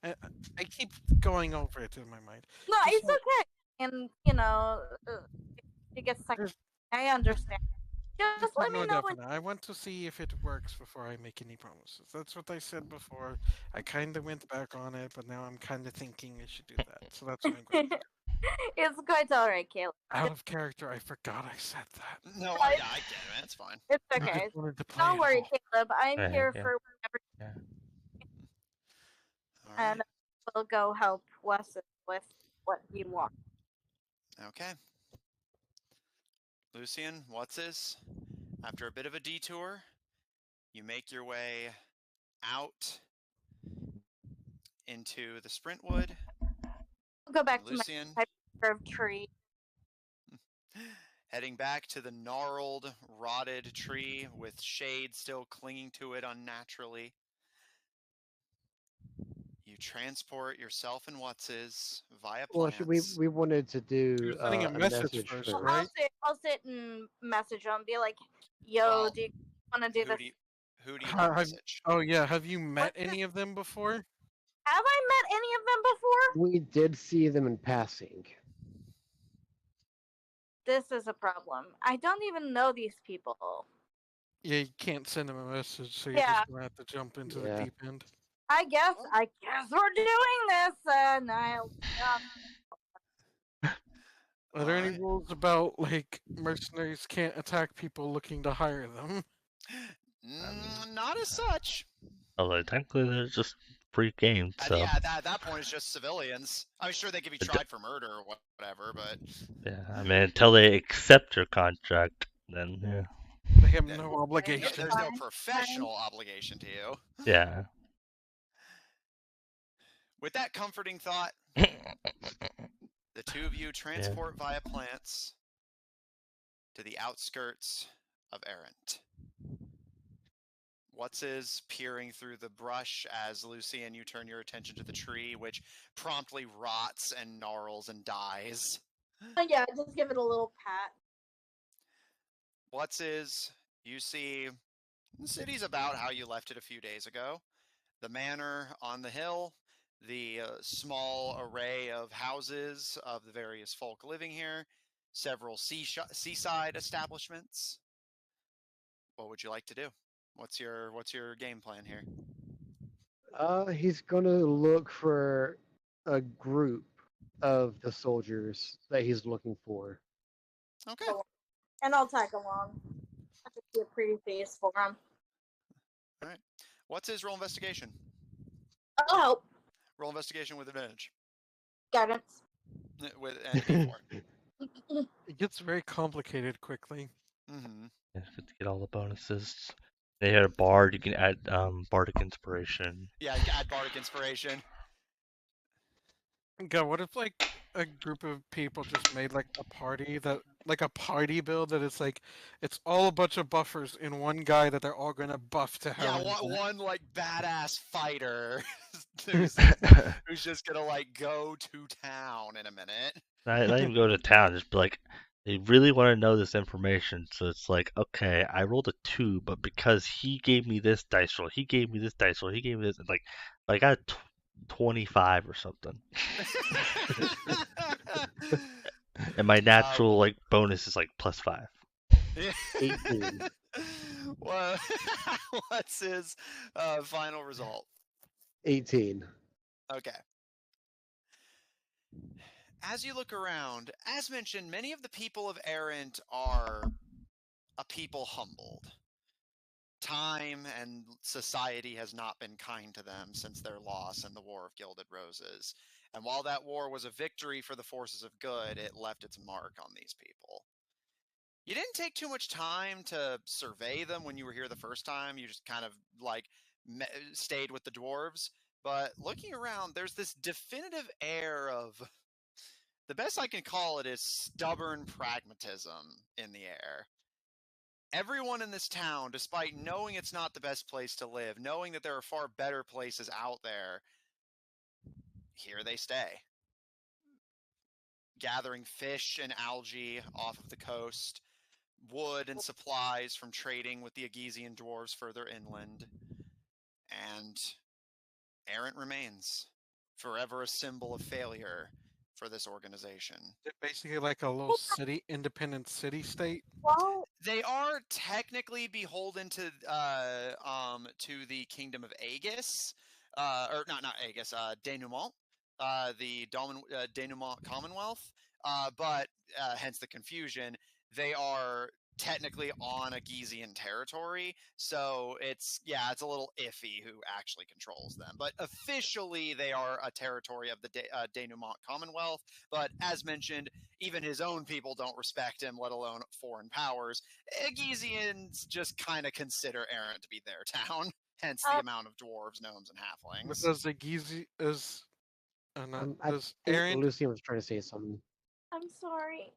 I, I keep going over it in my mind. No, Just it's okay. And it gets second. There's, I understand. Just let me no know when. definite. I want to see if it works before I make any promises. That's what I said before. I kind of went back on it, but now I'm kind of thinking I should do that. So that's what I'm going to do. It's quite alright, Caleb. Out of character, I forgot I said that. No, I get it, man. It's fine. It's I okay. just wanted to play Don't it worry, off. Caleb. I'm Yeah, here yeah. for whenever, Yeah. All right. and we'll go help Wes with what he wants. Okay. Lucian, what's this? After a bit of a detour, you make your way out into the Sprintwood. I'll go back to Lucian, my type of tree. heading back to the gnarled, rotted tree with shade still clinging to it unnaturally. You transport yourself and What's-His via Well, plants. we wanted to do You're sending a message first, first. right? I'll sit and message him. Be like, "Yo, Well, do you want to do this?" Who do you want to message? Oh yeah, have you met any of them before? Have I met any of them before? We did see them in passing. This is a problem. I don't even know these people. Yeah, you can't send them a message, so you're Yeah. just gonna have to jump into the Yeah. deep end. I guess we're doing this, and Are there any Alright. rules about like mercenaries can't attack people looking to hire them? Not as such. Although technically they're just free game, so Yeah, at that point it's just civilians. I'm sure they could be tried for murder or whatever, but yeah. I mean, until they accept your contract, then yeah, They have Yeah. no obligation. there's no Fine. professional obligation to you. yeah. With that comforting thought, the two of you transport via plants to the outskirts of Errant. What's-His peering through the brush as Lucian, you turn your attention to the tree, which promptly rots and gnarls and dies. yeah, just give it a little pat. What's-His, you see, the city's about how you left it a few days ago. The manor on the hill, the small array of houses of the various folk living here, several seaside establishments. What would you like to do? What's your game plan here? He's gonna look for a group of the soldiers that he's looking for. Okay. And I'll tag along. I could see a pretty face for him. All right. What's-His roll investigation? I'll help. Roll investigation with advantage. Guidance. With and a D4. It gets very complicated quickly. Mm-hmm. Yeah, to get all the bonuses. They had a bard. You can add bardic inspiration. Yeah, add bardic inspiration. God, what if like a group of people just made like a party build that it's all a bunch of buffers in one guy that they're all gonna buff to hell. Yeah, one like badass fighter who's just gonna like go to town in a minute. Not even go to town. Just be like, they really want to know this information. So it's like, okay, I rolled a 2, but because he gave me this dice roll, he gave me this dice roll, he gave me this. It's like, I got 25 or something. And my natural like bonus is like +5. 18. Well, what's his final result? 18. Okay. As you look around, as mentioned, many of the people of Errant are a people humbled. Time and society has not been kind to them since their loss in the War of Gilded Roses. And while that war was a victory for the forces of good, it left its mark on these people. You didn't take too much time to survey them when you were here the first time. You just kind of like stayed with the dwarves. But looking around, there's this definitive air of, the best I can call it is stubborn pragmatism in the air. Everyone in this town, despite knowing it's not the best place to live, knowing that there are far better places out there, here they stay, gathering fish and algae off of the coast, wood and supplies from trading with the Agesian dwarves further inland, and errant remains, forever a symbol of failure for this organization. Is it basically like a little city, independent city state? Well, They are technically beholden to the kingdom of Aegis, or not Aegis, denouement, the denouement Commonwealth, but hence the confusion. They are technically on Agesian territory, so it's a little iffy who actually controls them. But officially, they are a territory of the denouement Commonwealth. But as mentioned, even his own people don't respect him, let alone foreign powers. Agesians just kind of consider Errant to be their town, hence the amount of dwarves, gnomes, and halflings. Does the Gizi is I does think Aaron? Lucian was trying to say something. I'm sorry.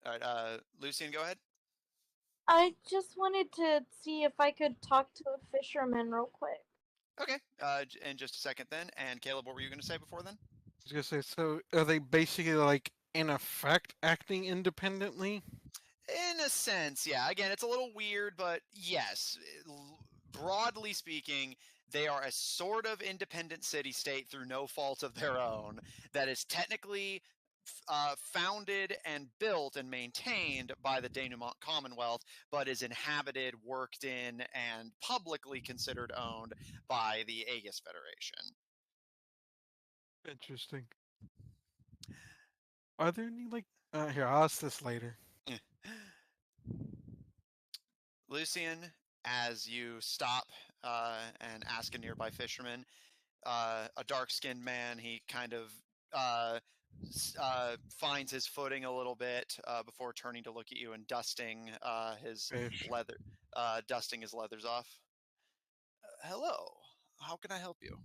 All right, Lucian, go ahead. I just wanted to see if I could talk to a fisherman real quick. Okay, in just a second then. And Caleb, what were you going to say before then? I was gonna say, so are they basically like in effect acting independently? In a sense, yeah. Again, it's a little weird, but yes, broadly speaking, they are a sort of independent city-state through no fault of their own that is technically founded and built and maintained by the denouement Commonwealth, but is inhabited, worked in, and publicly considered owned by the Aegis Federation. Interesting. Are there any like? Here, I'll ask this later. Lucian, as you stop and ask a nearby fisherman, a dark-skinned man, he kind of finds his footing a little bit before turning to look at you and dusting his Fish. dusting his leathers off. Hello, how can I help you?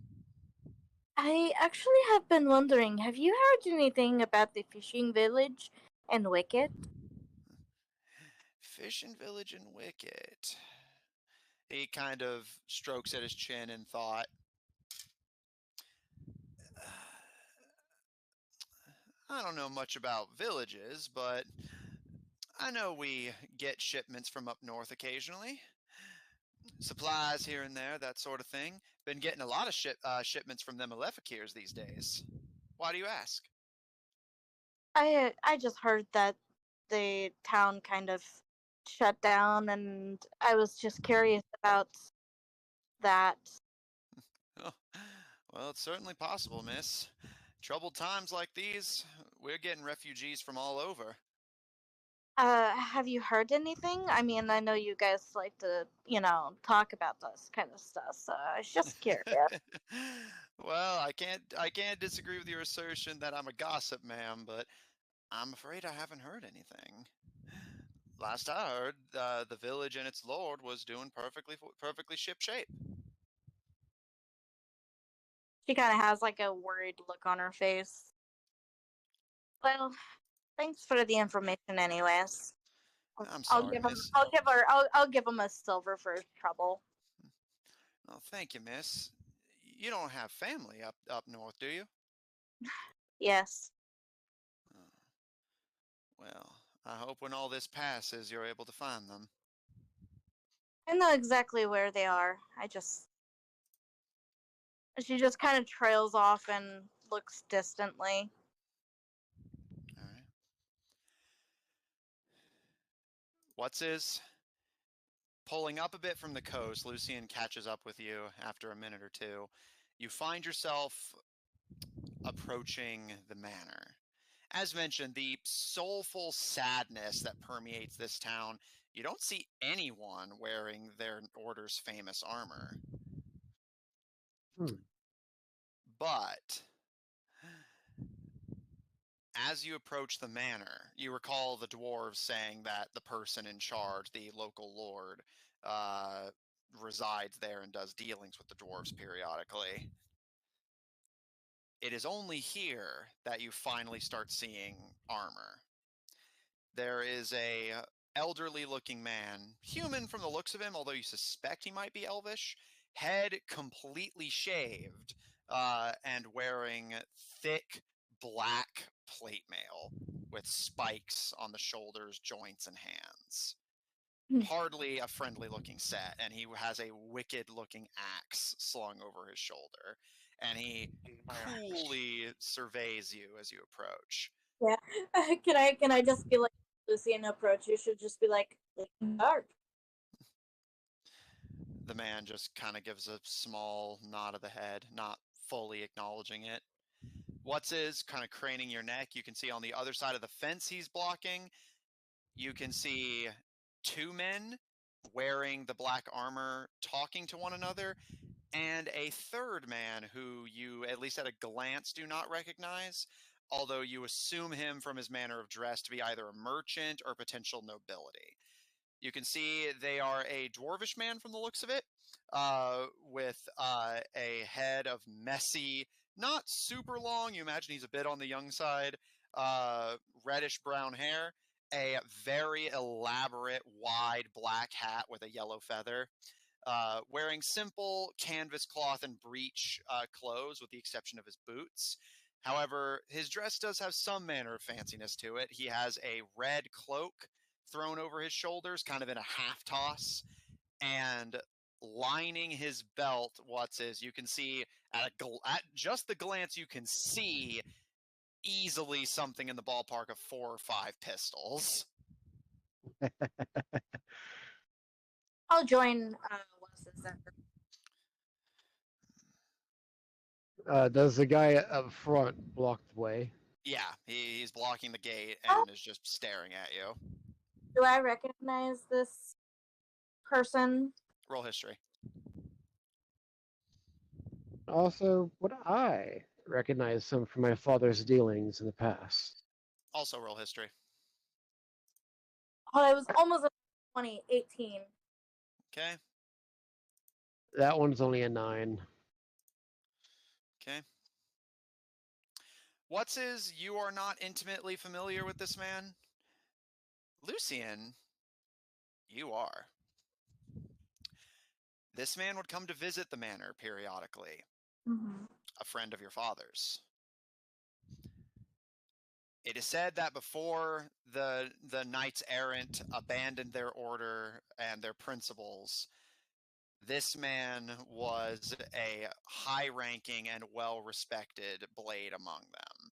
I actually have been wondering, have you heard anything about the fishing village and Wicket? Fishing Village and Wicket. He kind of strokes at his chin in thought. I don't know much about villages, but I know we get shipments from up north occasionally. Supplies here and there, that sort of thing. Been getting a lot of shipments from them Alefikirs these days. Why do you ask? I just heard that the town kind of shut down, and I was just curious about that. Oh, well, it's certainly possible, miss. Troubled times like these, we're getting refugees from all over. Have you heard anything? I mean, I know you guys like to, talk about this kind of stuff, so I was just curious. Well, I can't disagree with your assertion that I'm a gossip, ma'am, but I'm afraid I haven't heard anything. Last I heard, the village and its lord was doing perfectly shipshape. She kind of has like a worried look on her face. Well, thanks for the information, anyways. I'm I'll sorry, give him. miss. I'll give him a silver for his trouble. Oh, thank you, miss. You don't have family up north, do you? Yes. Oh. Well, I hope when all this passes, you're able to find them. I know exactly where they are. She just kind of trails off and looks distantly. All right. What's his? Pulling up a bit from the coast, Lucian catches up with you after a minute or two. You find yourself approaching the manor. As mentioned, the soulful sadness that permeates this town, you don't see anyone wearing their order's famous armor. But as you approach the manor, you recall the dwarves saying that the person in charge, the local lord, resides there and does dealings with the dwarves periodically. It is only here that you finally start seeing armor. There is a elderly-looking man, human from the looks of him, although you suspect he might be elvish, head completely shaved, and wearing thick black plate mail with spikes on the shoulders, joints, and hands. Hardly a friendly-looking set, and he has a wicked-looking axe slung over his shoulder, and he coolly surveys you as you approach. Yeah. Can I just be like, Lucy, and approach? You should just be like, dark. The man just kind of gives a small nod of the head, not fully acknowledging it. What's is kind of craning your neck. You can see on the other side of the fence he's blocking, you can see two men wearing the black armor talking to one another, and a third man who you, at least at a glance, do not recognize, although you assume him from his manner of dress to be either a merchant or potential nobility. You can see they are a dwarvish man from the looks of it, with a head of messy, not super long, you imagine he's a bit on the young side, reddish brown hair, a very elaborate wide black hat with a yellow feather, wearing simple canvas cloth and breech clothes with the exception of his boots. However, his dress does have some manner of fanciness to it. He has a red cloak thrown over his shoulders, kind of in a half toss, and lining his belt, you can see at just the glance, you can see easily something in the ballpark of 4 or 5 pistols. I'll join Wes's effort. Does the guy up front block the way? Yeah, he's blocking the gate and is just staring at you. Do I recognize this person? Roll history. Also, would I recognize him from my father's dealings in the past? Also roll history. Oh, I was almost a 20, 18. Okay. That one's only a 9. Okay. You are not intimately familiar with this man? Lucian, you are. This man would come to visit the manor periodically. Mm-hmm. A friend of your father's. It is said that before the knights errant abandoned their order and their principles, this man was a high-ranking and well-respected blade among them.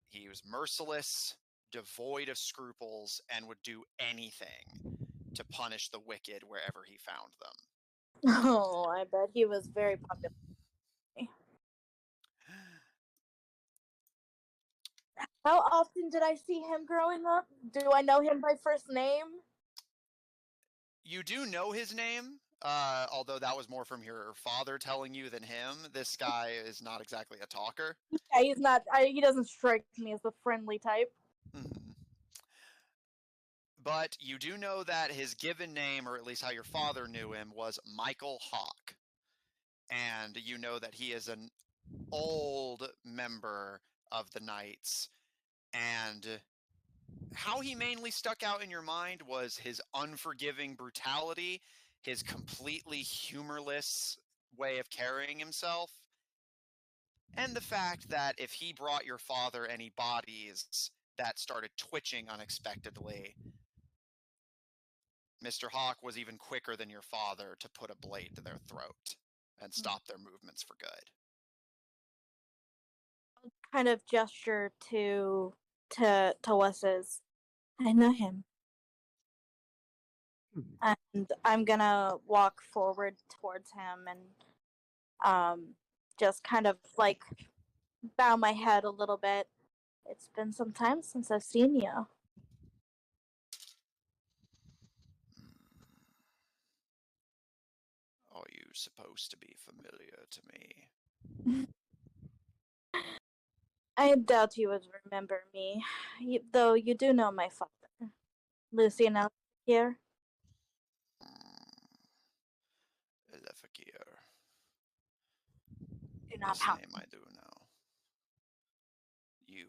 He was merciless, devoid of scruples, and would do anything to punish the wicked wherever he found them. Oh, I bet he was very popular. How often did I see him growing up? Do I know him by first name? You do know his name, although that was more from your father telling you than him. This guy is not exactly a talker. Yeah, he's not. He doesn't strike me as the friendly type. Mm-hmm. But you do know that his given name, or at least how your father knew him, was Michael Hawk. And you know that he is an old member of the Knights. And how he mainly stuck out in your mind was his unforgiving brutality, his completely humorless way of carrying himself, and the fact that if he brought your father any bodies that started twitching unexpectedly, Mr. Hawk was even quicker than your father to put a blade to their throat and stop their movements for good. Kind of gesture to Wes's. I know him. And I'm gonna walk forward towards him and just kind of like bow my head a little bit. It's been some time since I've seen you. Are you supposed to be familiar to me? I doubt you would remember me, though you do know my father. Lucian here. Elefakir. Do not This pout. name I do know. You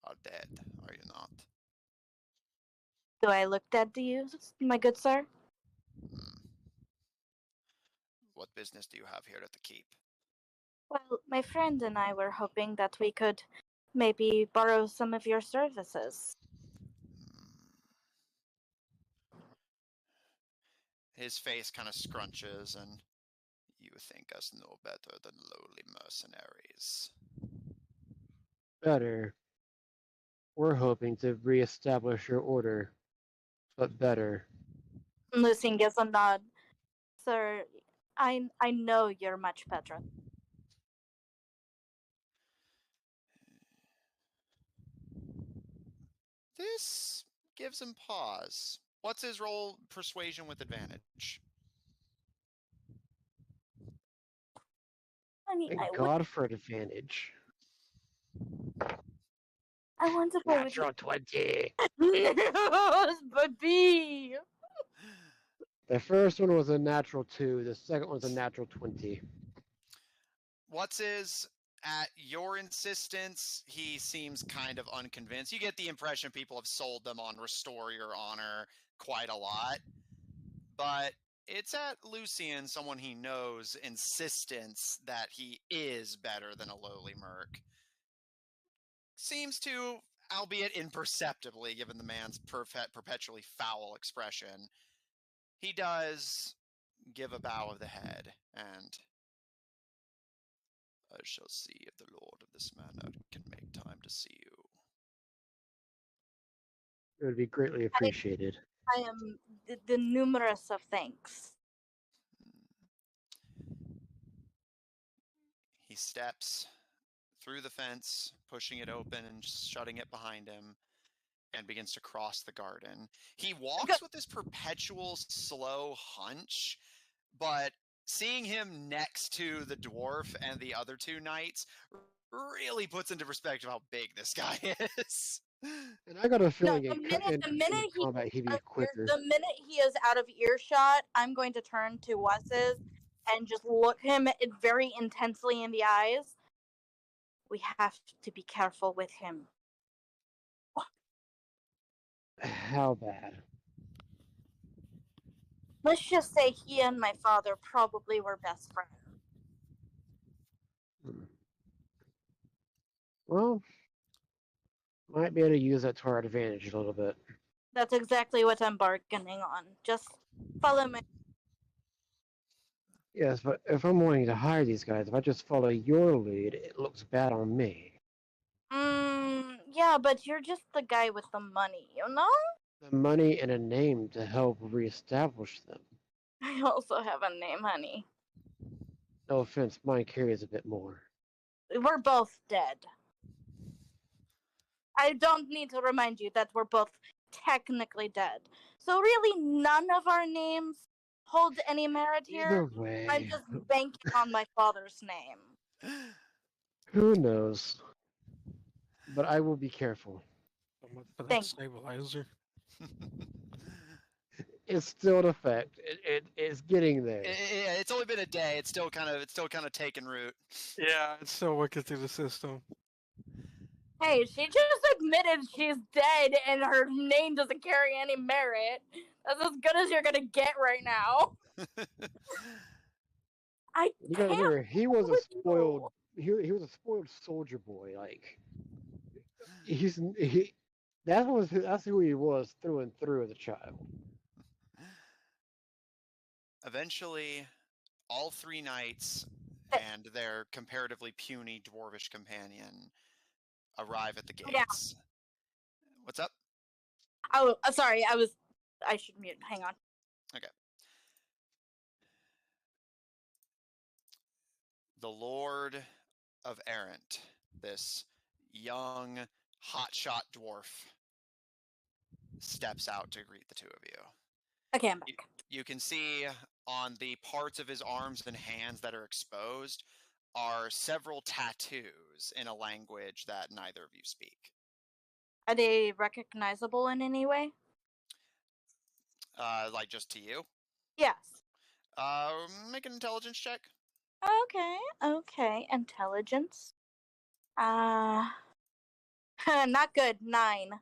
are dead, are you not? Do I look dead to you, my good sir? What business do you have here at the keep? Well, my friend and I were hoping that we could maybe borrow some of your services. His face kind of scrunches, and you think us no better than lowly mercenaries. Better. We're hoping to reestablish your order, but better. Lucien gives a nod. Sir, I know you're much better. This gives him pause. What's his roll? Persuasion with advantage. Honey, Thank God for advantage. I want to play with you. Natural 20. But B. The first one was a natural 2. The second one was a natural 20. What's his? At your insistence, he seems kind of unconvinced. You get the impression people have sold them on Restore Your Honor quite a lot. But it's at Lucien, someone he knows, insistence that he is better than a lowly merc. Seems to, albeit imperceptibly, given the man's perpetually foul expression, he does give a bow of the head, and I shall see if the lord of this manor can make time to see you. It would be greatly appreciated. I am the numerous of thanks. He steps through the fence, pushing it open and shutting it behind him, and begins to cross the garden. He walks with this perpetual slow hunch, but seeing him next to the dwarf and the other two knights really puts into perspective how big this guy is. And I got a feeling the in minute combat he'd be quicker. The minute he is out of earshot, I'm going to turn to Wes's and just look him very intensely in the eyes. We have to be careful with him. How bad? Let's just say he and my father probably were best friends. Well, might be able to use that to our advantage a little bit. That's exactly what I'm bargaining on. Just follow me. Yes, but if I'm wanting to hire these guys, if I just follow your lead, it looks bad on me. Yeah, but you're just the guy with the money, you know? The money and a name to help reestablish them. I also have a name, honey. No offense, mine carries a bit more. We're both dead. I don't need to remind you that we're both technically dead. So really, none of our names hold any merit here. Either way, I'm just banking on my father's name. Who knows? But I will be careful. So much for that Thank you. stabilizer. It's still in effect. It's getting there. It's only been a day. It's still kind of taking root. Yeah, it's still working through the system. Hey, she just admitted she's dead and her name doesn't carry any merit. That's as good as you're gonna get right now. You gotta remember, he was a spoiled. He was a spoiled soldier boy. Like that's who he was through and through as a child. Eventually, all three knights and their comparatively puny dwarvish companion arrive at the gates. Yeah. What's up? Oh, sorry. I should mute. Hang on. Okay. The Lord of Errant, this young, hotshot dwarf, steps out to greet the two of you. Okay, I'm back. You can see on the parts of his arms and hands that are exposed are several tattoos in a language that neither of you speak. Are they recognizable in any way? Like just to you? Yes. Make an intelligence check. Okay. Intelligence. Not good. 9.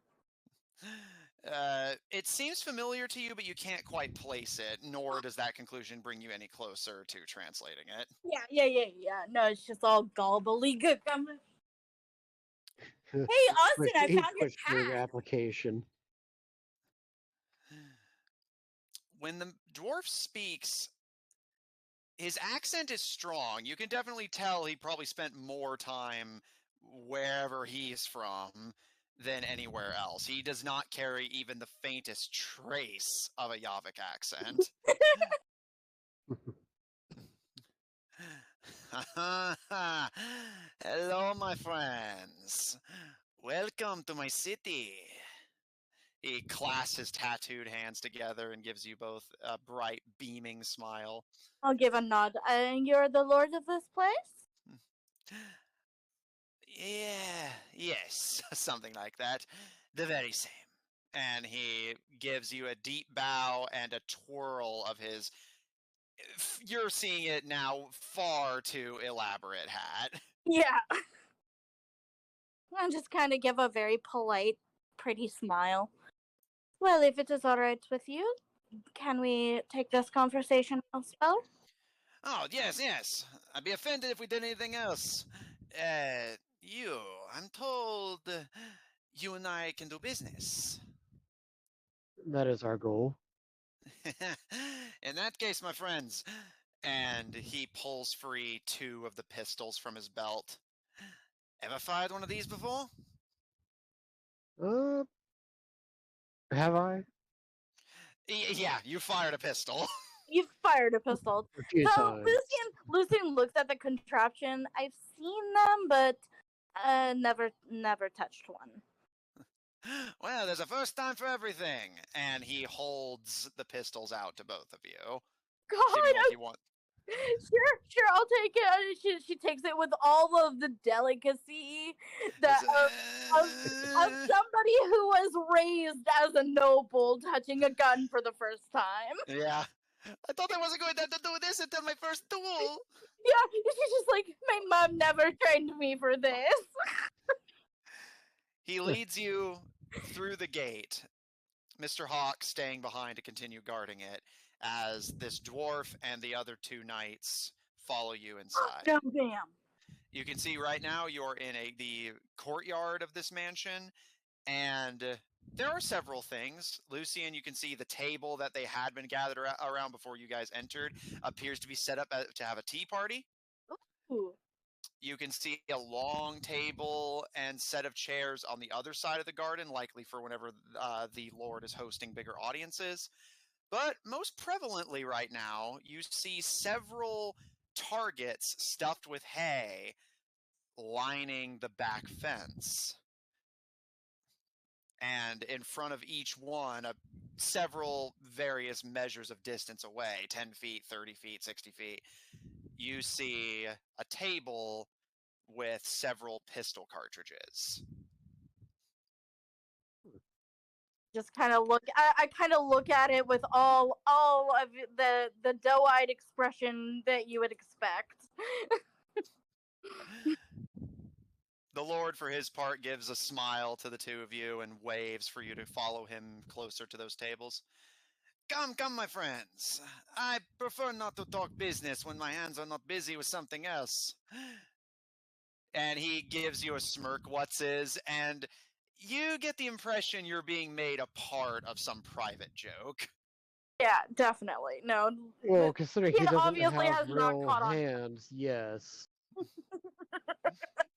It seems familiar to you, but you can't quite place it, nor does that conclusion bring you any closer to translating it. Yeah. No, it's just all gobbledygook. Hey, Austin, I He found your quits doing cat. application. When the dwarf speaks, his accent is strong. You can definitely tell he probably spent more time wherever he's from than anywhere else. He does not carry even the faintest trace of a Yavik accent. Hello, my friends. Welcome to my city. He clasps his tattooed hands together and gives you both a bright, beaming smile. I'll give a nod. You're the lord of this place? Yes, something like that. The very same. And he gives you a deep bow and a twirl of his, you're seeing it now, far too elaborate hat. Yeah. I just kind of give a very polite, pretty smile. Well, if it is all right with you, can we take this conversation elsewhere? Oh, yes. I'd be offended if we did anything else. I'm told you and I can do business. That is our goal. In that case, my friends, and he pulls free 2 of the pistols from his belt. Ever fired one of these before? Have I? Yeah, you fired a pistol. You fired a pistol. A few So times. Lucian looks at the contraption. I've seen them, but never touched one. Well, there's a first time for everything. And he holds the pistols out to both of you. God, sure, I'll take it. She takes it with all of the delicacy that of somebody who was raised as a noble touching a gun for the first time. Yeah. I thought I wasn't going to have to do this until my first duel. Yeah, she's just like, my mom never trained me for this. He leads you through the gate, Mr. Hawk staying behind to continue guarding it, as this dwarf and the other 2 knights follow you inside. Oh, damn. You can see right now you're in the courtyard of this mansion, and there are several things. Lucian, you can see the table that they had been gathered around before you guys entered appears to be set up to have a tea party. Ooh. You can see a long table and set of chairs on the other side of the garden, likely for whenever the Lord is hosting bigger audiences. But most prevalently right now, you see several targets stuffed with hay lining the back fence. And in front of each one, several various measures of distance away, 10 feet, 30 feet, 60 feet, you see a table with several pistol cartridges. Just kind of look. I kind of look at it with all of the doe-eyed expression that you would expect. The Lord, for his part, gives a smile to the 2 of you and waves for you to follow him closer to those tables. Come, my friends. I prefer not to talk business when my hands are not busy with something else. And he gives you a smirk, and you get the impression you're being made a part of some private joke. Yeah, definitely. No. Well, considering he doesn't obviously have has not real caught on. hands, yes.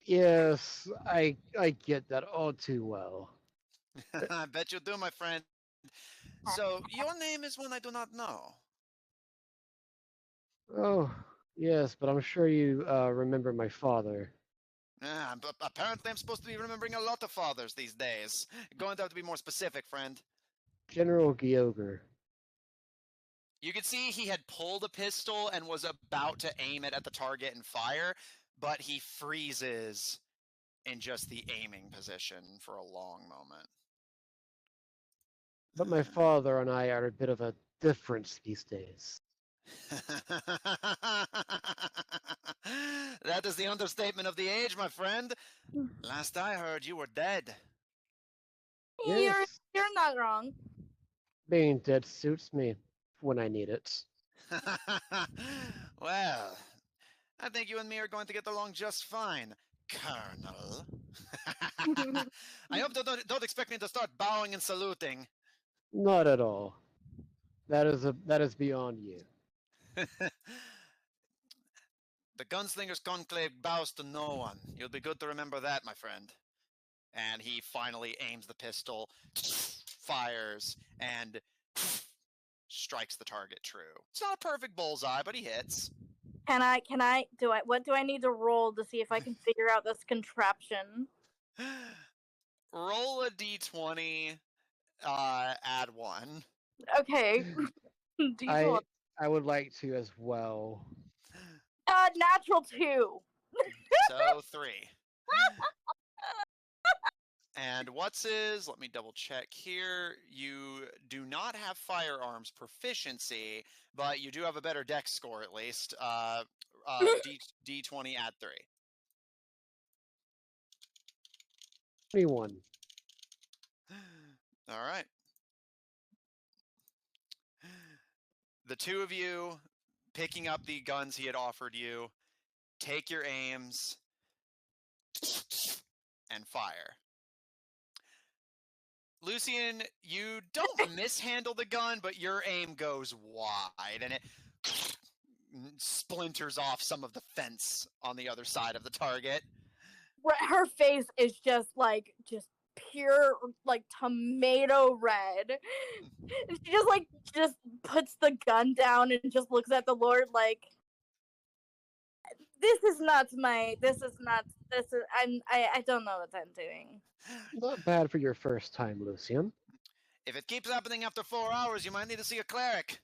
Yes, I get that all too well. I bet you do, my friend. So, your name is one I do not know. Oh, yes, but I'm sure you remember my father. But apparently I'm supposed to be remembering a lot of fathers these days. Going to have to be more specific, friend. General Gyoger. You could see he had pulled a pistol and was about to aim it at the target and fire, but he freezes in just the aiming position for a long moment. But my father and I are a bit of a difference these days. That is the understatement of the age, my friend. Last I heard, you were dead. Yes. You're you're not wrong. Being dead suits me when I need it. Well, I think you and me are going to get along just fine, Colonel. I hope don't expect me to start bowing and saluting. Not at all. That is beyond you. The Gunslingers Conclave bows to no one. You'll be good to remember that, my friend. And he finally aims the pistol, fires, and strikes the target true. It's not a perfect bullseye, but he hits. What do I need to roll to see if I can figure out this contraption? Roll a d20, add 1. Okay. D12. I would like to as well. Natural 2. So 3. And what's his? Let me double check here. You do not have firearms proficiency, but you do have a better dex score at least. D20 add 3. 21. All right. The two of you picking up the guns he had offered you, take your aims and fire. Lucian, you don't mishandle the gun, but your aim goes wide and it splinters off some of the fence on the other side of the target. Her face is just pure tomato red. She just puts the gun down and just looks at the Lord like, I don't know what I'm doing. Not bad for your first time, Lucian. If it keeps happening after 4 hours, you might need to see a cleric.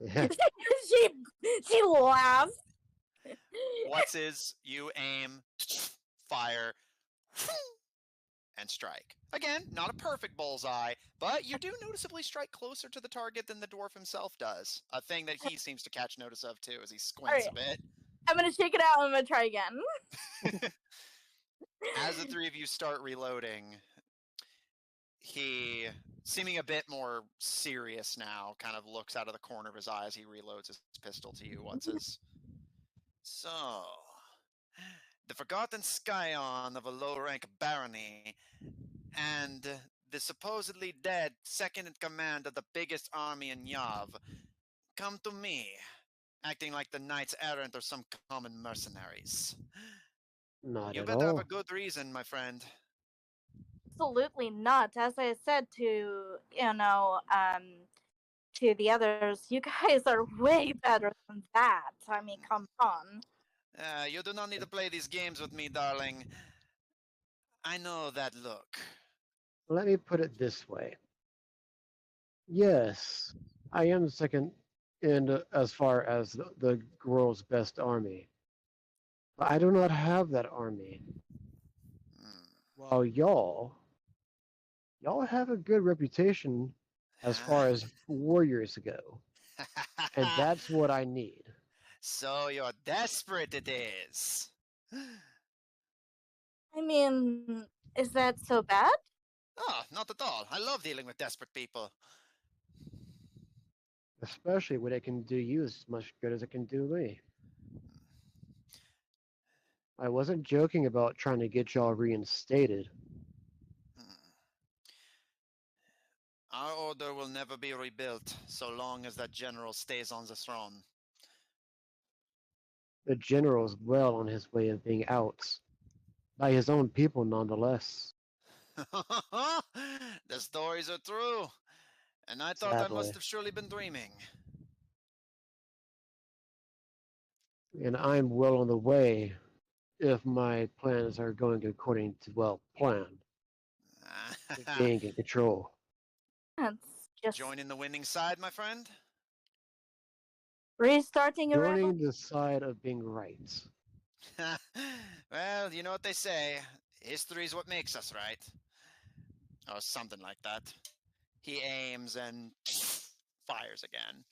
she laughs. What's his? You aim, fire, and strike. Again, not a perfect bullseye, but you do noticeably strike closer to the target than the dwarf himself does. A thing that he seems to catch notice of too, as he squints a bit. I'm gonna shake it out and I'm gonna try again. As the three of you start reloading, he, seeming a bit more serious now, kind of looks out of the corner of his eye as he reloads his pistol to you. What's his? So, the forgotten scion of a low-rank barony, and the supposedly dead second in command of the biggest army in Yav, come to me, acting like the knights errant or some common mercenaries. Not You at better have all. a good reason, my friend. Absolutely not. As I said to to the others, you guys are way better than that. I mean, come on. You do not need to play these games with me, darling. I know that look. Let me put it this way. Yes, I am second in as far as the world's best army. But I do not have that army. While y'all have a good reputation as far as warriors go. And that's what I need. So you're desperate, it is. I mean, is that so bad? Oh, not at all. I love dealing with desperate people. Especially when it can do you as much good as it can do me. I wasn't joking about trying to get y'all reinstated. Our order will never be rebuilt so long as that general stays on the throne. The general's well on his way of being out. By his own people, nonetheless. The stories are true. And I thought I must Sadly. have surely been dreaming. And I'm well on the way if my plans are going according to, well, plan. Being in control. That's just Joining the winning side, my friend? restarting a Joining rebel. the side of being right. Well, you know what they say. History's what makes us, right? Or something like that. He aims and fires again.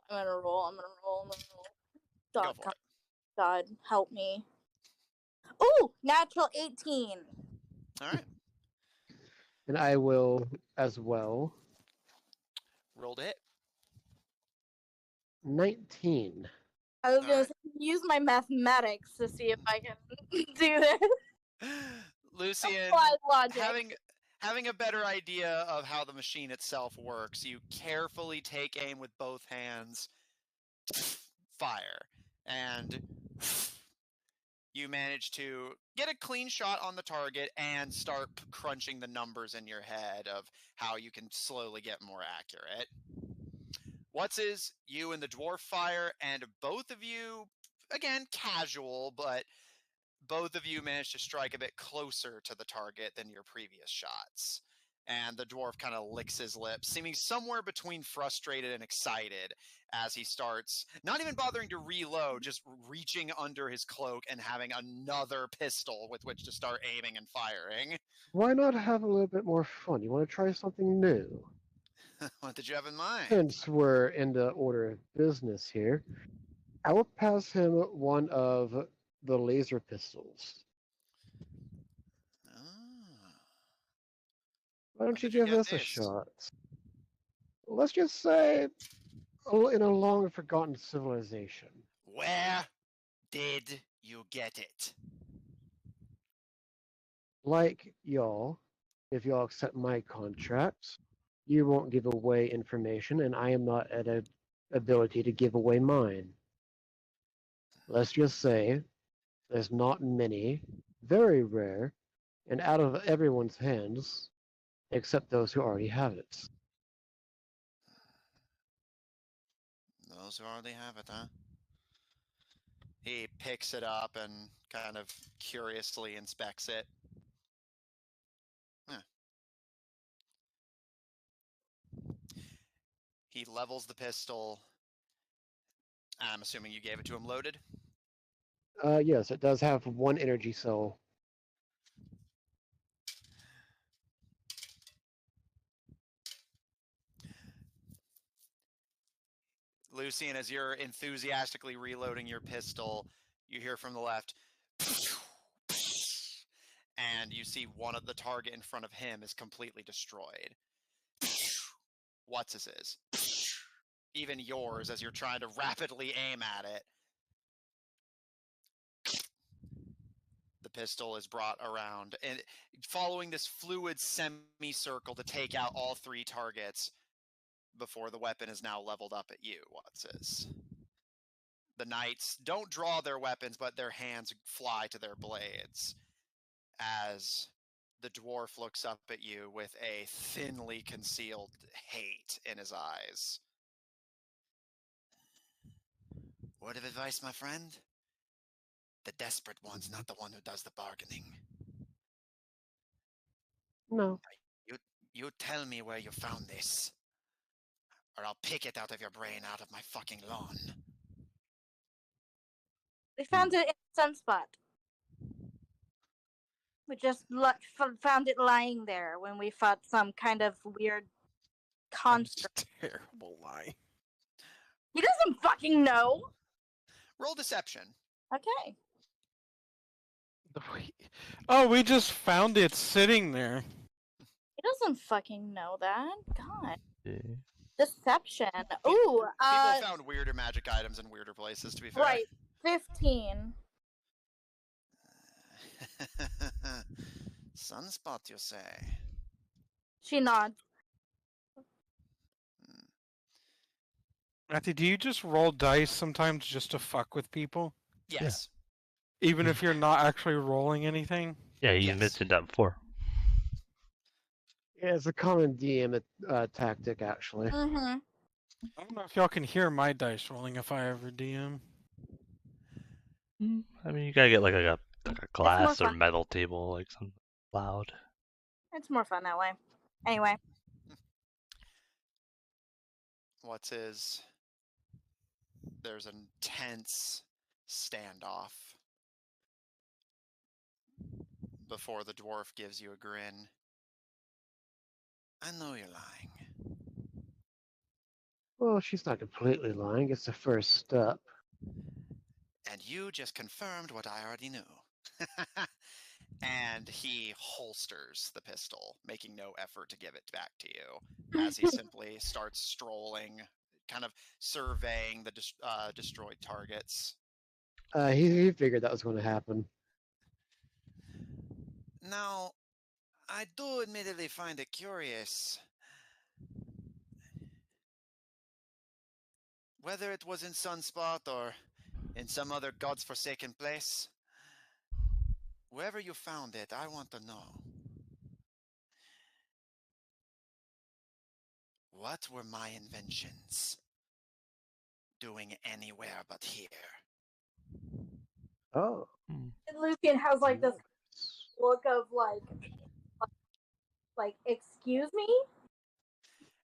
I'm gonna roll. Go God, for it. God, help me. Ooh, natural 18. All right. And I will as well. Roll to hit. 19. I was gonna Alright. say, use my mathematics to see if I can do this. Lucian, Apply logic. having a better idea of how the machine itself works, you carefully take aim with both hands, fire, and you manage to get a clean shot on the target and start crunching the numbers in your head of how you can slowly get more accurate. You and the dwarf fire, and both of you, again, casual, but both of you managed to strike a bit closer to the target than your previous shots. And the dwarf kind of licks his lips, seeming somewhere between frustrated and excited as he starts not even bothering to reload, just reaching under his cloak and having another pistol with which to start aiming and firing. Why not have a little bit more fun? You want to try something new? What did you have in mind? Since we're in the order of business here, I will pass him one of the laser pistols. Ah. Why don't When you did you give get this a this? shot? Let's just say in a long forgotten civilization. Where did you get it? Like y'all, if y'all accept my contract, you won't give away information, and I am not at an ability to give away mine. Let's just say there's not many, very rare, and out of everyone's hands, except those who already have it. Those who already have it, huh? He picks it up and kind of curiously inspects it. Huh. He levels the pistol. I'm assuming you gave it to him loaded? Yes, it does have one energy cell. Lucian, as you're enthusiastically reloading your pistol, you hear from the left, and you see one of the target in front of him is completely destroyed. What's this is? Even yours, as you're trying to rapidly aim at it. The pistol is brought around, and following this fluid semicircle to take out all three targets before the weapon is now leveled up at you. What's this? The knights don't draw their weapons, but their hands fly to their blades as the dwarf looks up at you with a thinly concealed hate in his eyes. Word of advice, my friend? The desperate one's not the one who does the bargaining. No. You tell me where you found this, or I'll pick it out of your brain out of my fucking lawn. We found it in a sunspot. We just found it lying there when we fought some kind of weird That's construct. a terrible lie. He doesn't fucking know. Roll deception. Okay. Oh, we just found it sitting there. He doesn't fucking know that. God. Yeah. Deception. Ooh. People found weirder magic items in weirder places, to be fair. Right. 15. Sunspot, you say? She nods. Matthew, do you just roll dice sometimes just to fuck with people? Yes. Even if you're not actually rolling anything? Yeah, you Yes. mentioned that before. Yeah, it's a common DM tactic, actually. Mm-hmm. I don't know if y'all can hear my dice rolling if I ever DM. I mean, you gotta get like a glass or fun. metal table, like something loud. It's more fun that way. Anyway. What's his? There's an intense standoff before the dwarf gives you a grin. I know you're lying. Well, she's not completely lying. It's the first step. And you just confirmed what I already knew. And he holsters the pistol, making no effort to give it back to you, as he simply starts strolling, kind of surveying the destroyed targets. He figured that was going to happen. Now, I do admittedly find it curious. Whether it was in Sunspot or in some other god's forsaken place, wherever you found it, I want to know. What were my inventions doing anywhere but here? Oh. And Lucian has like this look of like excuse me?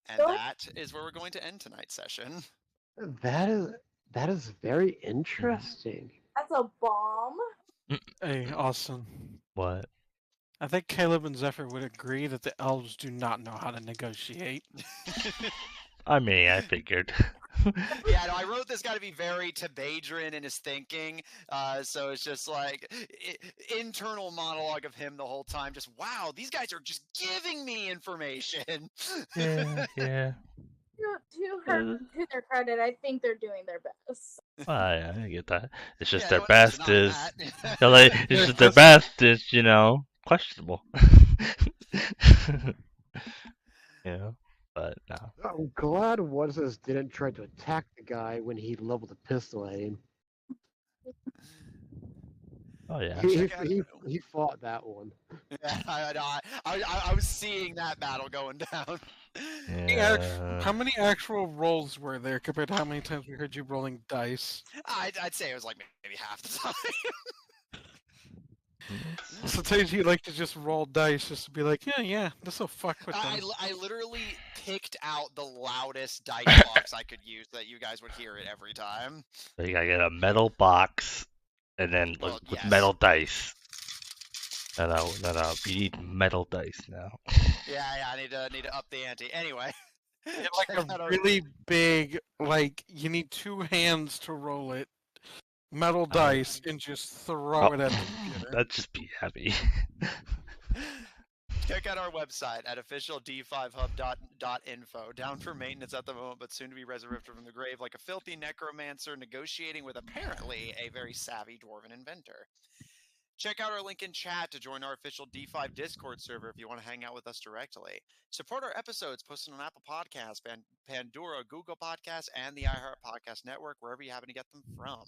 And Really? that is where we're going to end tonight's session. That is very interesting. That's a bomb. Hey, Austin. What? I think Caleb and Zephyr would agree that the elves do not know how to negotiate. I mean, I figured. Yeah, no, I wrote this guy to be very Tabadrin in his thinking, so it's just like internal monologue of him the whole time. Just wow, these guys are just giving me information. Yeah. To their credit, I think they're doing their best. I get that. It's just Yeah, their no one's best denying is, that. you know, like, it's just their best is, questionable. But no. I'm glad What's-His didn't try to attack the guy when he leveled the pistol at him. Oh yeah. He fought that one. Yeah, I was seeing that battle going down. Yeah. How many actual rolls were there compared to how many times we heard you rolling dice? I'd say it was like maybe half the time. Sometimes you like to just roll dice just to be like, yeah, this will fuck with them. I literally picked out the loudest dice box I could use that you guys would hear it every time. So you gotta get a metal box, and then Well, with yes. metal dice. And you need metal dice now. Yeah, I need to up the ante. Anyway, Get like a really big, like you need two hands to roll it, metal dice, and just throw it at the computer. That'd just be heavy. Check out our website at officiald5hub.info. Down for maintenance at the moment, but soon to be resurrected from the grave like a filthy necromancer negotiating with apparently a very savvy dwarven inventor. Check out our link in chat to join our official D5 Discord server if you want to hang out with us directly. Support our episodes posted on Apple Podcasts, Pandora, Google Podcasts, and the iHeart Podcast Network, wherever you happen to get them from.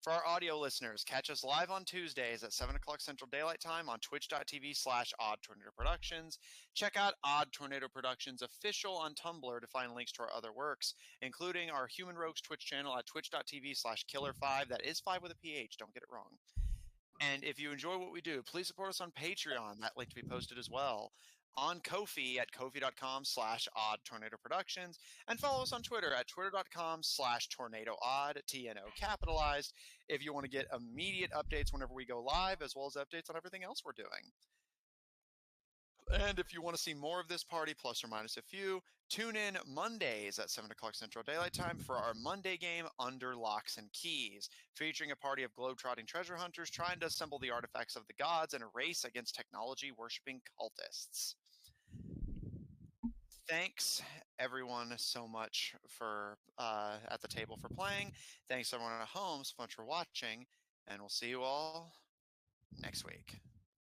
For our audio listeners, catch us live on Tuesdays at 7 o'clock Central Daylight Time on twitch.tv/Odd Tornado Productions. Check out Odd Tornado Productions official on Tumblr to find links to our other works, including our Human Rogues Twitch channel at twitch.tv/Killer5. That is 5 with a PH, don't get it wrong. And if you enjoy what we do, please support us on Patreon. That link to be posted as well. On Ko-fi at ko-fi.com/Odd Tornado Productions, and follow us on Twitter at twitter.com/tornadoodd, TNO capitalized, if you want to get immediate updates whenever we go live, as well as updates on everything else we're doing. And if you want to see more of this party, plus or minus a few, tune in Mondays at 7 o'clock Central Daylight Time for our Monday game, Under Locks and Keys, featuring a party of globetrotting treasure hunters trying to assemble the artifacts of the gods in a race against technology-worshipping cultists. Thanks, everyone, so much for at the table for playing. Thanks, everyone at home, so much for watching, and we'll see you all next week.